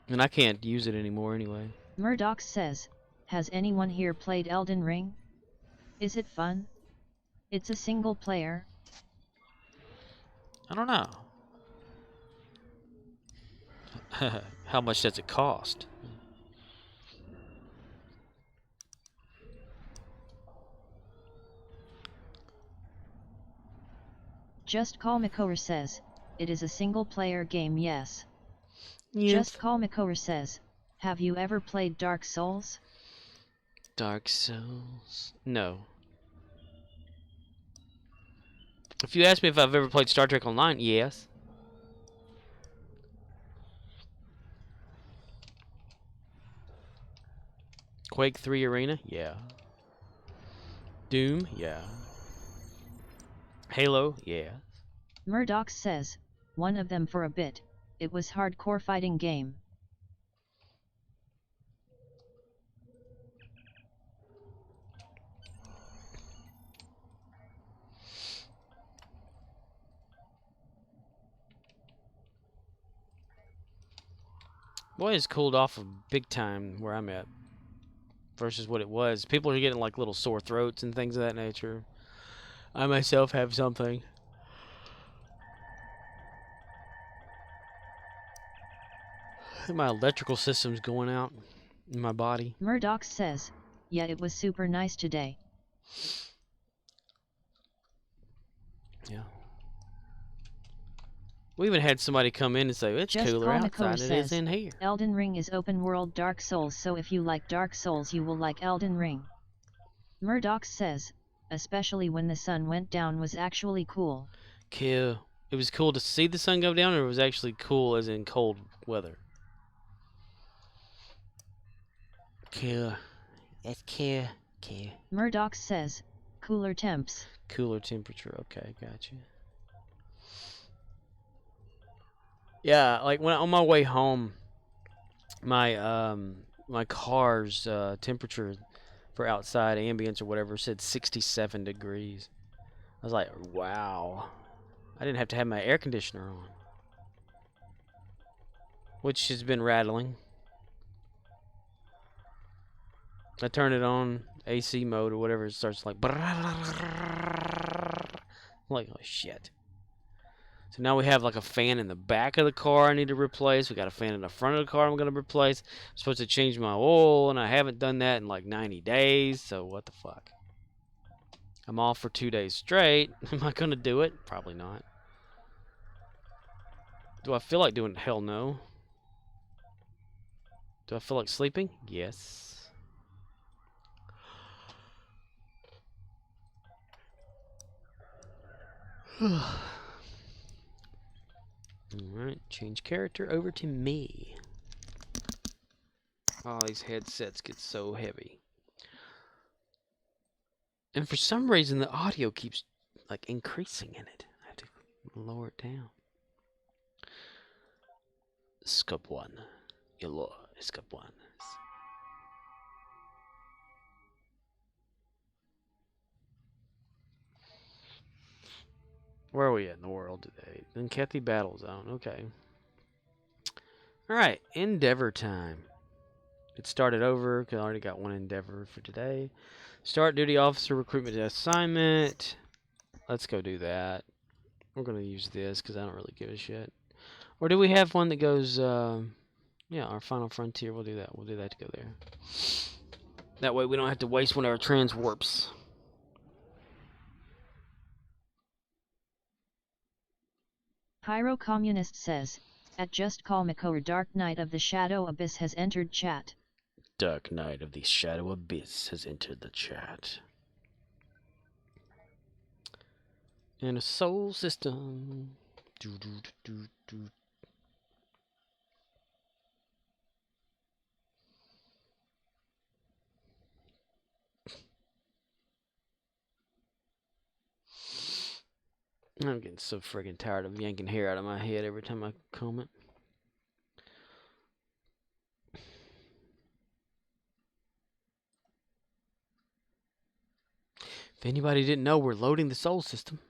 B: And I can't use it anymore anyway.
A: Murdoch says, has anyone here played Elden Ring? Is it fun? It's a single player.
B: I don't know. How much does it cost?
A: Just Call Makover says, it is a single player game, yes.
B: Yes.
A: Just Call Makover says, have you ever played Dark Souls?
B: Dark Souls? No. If you ask me if I've ever played Star Trek Online, yes. Quake 3 Arena? Yeah. Doom? Yeah. Halo? Yeah.
A: Murdoch says, one of them for a bit. It was hardcore fighting game.
B: Boy, it's cooled off big time where I'm at versus what it was. People are getting like little sore throats and things of that nature. I myself have something. I think my electrical system's going out in my body.
A: Murdoch says, yeah, it was super nice today.
B: Yeah. We even had somebody come in and say, it's
A: Just
B: cooler
A: Call
B: outside than it is in here.
A: Elden Ring is open world Dark Souls, so if you like Dark Souls you will like Elden Ring. Murdoch says, especially when the sun went down was actually cool.
B: Cool. It was cool to see the sun go down, or it was actually cool as in cold weather? Cool. That's cool. Cool.
A: Murdoch says, cooler temps.
B: Cooler temperature. Okay, gotcha. Yeah, like when on my way home, my my car's temperature for outside ambience or whatever said 67 degrees. I was like, wow. I didn't have to have my air conditioner on, which has been rattling. I turn it on AC mode or whatever, it starts like, I'm like, oh shit. So now we have like a fan in the back of the car I need to replace. We got a fan in the front of the car I'm going to replace. I'm supposed to change my oil, and I haven't done that in like 90 days. So what the fuck? I'm off for 2 days straight. Am I going to do it? Probably not. Do I feel like doing it? Hell no. Do I feel like sleeping? Yes. Alright, change character over to me. Oh, these headsets get so heavy. And for some reason, the audio keeps, like, increasing in it. I have to lower it down. Scope 1. Yellow. Scope 1. Where are we at in the world today? In Kathy Battle Zone. Okay. Alright, Endeavor time. It started over, because I already got one Endeavor for today. Start duty officer recruitment assignment. Let's go do that. We're going to use this, because I don't really give a shit. Or do we have one that goes, yeah, our final frontier. We'll do that. We'll do that to go there. That way we don't have to waste one of our transwarps.
A: Pyro Communist says, at Just Call Makover Dark Knight of the Shadow Abyss has entered chat.
B: Dark Knight of the Shadow Abyss has entered the chat. And a soul system. Do, do, do, do. I'm getting so friggin' tired of yanking hair out of my head every time I comment. If anybody didn't know, we're loading the soul system.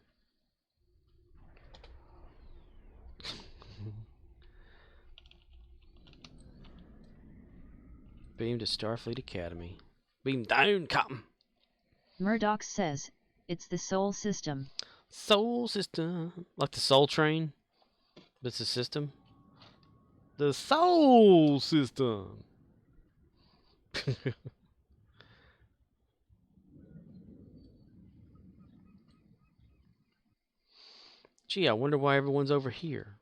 B: beam to Starfleet Academy. Beam down, Captain.
A: Murdoch says, it's the Soul System.
B: Soul System. Like the Soul Train? That's the system? The Soul System. Gee, I wonder why everyone's over here.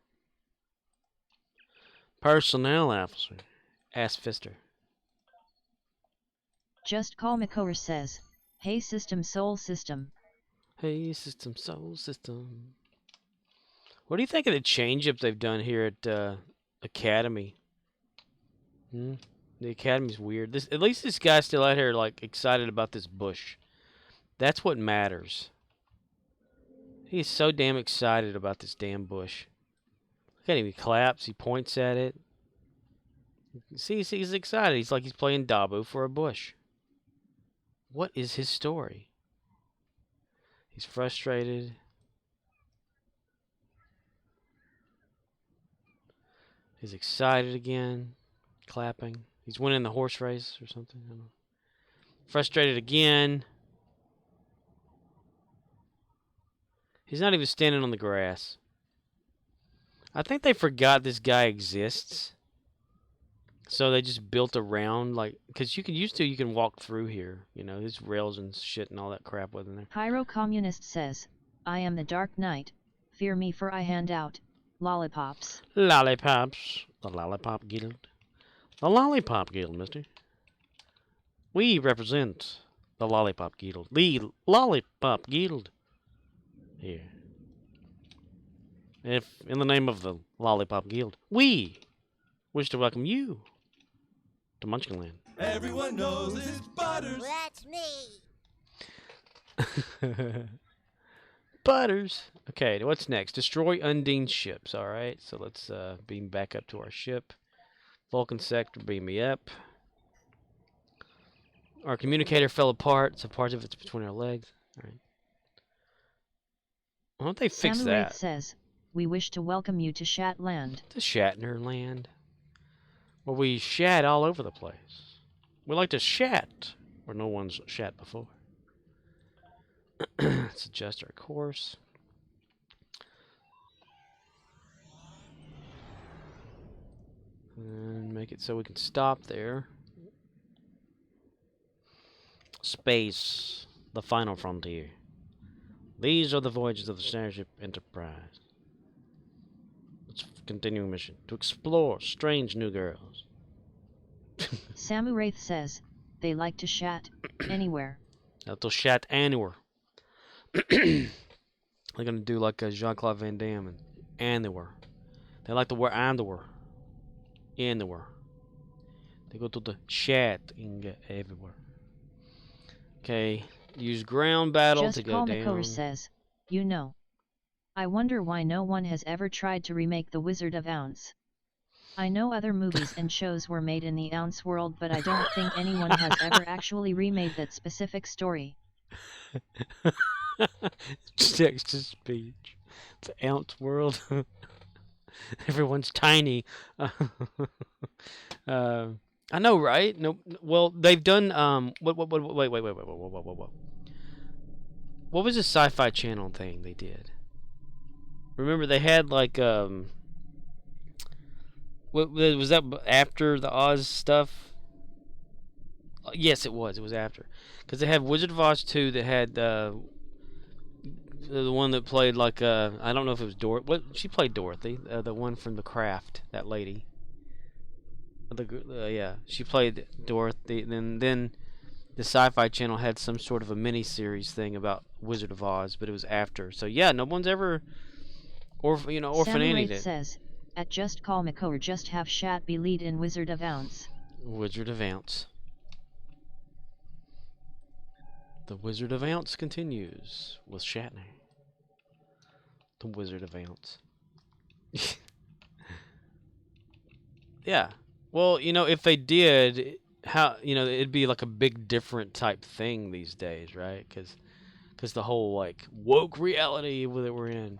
B: Personnel officer. Ask Fister.
A: Just Call McCower says, hey System Soul System.
B: Hey System Soul System. What do you think of the change-up they've done here at Academy? The Academy's weird. At least this guy's still out here like excited about this bush. That's what matters. He's so damn excited about this damn bush. Look at him. He claps. He points at it. See, he's excited. He's like he's playing Dabu for a bush. What is his story? He's frustrated. He's excited again. Clapping. He's winning the horse race or something. I don't know. Frustrated again. He's not even standing on the grass. I think they forgot this guy exists. So they just built around, like, because you can walk through here. You know, there's rails and shit and all that crap within there.
A: Pyro Communist says, I am the Dark Knight. Fear me for I hand out lollipops.
B: Lollipops. The Lollipop Guild. The Lollipop Guild, mister. We represent the Lollipop Guild. The Lollipop Guild. Here. If, in the name of the Lollipop Guild, we wish to welcome you to Munchkinland.
R: Everyone knows it's Butters.
C: That's me.
B: Butters. Okay, what's next? Destroy Undine ships. All right, so let's beam back up to our ship. Vulcan sector, beam me up. Our communicator fell apart, so part of it's between our legs. All right. Why don't they fix
A: Samu
B: that?
A: Wraith says, we wish to welcome you to Shatland.
B: To Shatner land. Where we shat all over the place. We like to shat where no one's shat before. Let's adjust our course. And make it so we can stop there. Space, the final frontier. These are the voyages of the Starship Enterprise. Let's continue mission to explore strange new girls.
A: Samu Wraith says, they like to shat anywhere.
B: To shat anywhere. They're gonna do like a Jean-Claude Van Damme and anywhere. They like to wear underwear. Anywhere. They go to the chatting everywhere. Okay. Use ground battle
A: Just
B: to go
A: Call
B: down.
A: McCower says, you know. I wonder why no one has ever tried to remake The Wizard of Ounce. I know other movies and shows were made in the Ounce world, but I don't think anyone has ever actually remade that specific story.
B: Text to speech. The Ounce world. Everyone's tiny. I know, right? No, well, they've done wait. What was the Sci-Fi Channel thing they did? Remember they had like what was that after the Oz stuff? Yes, it was. It was after, because they had Wizard of Oz 2 that had the one that played like I don't know if it was Dorothy. What she played Dorothy, the one from The Craft, that lady. Yeah, she played Dorothy. Then the Sci-Fi Channel had some sort of a mini-series thing about Wizard of Oz, but it was after. So yeah, no one's ever orphanated it.
A: Says, at Just Call McCower, just have Shat be lead in Wizard of Ounce.
B: Wizard of Ounce. The Wizard of Ounce continues with Shatner. The Wizard of Ounce. Yeah. Well, if they did, it'd be like a big different type thing these days, right? Because the whole like woke reality that we're in.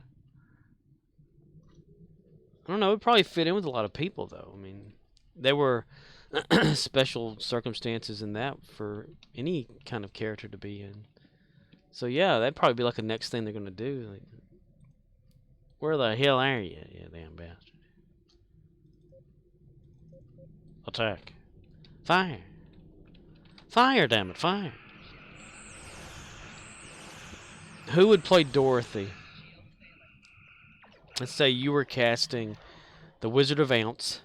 B: I don't know. It'd probably fit in with a lot of people, though. I mean, they were special circumstances in that for any kind of character to be in. So yeah, that'd probably be like the next thing they're gonna do. Like, where the hell are you, you damn bastard? Attack. Fire. Fire, damn it, fire. Who would play Dorothy? Let's say you were casting the Wizard of Ounce.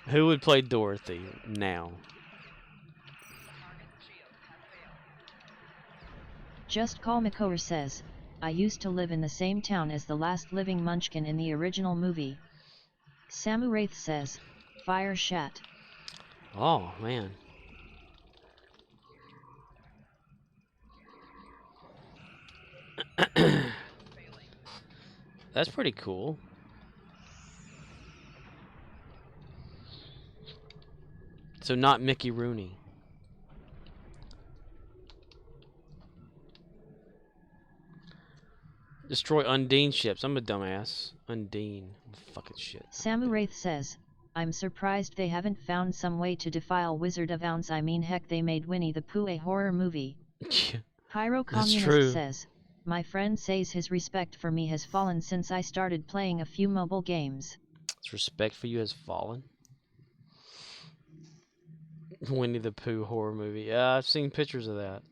B: Who would play Dorothy now?
A: Just Call Makor says, I used to live in the same town as the last living Munchkin in the original movie. Samu Wraith says, Fire Shat.
B: Oh, man. That's pretty cool. So not Mickey Rooney. Destroy Undine ships. I'm a dumbass. Undine. Fucking shit.
A: Samu Wraith says, I'm surprised they haven't found some way to defile Wizard of Ounce. I mean, heck, they made Winnie the Pooh a horror movie. Pyro Communist says, my friend says his respect for me has fallen since I started playing a few mobile games.
B: His respect for you has fallen? Winnie the Pooh horror movie. Yeah, I've seen pictures of that.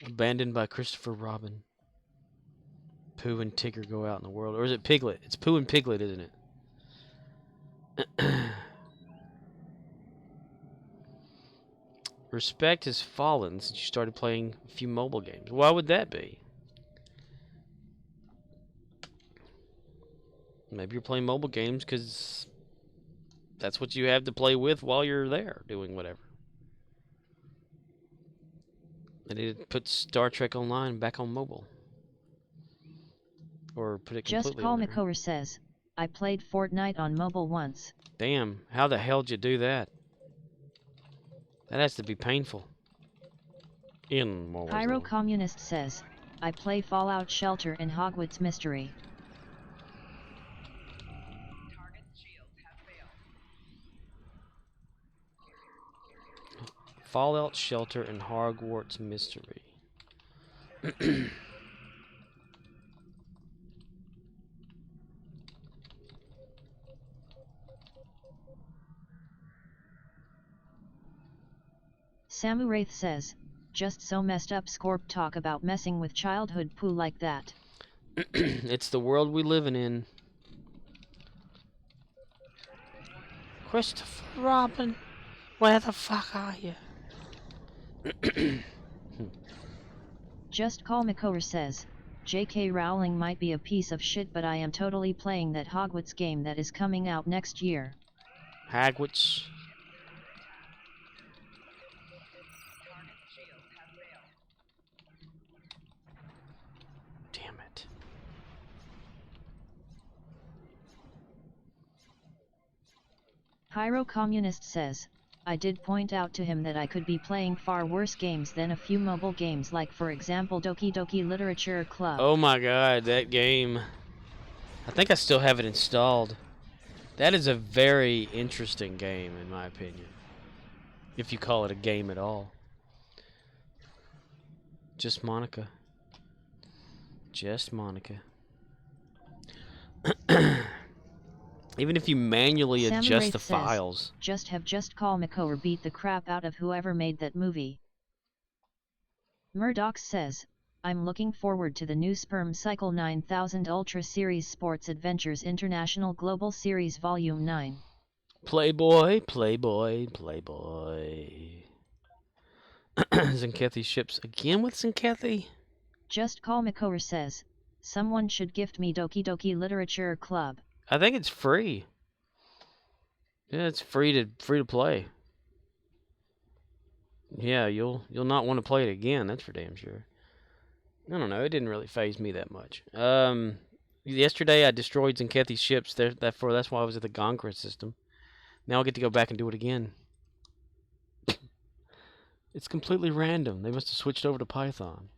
B: Abandoned by Christopher Robin. Pooh and Tigger go out in the world. Or is it Piglet? It's Pooh and Piglet, isn't it? Respect has fallen since you started playing a few mobile games. Why would that be? Maybe you're playing mobile games because that's what you have to play with while you're there doing whatever. They need to put Star Trek Online back on mobile. Or put it completely
A: Just Call
B: on there.
A: Makor says, I played Fortnite on mobile once.
B: Damn, how the hell did you do that? That has to be painful. In mobile.
A: Pyro Communist says, I play Fallout Shelter and Hogwarts Mystery.
B: Fallout Shelter and Hogwarts Mystery.
A: Samu Wraith says, just so messed up. Scorp talk about messing with childhood Pooh like that.
B: It's the world we living in. Christopher Robin, where the fuck are you?
A: Just Call Makor says, J.K. Rowling might be a piece of shit, but I am totally playing that Hogwarts game that is coming out next year.
B: Hogwarts. Damn it.
A: Pyro Communist says, I did point out to him that I could be playing far worse games than a few mobile games, like for example Doki Doki Literature Club.
B: Oh my god, that game. I think I still have it installed. That is a very interesting game, in my opinion. If you call it a game at all. Just Monica. Just Monica. Even if you manually
A: Sam
B: adjust
A: Wraith
B: the
A: says,
B: files.
A: Just Call Makor beat the crap out of whoever made that movie. Murdoch says, I'm looking forward to the new Sperm Cycle 9000 Ultra Series Sports Adventures International Global Series Volume 9.
B: Playboy, Playboy, Playboy. Zenkethi ships again with Zenkethi?
A: Just Call Makor says, someone should gift me Doki Doki Literature Club.
B: I think it's free. Yeah, it's free to play. Yeah, you'll not want to play it again, that's for damn sure. I don't know, it didn't really faze me that much. Yesterday I destroyed Zenkethi's ships, that's why I was at the Gongra system. Now I get to go back and do it again. It's completely random. They must have switched over to Python.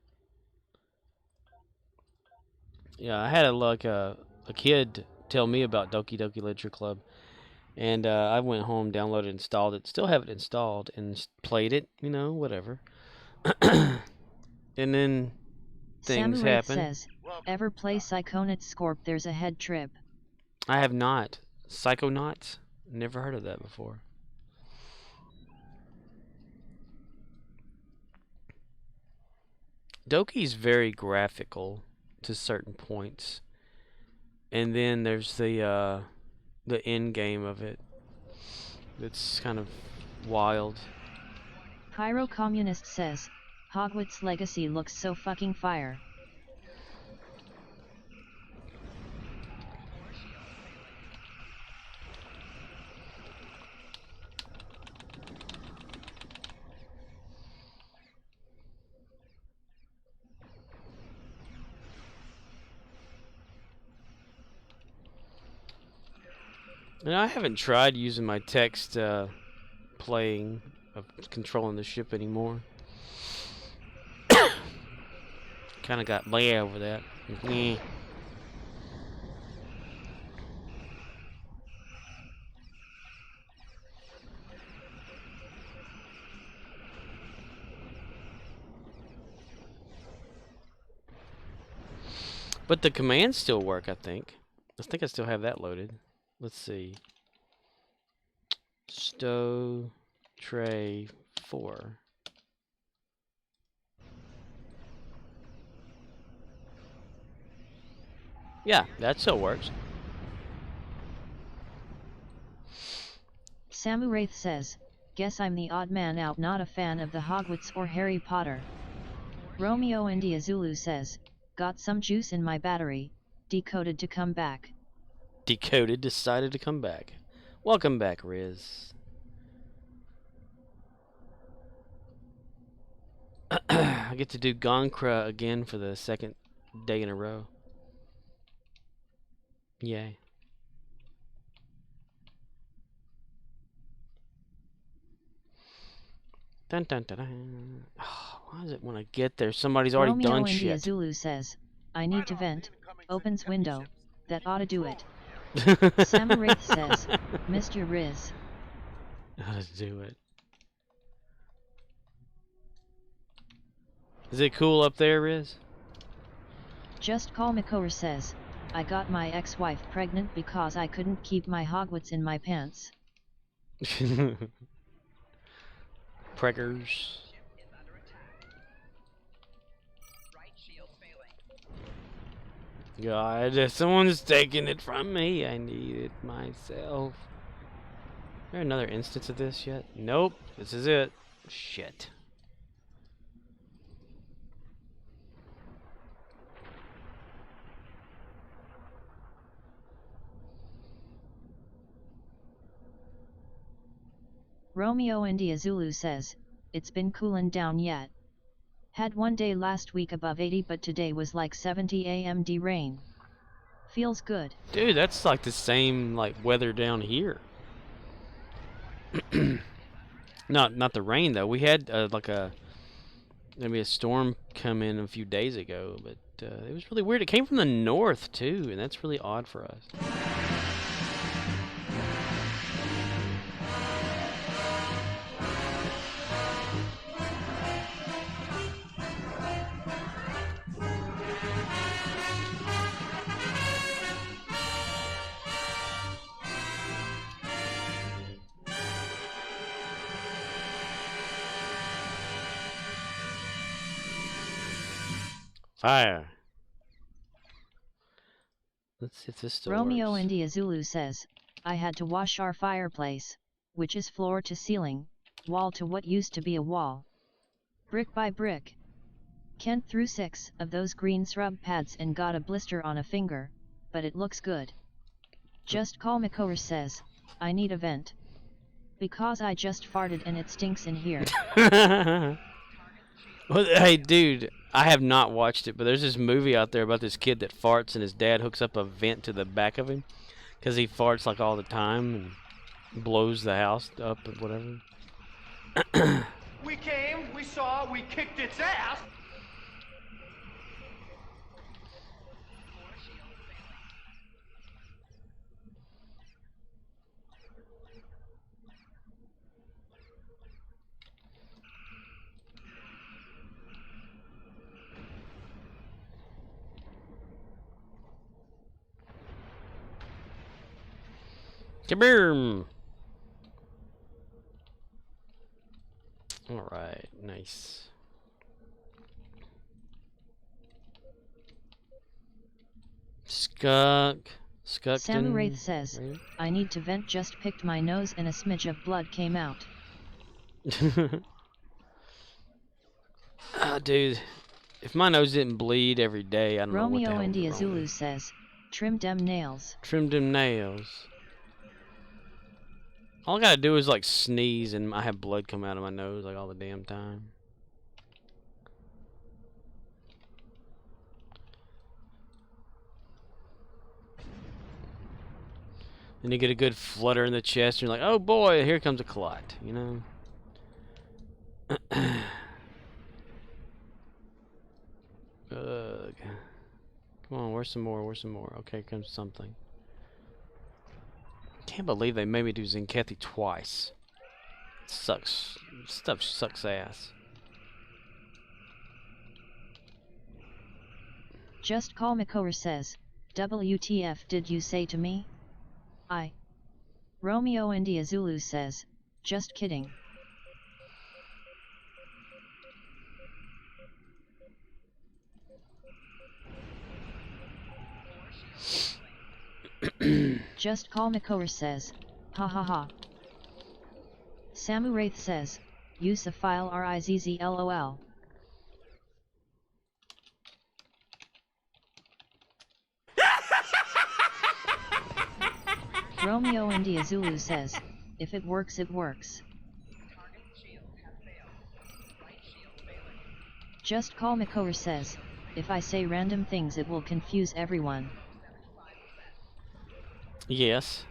B: Yeah, I had a kid tell me about Doki Doki Literature Club. And I went home, downloaded, installed it. Still have it installed and played it, you know, whatever. And then things
A: Samu Wraith
B: happen.
A: says, ever play Psychonauts Scorp? There's a head trip.
B: I have not. Psychonauts? Never heard of that before. Doki's very graphical to certain points. And then there's the end game of it. It's kind of wild.
A: Pyro Communist says, Hogwarts Legacy looks so fucking fire.
B: And I haven't tried using my text playing of controlling the ship anymore. Kind of got bleh over that. But the commands still work, I think. I think I still have that loaded. Let's see. Stow tray 4. Yeah, that still works.
A: Samu Wraith says, guess I'm the odd man out, not a fan of the Hogwarts or Harry Potter. Romeo India Zulu says, got some juice in my battery, decoded to come back.
B: Decoded decided to come back. Welcome back, Riz. I get to do Gonkra again for the second day in a row. Yay. Dun dun dun dun. Oh, why is it when I get there somebody's already
A: Romeo
B: done
A: India
B: shit?
A: Zulu says, I need to vent, opens window, that ought to do it. Samu Wraith says, Mr. Riz.
B: How to do it. Is it cool up there, Riz?
A: Just Call Makor says, I got my ex-wife pregnant because I couldn't keep my Hogwarts in my pants.
B: Preggers. God, someone's taking it from me. I need it myself. Is there another instance of this yet? Nope. This is it. Shit.
A: Romeo India Zulu says, it's been cooling down yet. Had one day last week above 80 but today was like 70 AMD rain. Feels good.
B: Dude, that's like the same like weather down here. Not the rain though. We had maybe a storm come in a few days ago, but it was really weird. It came from the north too, and that's really odd for us. Fire. Let's see if this still
A: Romeo
B: works.
A: India Zulu says, I had to wash our fireplace, which is floor to ceiling, wall to what used to be a wall. Brick by brick. Kent threw 6 of those green scrub pads and got a blister on a finger, but it looks good. Just Call Makor says, I need a vent. Because I just farted and it stinks in here.
B: Well, hey, dude, I have not watched it, but there's this movie out there about this kid that farts and his dad hooks up a vent to the back of him because he farts like all the time and blows the house up or whatever.
L: We came, we saw, we kicked its ass.
B: Kaboom! Alright, nice. Skunk.
A: Samu Wraith
B: Skunkton.
A: says,
B: Right?
A: I need to vent, just picked my nose and a smidge of blood came out.
B: Dude, if my nose didn't bleed every day, I don't know what the
A: Romeo
B: hell would be
A: India
B: wrong
A: Zulu
B: with me.
A: says, trim dem nails.
B: Trim them nails. All I gotta do is like sneeze and I have blood come out of my nose like all the damn time. Then you get a good flutter in the chest and you're like, oh boy, here comes a clot, you know? Ugh. Come on, where's some more? Where's some more? Okay, here comes something. Can't believe they made me do Zenkethi twice. Sucks. Stuff sucks ass.
A: Just Call Makor says, WTF did you say to me? Romeo India Zulu says, just kidding. Just Call Makor says, ha ha ha. Samu Wraith says, use a file RIZZ LOL. Romeo India Zulu says, if it works, it works. Just Call Makor says, if I say random things it will confuse everyone.
B: Yes.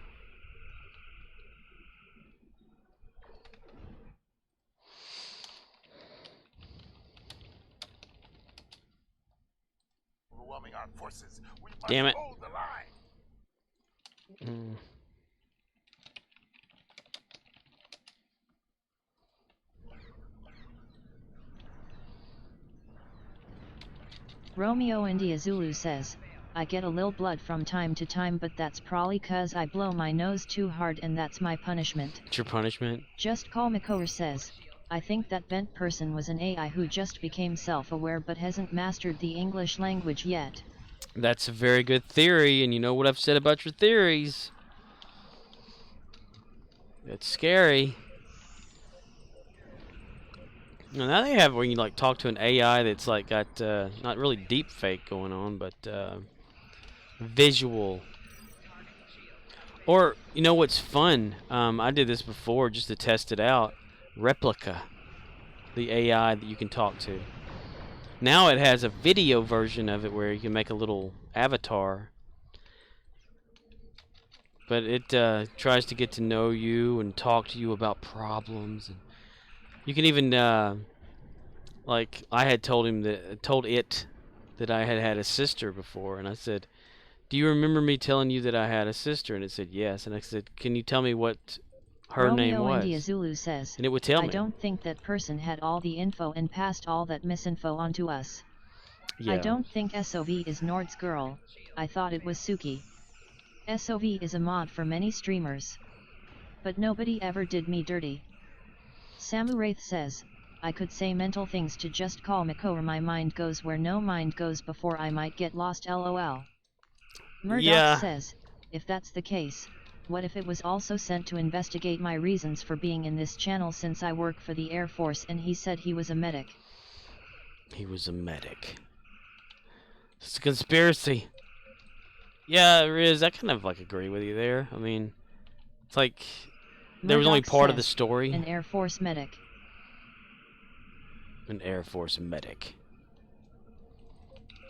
S: Overwhelming our forces. We must
B: Damn it.
S: hold the line.
A: Romeo India Zulu says, I get a lil blood from time to time, but that's probably cause I blow my nose too hard and that's my punishment.
B: It's your punishment?
A: Just Call Makor says, I think that bent person was an AI who just became self-aware but hasn't mastered the English language yet.
B: That's a very good theory, and you know what I've said about your theories. It's scary. Now they have where you like talk to an AI that's like got not really deep fake going on, but visual. Or you know what's fun? I did this before just to test it out. Replica, the AI that you can talk to. Now it has a video version of it where you can make a little avatar. But it tries to get to know you and talk to you about problems. And you can even, like, I had told it that I had had a sister before. And I said, do you remember me telling you that I had a sister? And it said, yes. And I said, can you tell me what her name
A: Romeo
B: was?
A: India Zulu says,
B: And it would tell me.
A: I don't think that person had all the info and passed all that misinfo on to us.
B: Yeah.
A: I don't think SOV is Nord's girl, I thought it was Suki. SOV is a mod for many streamers. But nobody ever did me dirty. Samu Wraith says, I could say mental things to Just Call Makor, my mind goes where no mind goes before I might get lost lol. Murdoch says, if that's the case, what if it was also sent to investigate my reasons for being in this channel since I work for the Air Force and he said he was a medic?
B: He was a medic. It's a conspiracy. Yeah, Riz, I kind of like agree with you there. I mean, it's like there was only
A: Murdoch
B: part of the
A: says,
B: story.
A: An Air Force medic.
B: An Air Force medic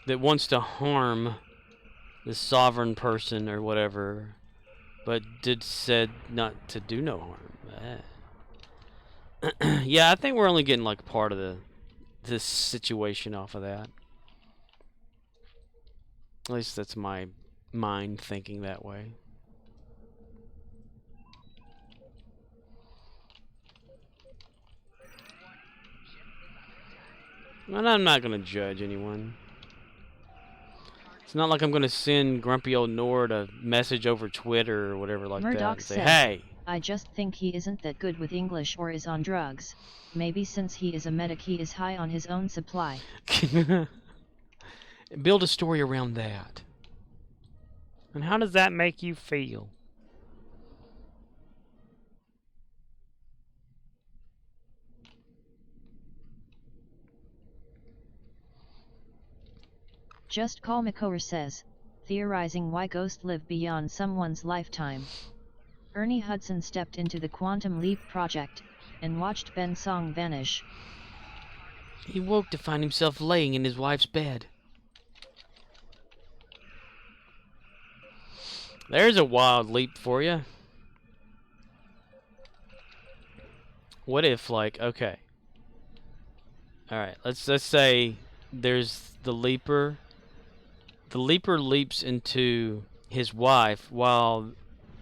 B: that wants to harm the sovereign person or whatever, but said not to do no harm. Yeah, I think we're only getting like part of this situation off of that. At least that's my mind thinking that way. And I'm not gonna judge anyone. It's not like I'm going to send grumpy old Nord a message over Twitter or whatever like that
A: Murdoch
B: and say,
A: says,
B: hey.
A: I just think he isn't that good with English or is on drugs. Maybe since he is a medic he is high on his own supply.
B: Build a story around that. And how does that make you feel?
A: Just Call Makor says, theorizing why ghosts live beyond someone's lifetime. Ernie Hudson stepped into the Quantum Leap project, and watched Ben Song vanish.
B: He woke to find himself laying in his wife's bed. There's a wild leap for you. What if, like, okay. Alright, let's say there's the leaper. The leaper leaps into his wife while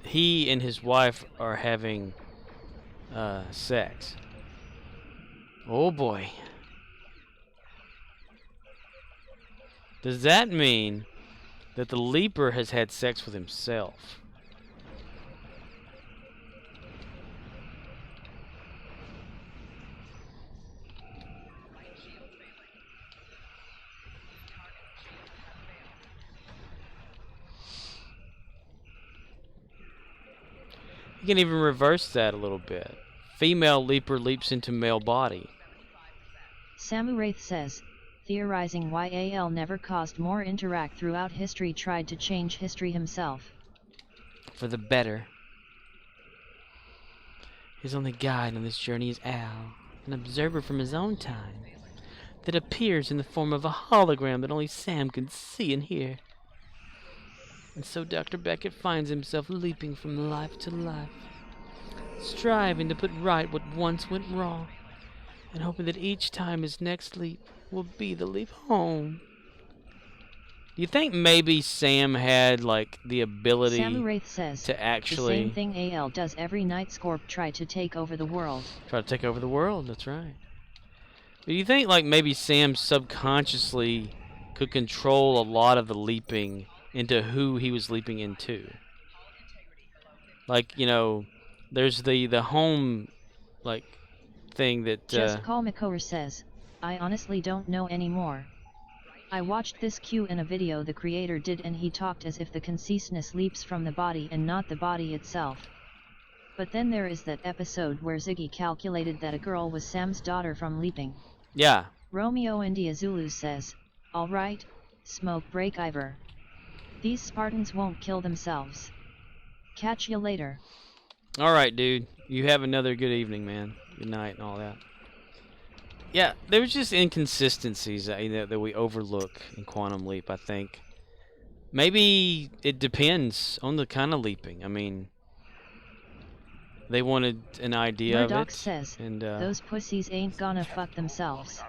B: he and his wife are having sex. Oh boy. Does that mean that the leaper has had sex with himself? You can even reverse that a little bit. Female leaper leaps into male body.
A: Samuraith says, theorizing why AL never caused more interact throughout history, tried to change history himself.
B: For the better. His only guide on this journey is Al, an observer from his own time, that appears in the form of a hologram that only Sam can see and hear. And so Dr. Beckett finds himself leaping from life to life, striving to put right what once went wrong, and hoping that each time his next leap will be the leap home. Do you think maybe Sam had, like, the ability
A: Samuraith says,
B: to actually...
A: the same thing AL does every night, Scorp try to take over the world.
B: Try to take over the world, that's right. Do you think, like, maybe Sam subconsciously could control a lot of the leaping into who he was leaping into? Like, you know, there's the home, like, thing that...
A: Just Call Makor says, I honestly don't know anymore. I watched this cue in a video the creator did, and he talked as if the consciousness leaps from the body and not the body itself. But then there is that episode where Ziggy calculated that a girl was Sam's daughter from leaping.
B: Yeah.
A: Romeo India Zulu says, alright, smoke break Ivor. These Spartans won't kill themselves. Catch you later.
B: Alright, dude. You have another good evening, man. Good night and all that. Yeah, there was just inconsistencies that we overlook in Quantum Leap, I think. Maybe it depends on the kind of leaping. I mean, they wanted an idea
A: Murdoch
B: of it.
A: Says,
B: and
A: those pussies ain't gonna fuck themselves.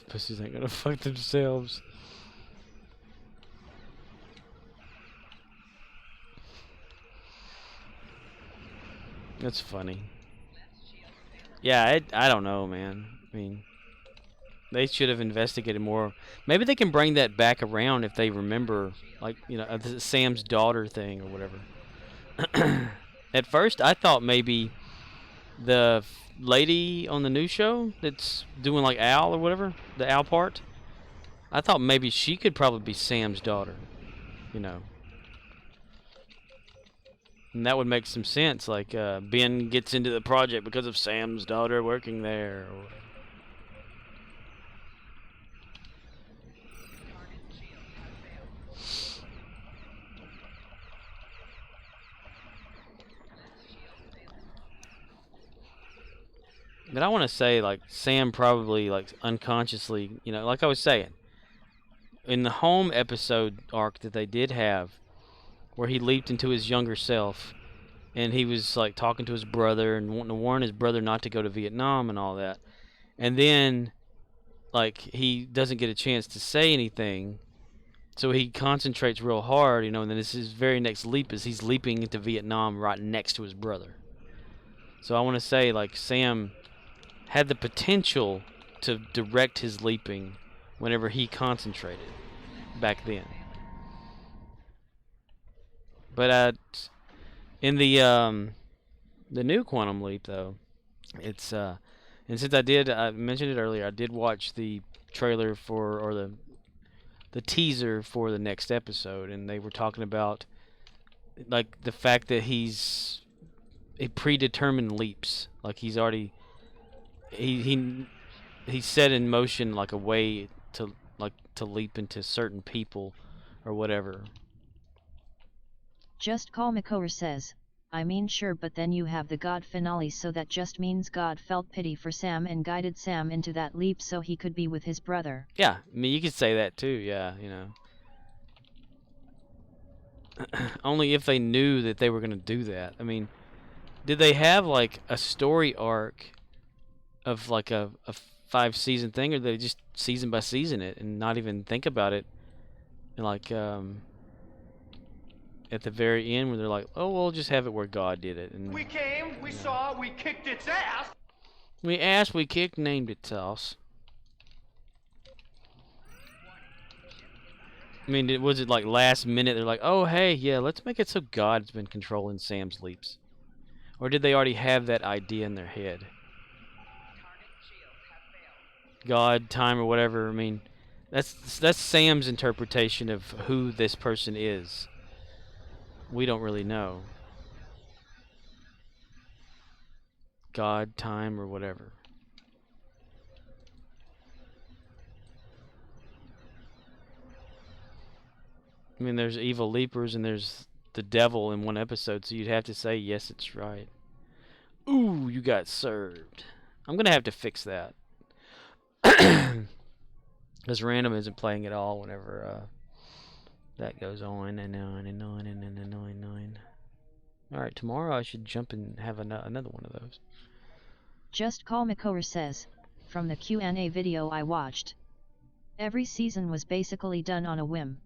B: Pussies ain't gonna fuck themselves. That's funny. Yeah, I don't know, man. I mean, they should have investigated more. Maybe they can bring that back around if they remember, like, you know, the Sam's daughter thing or whatever. At first, I thought maybe the lady on the new show that's doing, like, Al or whatever, the Al part, I thought maybe she could probably be Sam's daughter, you know. And that would make some sense, like Ben gets into the project because of Sam's daughter working there. But I want to say, like, Sam probably, like, unconsciously, you know, like I was saying, in the home episode arc that they did have, where he leaped into his younger self, and he was, like, talking to his brother and wanting to warn his brother not to go to Vietnam and all that. And then, like, he doesn't get a chance to say anything, so he concentrates real hard, you know, and then his very next leap is he's leaping into Vietnam right next to his brother. So I want to say, like, Sam had the potential to direct his leaping whenever he concentrated back then. But in the new Quantum Leap, though, it's and since I mentioned it earlier, I did watch the trailer for, or the teaser for the next episode, and they were talking about like the fact that he's a predetermined leaps, like he's already he set in motion like a way to leap into certain people or whatever.
A: Just Call Makora says, I mean sure, but then you have the God finale, so that just means God felt pity for Sam and guided Sam into that leap so he could be with his brother.
B: Yeah, I mean, you could say that too, yeah, you know. Only if they knew that they were going to do that. I mean, did they have like a story arc of like a 5-season thing, or did they just season by season it and not even think about it? And like at the very end where they're like, oh, we'll just have it where God did it. And
L: We came, we saw, we kicked its ass.
B: we asked, we kicked, named it toss. I mean, was it like last minute? They're like, oh, hey, yeah, let's make it so God's been controlling Sam's leaps. Or did they already have that idea in their head? God, time, or whatever. I mean, that's Sam's interpretation of who this person is. We don't really know. God, time, or whatever. I mean, there's evil leapers and there's the devil in one episode, so you'd have to say, yes, it's right. Ooh, you got served. I'm going to have to fix that. Because random isn't playing at all whenever that goes on and on and on and on and on and on. Alright, tomorrow I should jump and have another one of those.
A: Just Call Makora says, from the Q&A video I watched, every season was basically done on a whim.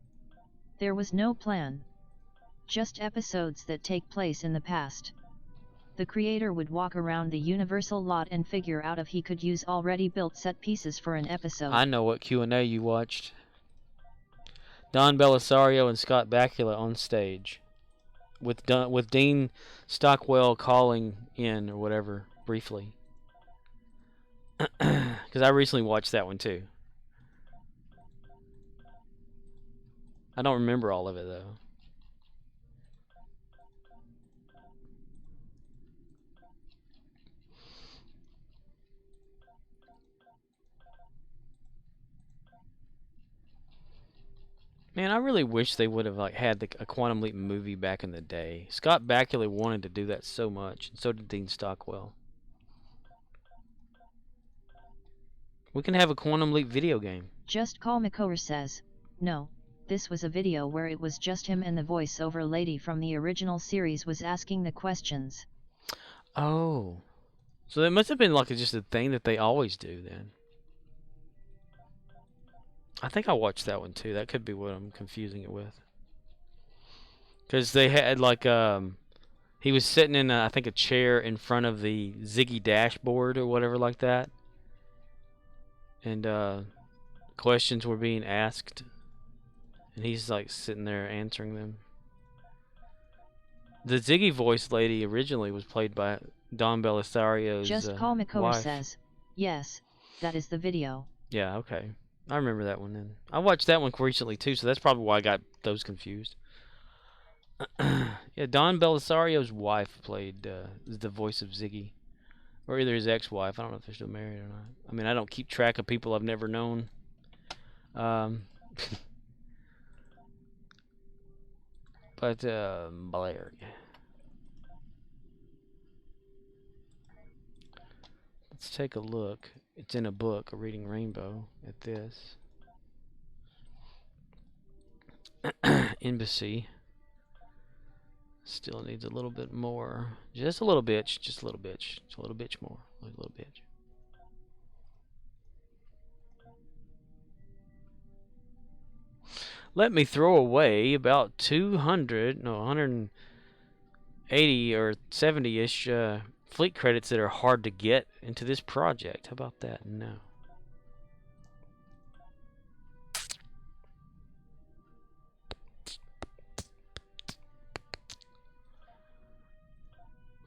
A: There was no plan. Just episodes that take place in the past. The creator would walk around the Universal lot and figure out if he could use already built set pieces for an episode.
B: I know what Q&A you watched. Don Belisario and Scott Bakula on stage. With Dean Stockwell calling in or whatever, briefly. Because I recently watched that one too. I don't remember all of it though. Man, I really wish they would have like had a Quantum Leap movie back in the day. Scott Bakula wanted to do that so much, and so did Dean Stockwell. We can have a Quantum Leap video game.
A: Just Call Makora says, no, this was a video where it was just him and the voiceover lady from the original series was asking the questions.
B: Oh. So that must have been like just a thing that they always do then. I think I watched that one too. That could be what I'm confusing it with. Because they had like, he was sitting in, I think, a chair in front of the Ziggy dashboard or whatever like that. And questions were being asked. And he's like sitting there answering them. The Ziggy voice lady originally was played by Don Belisario's
A: Just Call Makora
B: wife.
A: says, yes, that is the video.
B: Yeah, okay. I remember that one then. I watched that one recently too, so that's probably why I got those confused. Yeah, Don Belisario's wife played the voice of Ziggy. Or either his ex-wife. I don't know if they're still married or not. I mean, I don't keep track of people I've never known. But, Blair. Let's take a look. It's in a book, A Reading Rainbow, at this. Embassy. Still needs a little bit more. Just a little bit. Just a little bit. Just a little bit more. A little bit. Let me throw away about 180 or 70-ish fleet credits that are hard to get into this project. How about that? No.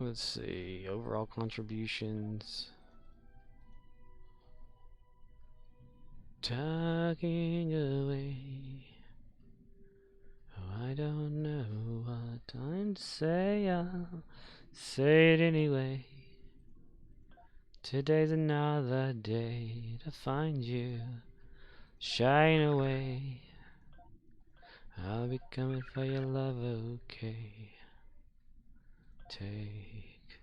B: Let's see. Overall contributions. Talking away. Oh, I don't know what time to say. I'll say it anyway. Today's another day to find you. Shine away. I'll be coming for your love, okay. Take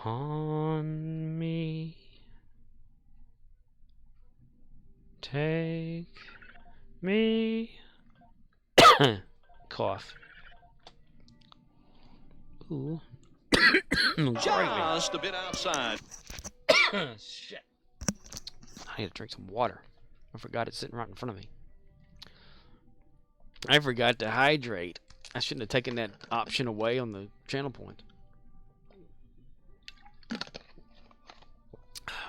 B: on me. Take me. Cough. Ooh.
R: Just a bit outside.
B: Shit. I need to drink some water. I forgot it's sitting right in front of me. I forgot to hydrate. I shouldn't have taken that option away on the channel point.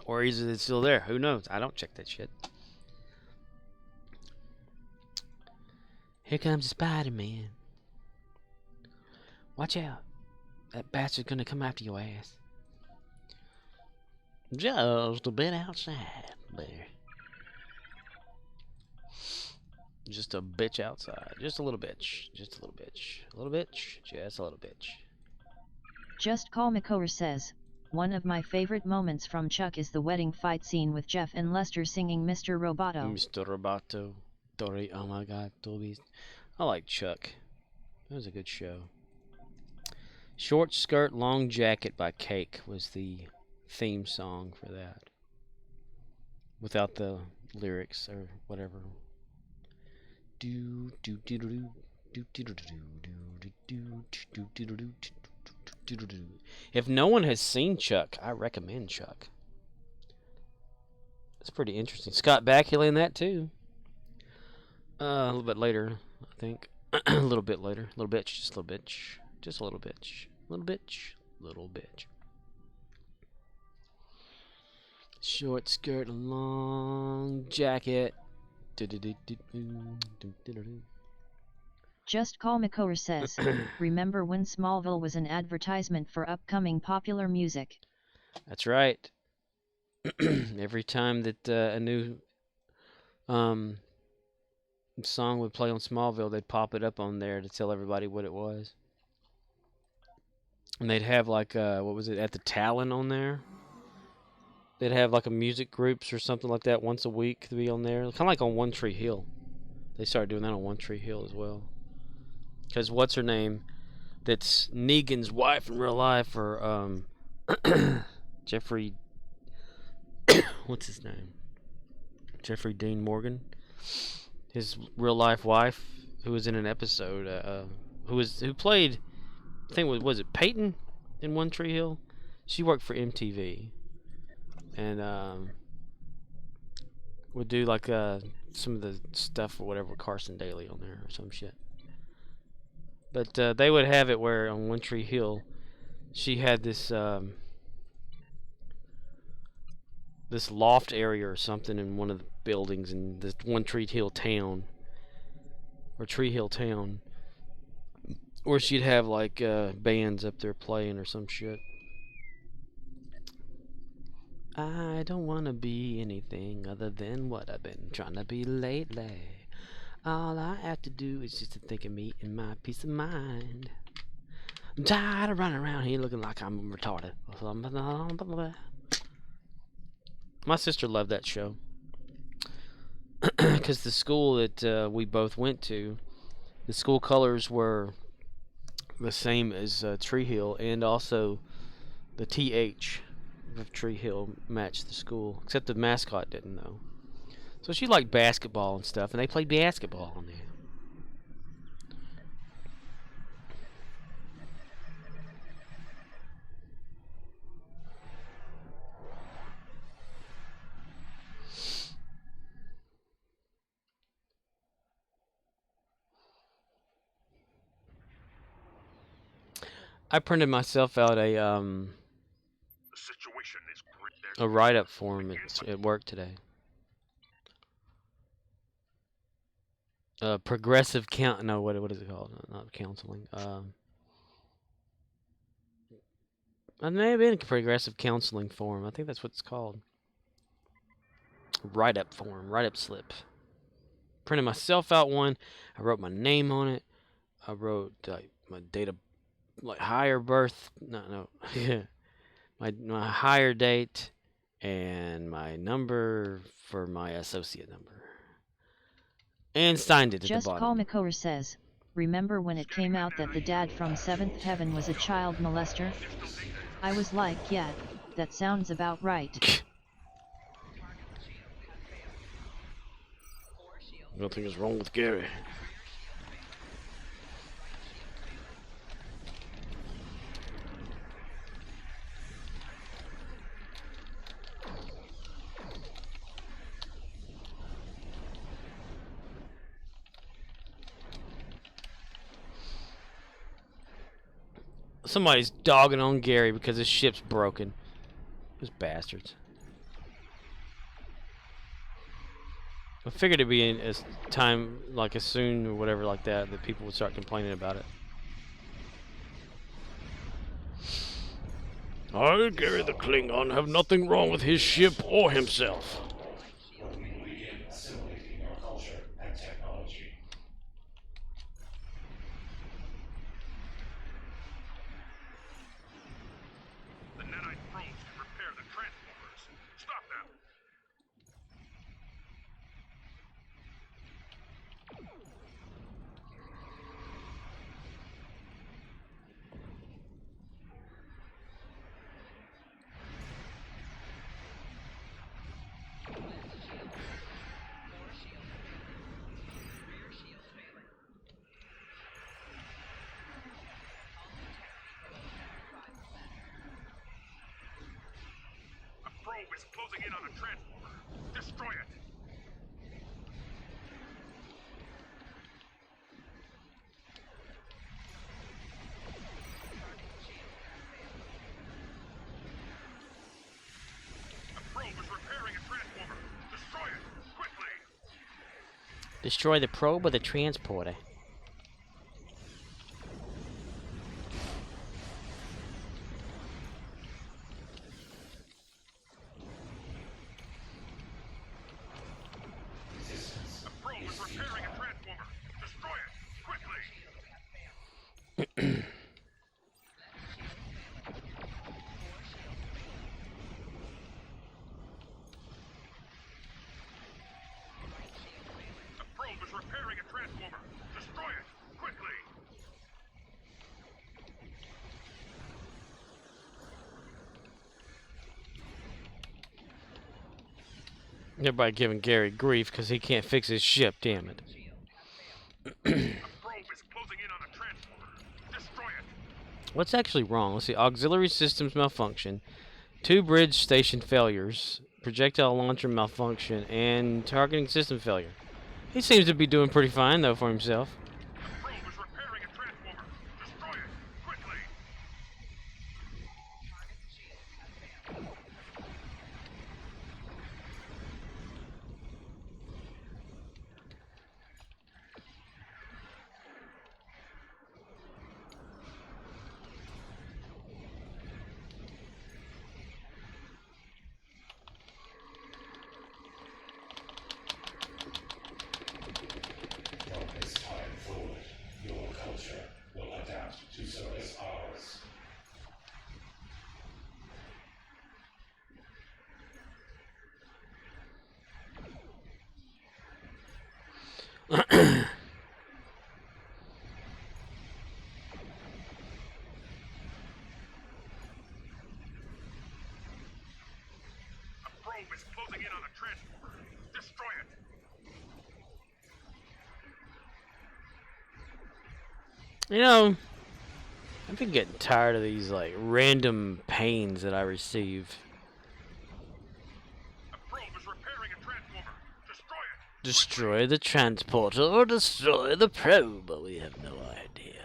B: Or is it still there? Who knows? I don't check that shit. Here comes Spider-Man. Watch out. That bastard's gonna come after your ass. Just a bit outside there. Just a bitch outside. Just a little bitch. Just a little bitch. A little bitch. Just a little bitch.
A: Just Call McCower says, one of my favorite moments from Chuck is the wedding fight scene with Jeff and Lester singing Mr. Roboto.
B: Mr. Roboto. Dory. Oh my god. Toby. I like Chuck. That was a good show. Short Skirt, Long Jacket by Cake was the theme song for that. Without the lyrics or whatever. If no one has seen Chuck, I recommend Chuck. It's pretty interesting. Scott Bakula in that too. A little bit later, I think. A little bit later. A little bitch, just a little bitch. Just a little bitch. Little bitch. Little bitch. Short skirt, long jacket.
A: Just Call McCower says, remember when Smallville was an advertisement for upcoming popular music?
B: That's right. Every time that a new song would play on Smallville, they'd pop it up on there to tell everybody what it was. And they'd have like, what was it, At the Talon on there? They'd have like a music groups or something like that once a week to be on there. Kind of like on One Tree Hill. They started doing that on One Tree Hill as well. Because what's her name? That's Negan's wife in real life, or Jeffrey. What's his name? Jeffrey Dean Morgan. His real life wife, who was in an episode, who played, I think was it Peyton in One Tree Hill? She worked for MTV, and would do like some of the stuff or whatever with Carson Daly on there or some shit. But they would have it where on One Tree Hill, she had this this loft area or something in one of the buildings in this One Tree Hill town, or Tree Hill town, where she'd have like bands up there playing or some shit. I don't want to be anything other than what I've been trying to be lately. All I have to do is just to think of me and my peace of mind. I'm tired of running around here looking like I'm retarded. My sister loved that show. Because the school that we both went to, the school colors were the same as Tree Hill, and also the TH of Tree Hill matched the school, except the mascot didn't, though. So she liked basketball and stuff, and they played basketball on there. I printed myself out a write-up form at work today. Progressive count. No, what is it called? Not counseling. That may have been a progressive counseling form. I think that's what it's called. Write-up form. Write-up slip. Printed myself out one. I wrote my name on it. I wrote my date of higher birth. No. Yeah. My higher date and my number for my associate number. And signed it at the
A: Just
B: bottom.
A: Call McCower says, remember when it came out that the dad from Seventh Heaven was a child molester? I was like, yeah, that sounds about right.
B: Nothing is wrong with Gary. Somebody's dogging on Gary because his ship's broken. Those bastards. I figured it'd be in as time, like as soon or whatever like that people would start complaining about it. I, Gary the Klingon, have nothing wrong with his ship or himself.
D: The Netite probes can repair the transformers. Stop them! A probe is closing in on a transformer. Destroy it! A probe is repairing a transformer. Destroy it! Quickly!
B: Destroy the probe or the transporter?
D: A probe is repairing a transformer. Destroy it! Quickly! A probe is repairing a transformer. Destroy it! Quickly!
B: Everybody giving Gary grief because he can't fix his ship, damn it.
D: A probe is closing in on a transformer. Destroy it!
B: What's actually wrong? Let's see. Auxiliary systems malfunction. 2 bridge station failures. Projectile launcher malfunction. And targeting system failure. He seems to be doing pretty fine, though, for himself.
D: A probe is repairing a transformer. Destroy it! Quickly! A probe is closing in on a transformer. Destroy it!
B: You know, I've been getting tired of these, like, random pains that I receive.
D: A probe is repairing a transformer. Destroy it!
B: Destroy the transporter or destroy the probe, but we have no idea.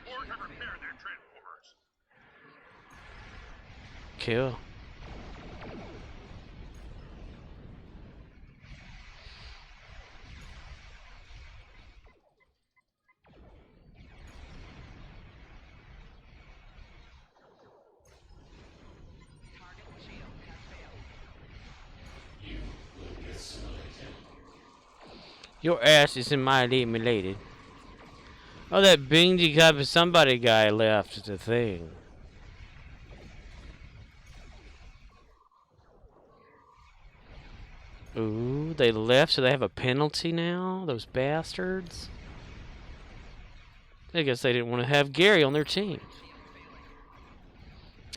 D: Board have repaired their transformers.
B: Cool. Your ass is eliminated. Oh, that Bingy cup is somebody guy left the thing. Ooh, they left, so they have a penalty now? Those bastards? I guess they didn't want to have Gary on their team.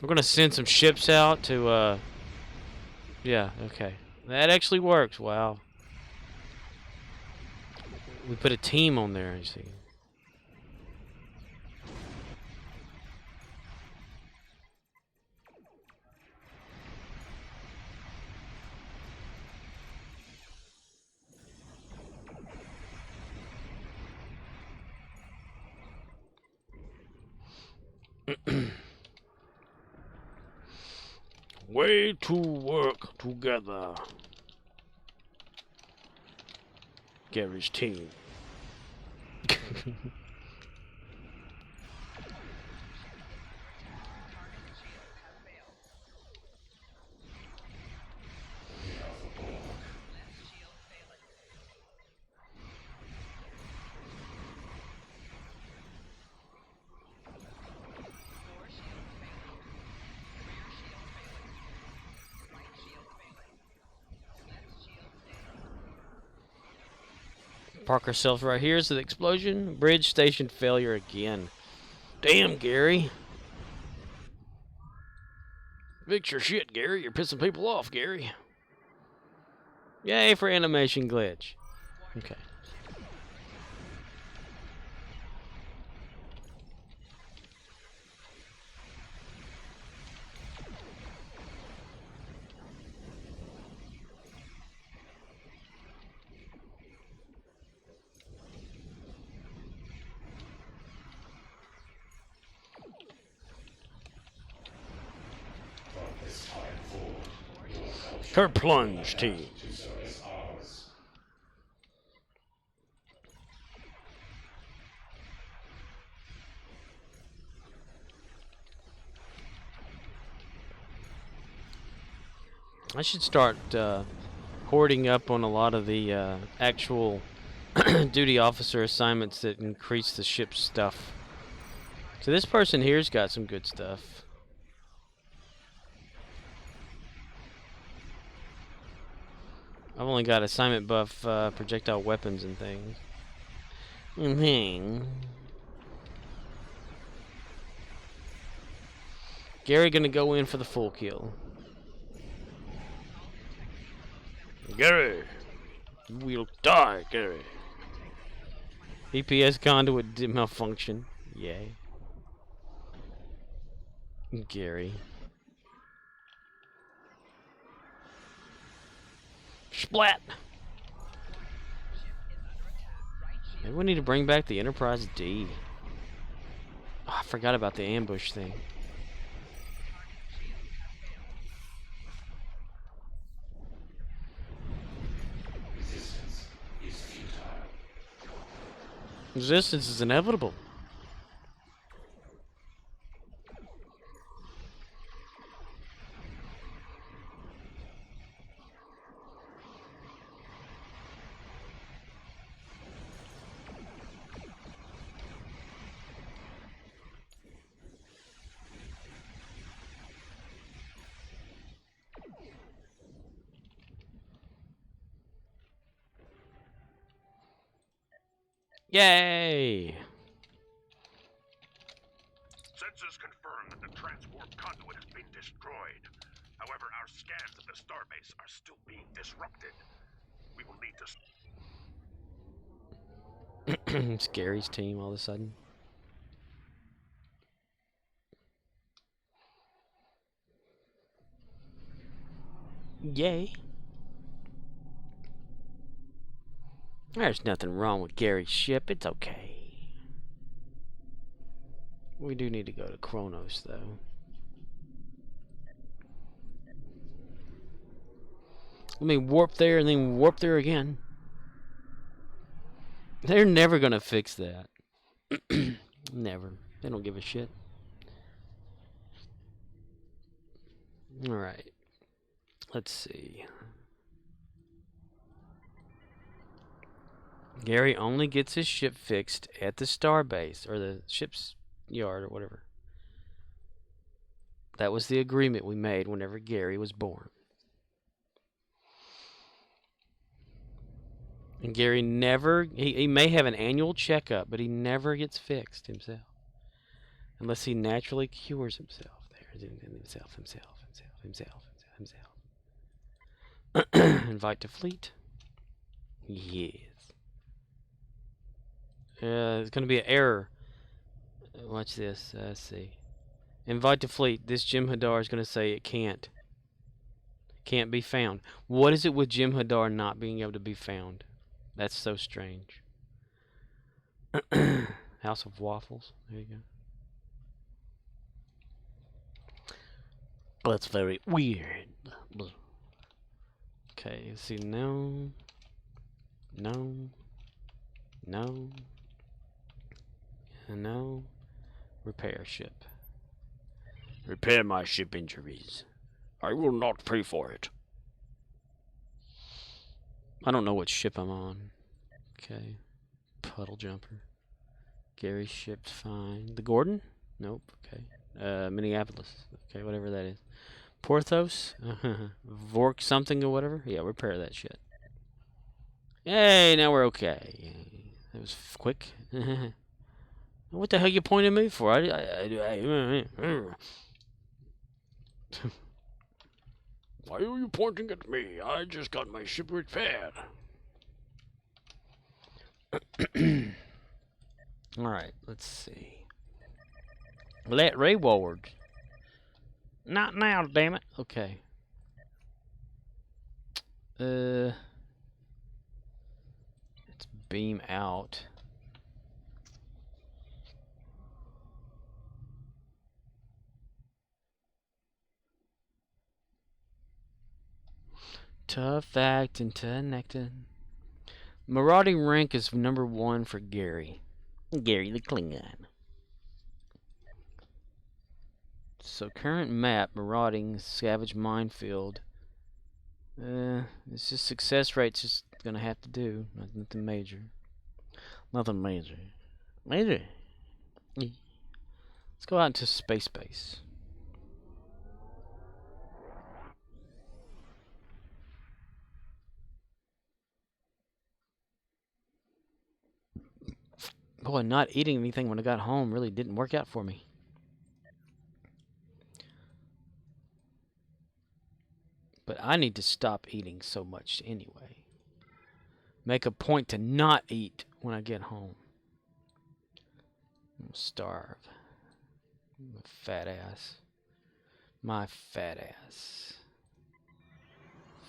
B: We're gonna send some ships out to, yeah, okay. That actually works, wow. We put a team on there, you see. Way to work together. Gary's team. Park ourselves right here. So the explosion. Bridge station failure again. Damn, Gary. Fix your shit, Gary. You're pissing people off, Gary. Yay for animation glitch. Okay. Her plunge team. I should start hoarding up on a lot of the actual duty officer assignments that increase the ship's stuff. So this person here's got some good stuff. I've only got assignment buff projectile weapons and things. Gary gonna go in for the full kill. Gary, we'll die, Gary. EPS conduit did malfunction. Yay. Gary. Splat! Maybe we need to bring back the Enterprise D. Oh, I forgot about the ambush thing. Resistance is inevitable. Yay!
S: Sensors confirm that the transwarp conduit has been destroyed. However, our scans of the starbase are still being disrupted. We will need to...
B: It's Gary's team all of a sudden. Yay. There's nothing wrong with Gary's ship. It's okay. We do need to go to Kronos, though. Let me warp there and then warp there again. They're never going to fix that. Never. They don't give a shit. Alright. Let's see. Gary only gets his ship fixed at the starbase, or the ship's yard, or whatever. That was the agreement we made whenever Gary was born. And Gary never, he may have an annual checkup, but he never gets fixed himself. Unless he naturally cures himself. Himself. Invite to fleet. Yes. There's going to be an error. Watch this. Let's see. Invite to fleet. This Jim Hadar is going to say it can't be found. What is it with Jim Hadar not being able to be found? That's so strange. House of Waffles. There you go. That's very weird. Okay, let's see. No. Repair ship. Repair my ship injuries. I will not pay for it. I don't know what ship I'm on. Okay. Puddle jumper. Gary's ship's fine. The Gordon? Nope. Okay. Minneapolis. Okay, whatever that is. Porthos? Vork something or whatever? Yeah, repair that shit. Hey, now we're okay. That was quick. What the hell you pointing at me for? Why are you pointing at me? I just got my ship repaired. Alright, let's see. Let reward. Not now, damn it. Okay. Let's beam out. Tough acting, connected. Marauding rank is number 1 for Gary. Gary the Klingon. So current map, marauding, scavenge minefield. It's just success rate's just gonna have to do. Nothing major. Nothing major. Major. Let's go out into space base. Boy, not eating anything when I got home really didn't work out for me. But I need to stop eating so much anyway. Make a point to not eat when I get home. I'm gonna starve. My fat ass. My fat ass.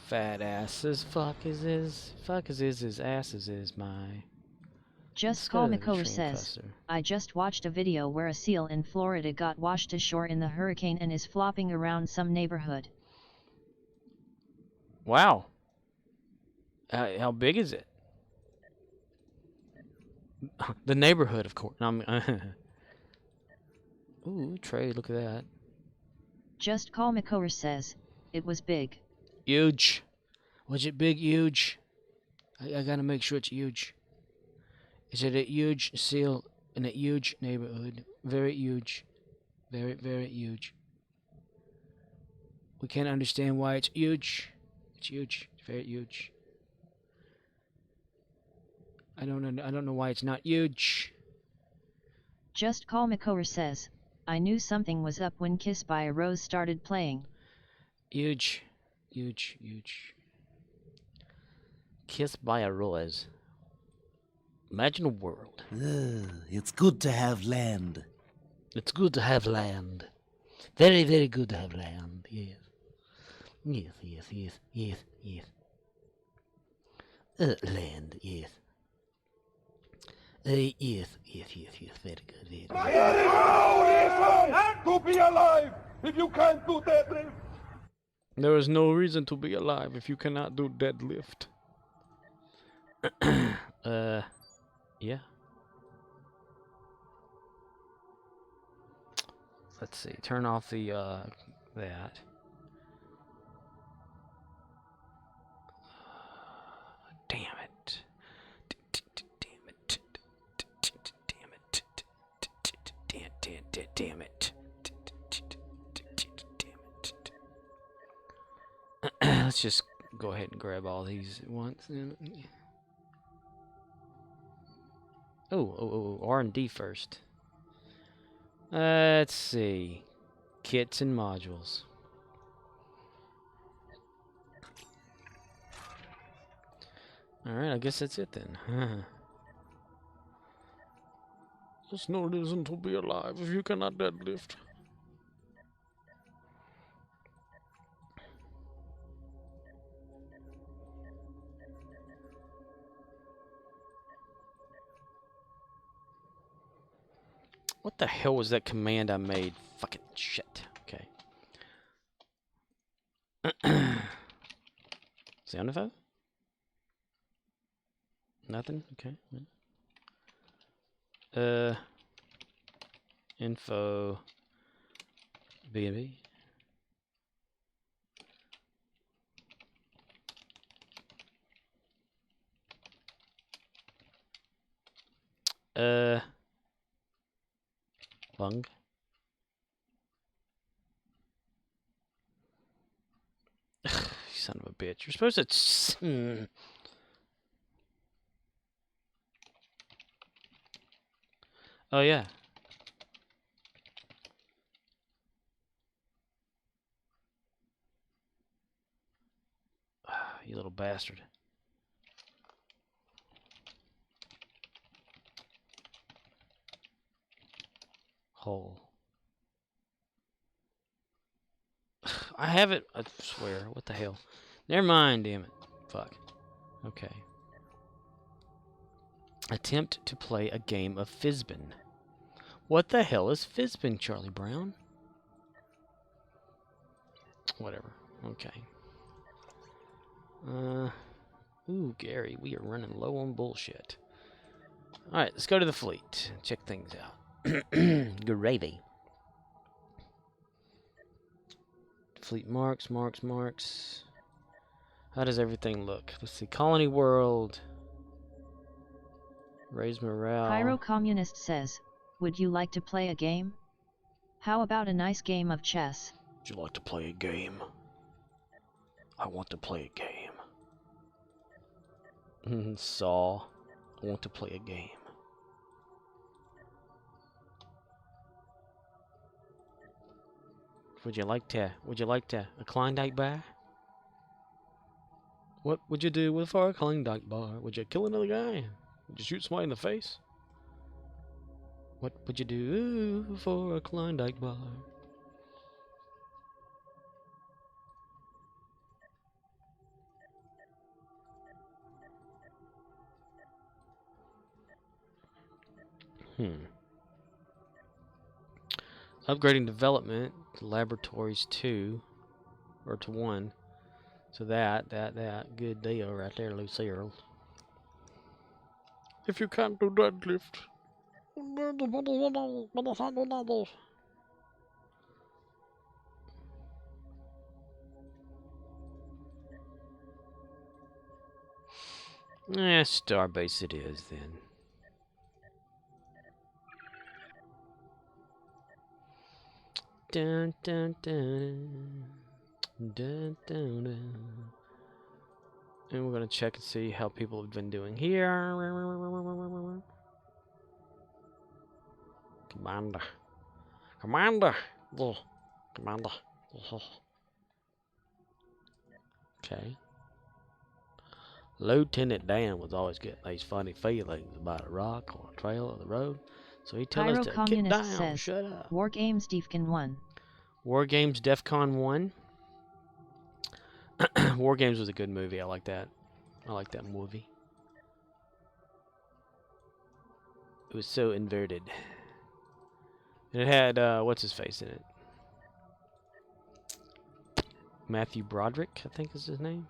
B: Fat asses. Fuck is his asses is my.
A: Just Call Makor says, I just watched a video where a seal in Florida got washed ashore in the hurricane and is flopping around some neighborhood.
B: Wow. How big is it? The neighborhood, of course. Ooh, Trey, look at that.
A: Just Call Makor says, it was big.
B: Huge. Was it big? Huge. I gotta make sure it's huge. Is it a huge seal in a huge neighborhood? Very huge. Very, very huge. We can't understand why it's huge. It's huge. It's very huge. I don't know why it's not huge.
A: Just Call Makor says, I knew something was up when Kiss by a Rose started playing.
B: Huge. Huge, huge. Kiss by a Rose. Imagine a world.
T: It's good to have land.
B: It's good to have land. Very, very good to have land. Yes. Yes, yes, yes, yes, yes. Land, yes. Yes, yes, yes, yes. Very good, very good.
L: And to be alive if you can't do deadlift.
B: There is no reason to be alive if you cannot do deadlift. Yeah. Let's see. Turn off the that. Damn it. Damn it. Let's just go ahead and grab all these at once. Oh, R&D first. Let's see. Kits and modules. Alright, I guess that's it then.
L: There's no reason to be alive if you cannot deadlift.
B: What the hell was that command I made? Fucking shit. Okay. Sound effect? Nothing? Okay. Info. B&B. Bung. You son of a bitch. You're supposed to... Oh, yeah. You little bastard. Hole. I have it. I swear. What the hell? Never mind, damn it. Fuck. Okay. Attempt to play a game of Fizbin. What the hell is Fizbin, Charlie Brown? Whatever. Okay. Ooh, Gary, we are running low on bullshit. Alright, let's go to the fleet. Check things out. Gravy. Fleet marks. How does everything look? Let's see. Colony World. Raise morale.
A: Pyro Communist says, would you like to play a game? How about a nice game of chess?
B: Would you like to play a game? I want to play a game. Saw. I want to play a game. Would you like to a Klondike bar? What would you do with for a Klondike bar? Would you kill another guy? Would you shoot somebody in the face? What would you do for a Klondike bar? Upgrading development to laboratories 2 or to 1. So that good deal right there, Lucille.
L: If you can't do deadlift.
B: Starbase it is then. Dun dun dun. Dun dun dun. And we're gonna check and see how people have been doing here. Commander. Okay. Lieutenant Dan was always getting these funny feelings about a rock or a trail of the road, so he tells us to get down.
A: Says,
B: shut up.
A: War Games Defcon 1.
B: War Games DEFCON 1. War Games was a good movie. I like that. I like that movie. It was so inverted. And it had, what's his face in it? Matthew Broderick, I think is his name.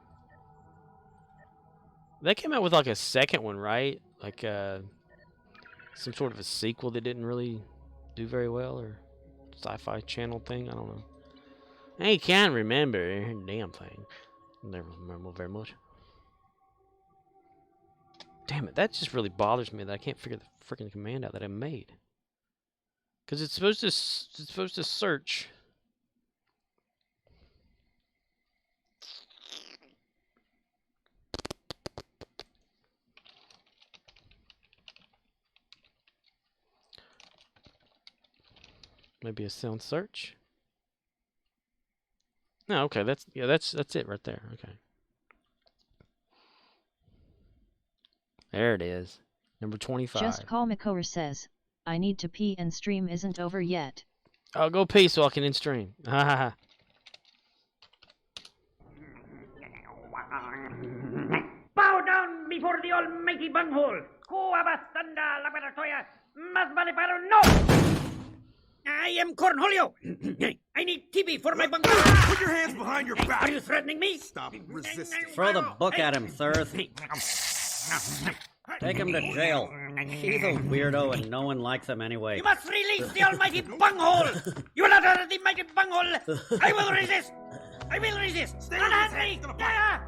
B: They came out with like a second one, right? Like some sort of a sequel that didn't really do very well, or Sci-Fi Channel thing. I don't know. I can't remember a damn thing. Never remember very much. Damn it, that just really bothers me that I can't figure the freaking command out that I made. Because it's supposed to search. Maybe a sound search. No, okay, that's it right there. Okay. There it is. Number 25.
A: Just Call Makora says, I need to pee and stream isn't over yet.
B: I'll go pee so I can in stream.
F: Bow down before the almighty bunghole. Kuabastanda laboratoria. Masbaliparo, no! I am Cornholio. I need TB for my bunghole.
K: Put your hands behind your back.
F: Are you threatening me?
K: Stop resisting.
P: Throw the book at him, Thirth. Take him to jail. He's a weirdo and no one likes him anyway.
F: You must release the almighty bunghole. You will utter the mighty bunghole. I will resist. I will resist.
K: Stay
F: Unhand me.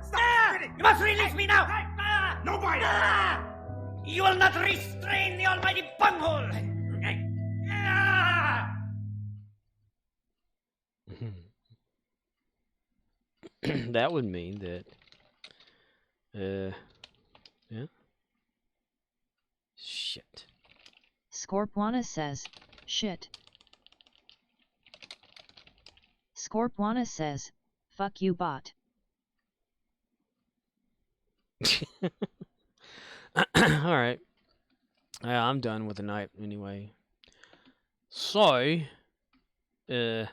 F: Stop. You must release me now.
K: No bite.
F: You will not restrain the almighty bunghole.
B: That would mean that, yeah. Shit.
A: Scorpwana says, shit. Scorpwana says, fuck you bot.
B: Alright. Yeah, I'm done with the night anyway. So, yeah.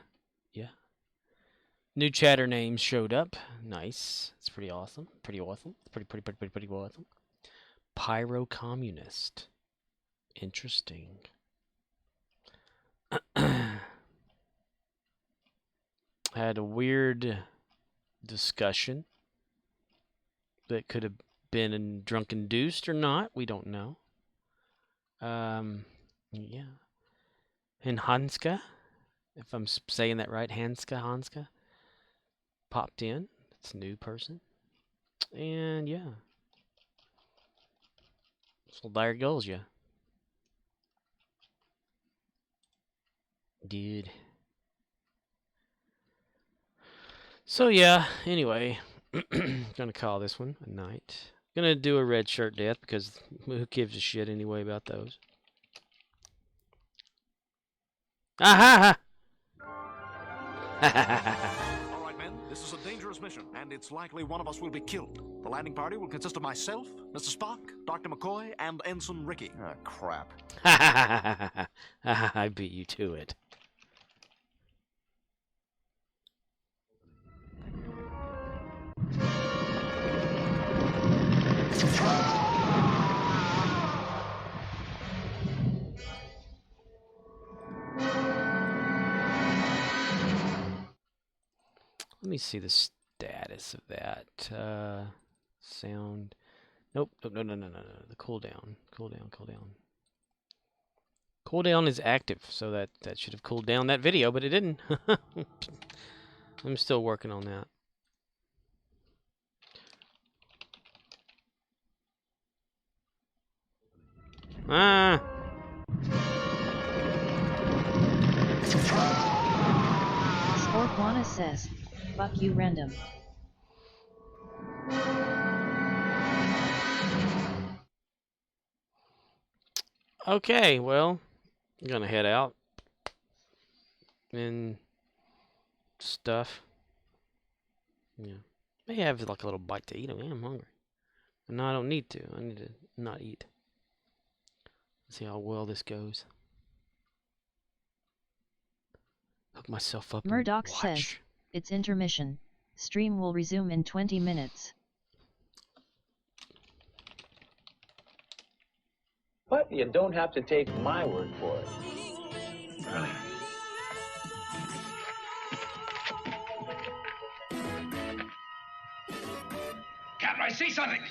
B: New chatter names showed up. Nice. It's pretty awesome. Pretty awesome. Pretty awesome. Pyro Communist. Interesting. Had a weird discussion that could have been in drunken deuced or not. We don't know. Yeah. And Hanska, if I'm saying that right, Hanska popped in. It's a new person. And yeah. So there goes ya. Dude. So yeah, anyway. Gonna call this one a night. Gonna do a red shirt death because who gives a shit anyway about those? Ah
S: All right, men, this is a dangerous mission, and it's likely one of us will be killed. The landing party will consist of myself, Mr. Spock, Dr. McCoy, and Ensign Ricky.
E: Ah, crap.
B: I beat you to it. Let me see the status of that. Sound. Nope. No. The cooldown. Cooldown is active, so that should have cooled down that video, but it didn't. I'm still working on that. Ah.
A: Scorpwana says, fuck you random.
B: Okay, well, I'm gonna head out and stuff. Yeah, may have like a little bite to eat. I am hungry. No, I don't need to. I need to not eat. Let's see how well this goes. Hook myself up.
A: Murdoch says, it's intermission. Stream will resume in 20 minutes.
G: But you don't have to take my word for it.
S: Brilliant.
L: Captain, I see something!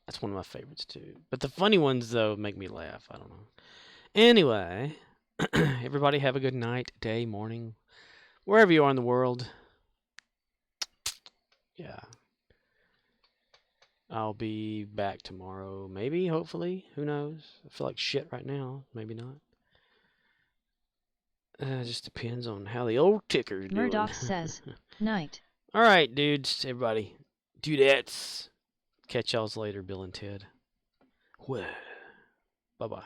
B: That's one of my favorites too. But the funny ones though make me laugh. I don't know. Anyway, everybody have a good night, day, morning, wherever you are in the world. Yeah. I'll be back tomorrow. Maybe, hopefully. Who knows? I feel like shit right now. Maybe not. It just depends on how the old ticker's doing.
A: Murdoch says, night.
B: Alright, dudes. Everybody. Dudettes. Catch y'all's later, Bill and Ted. Well, bye-bye.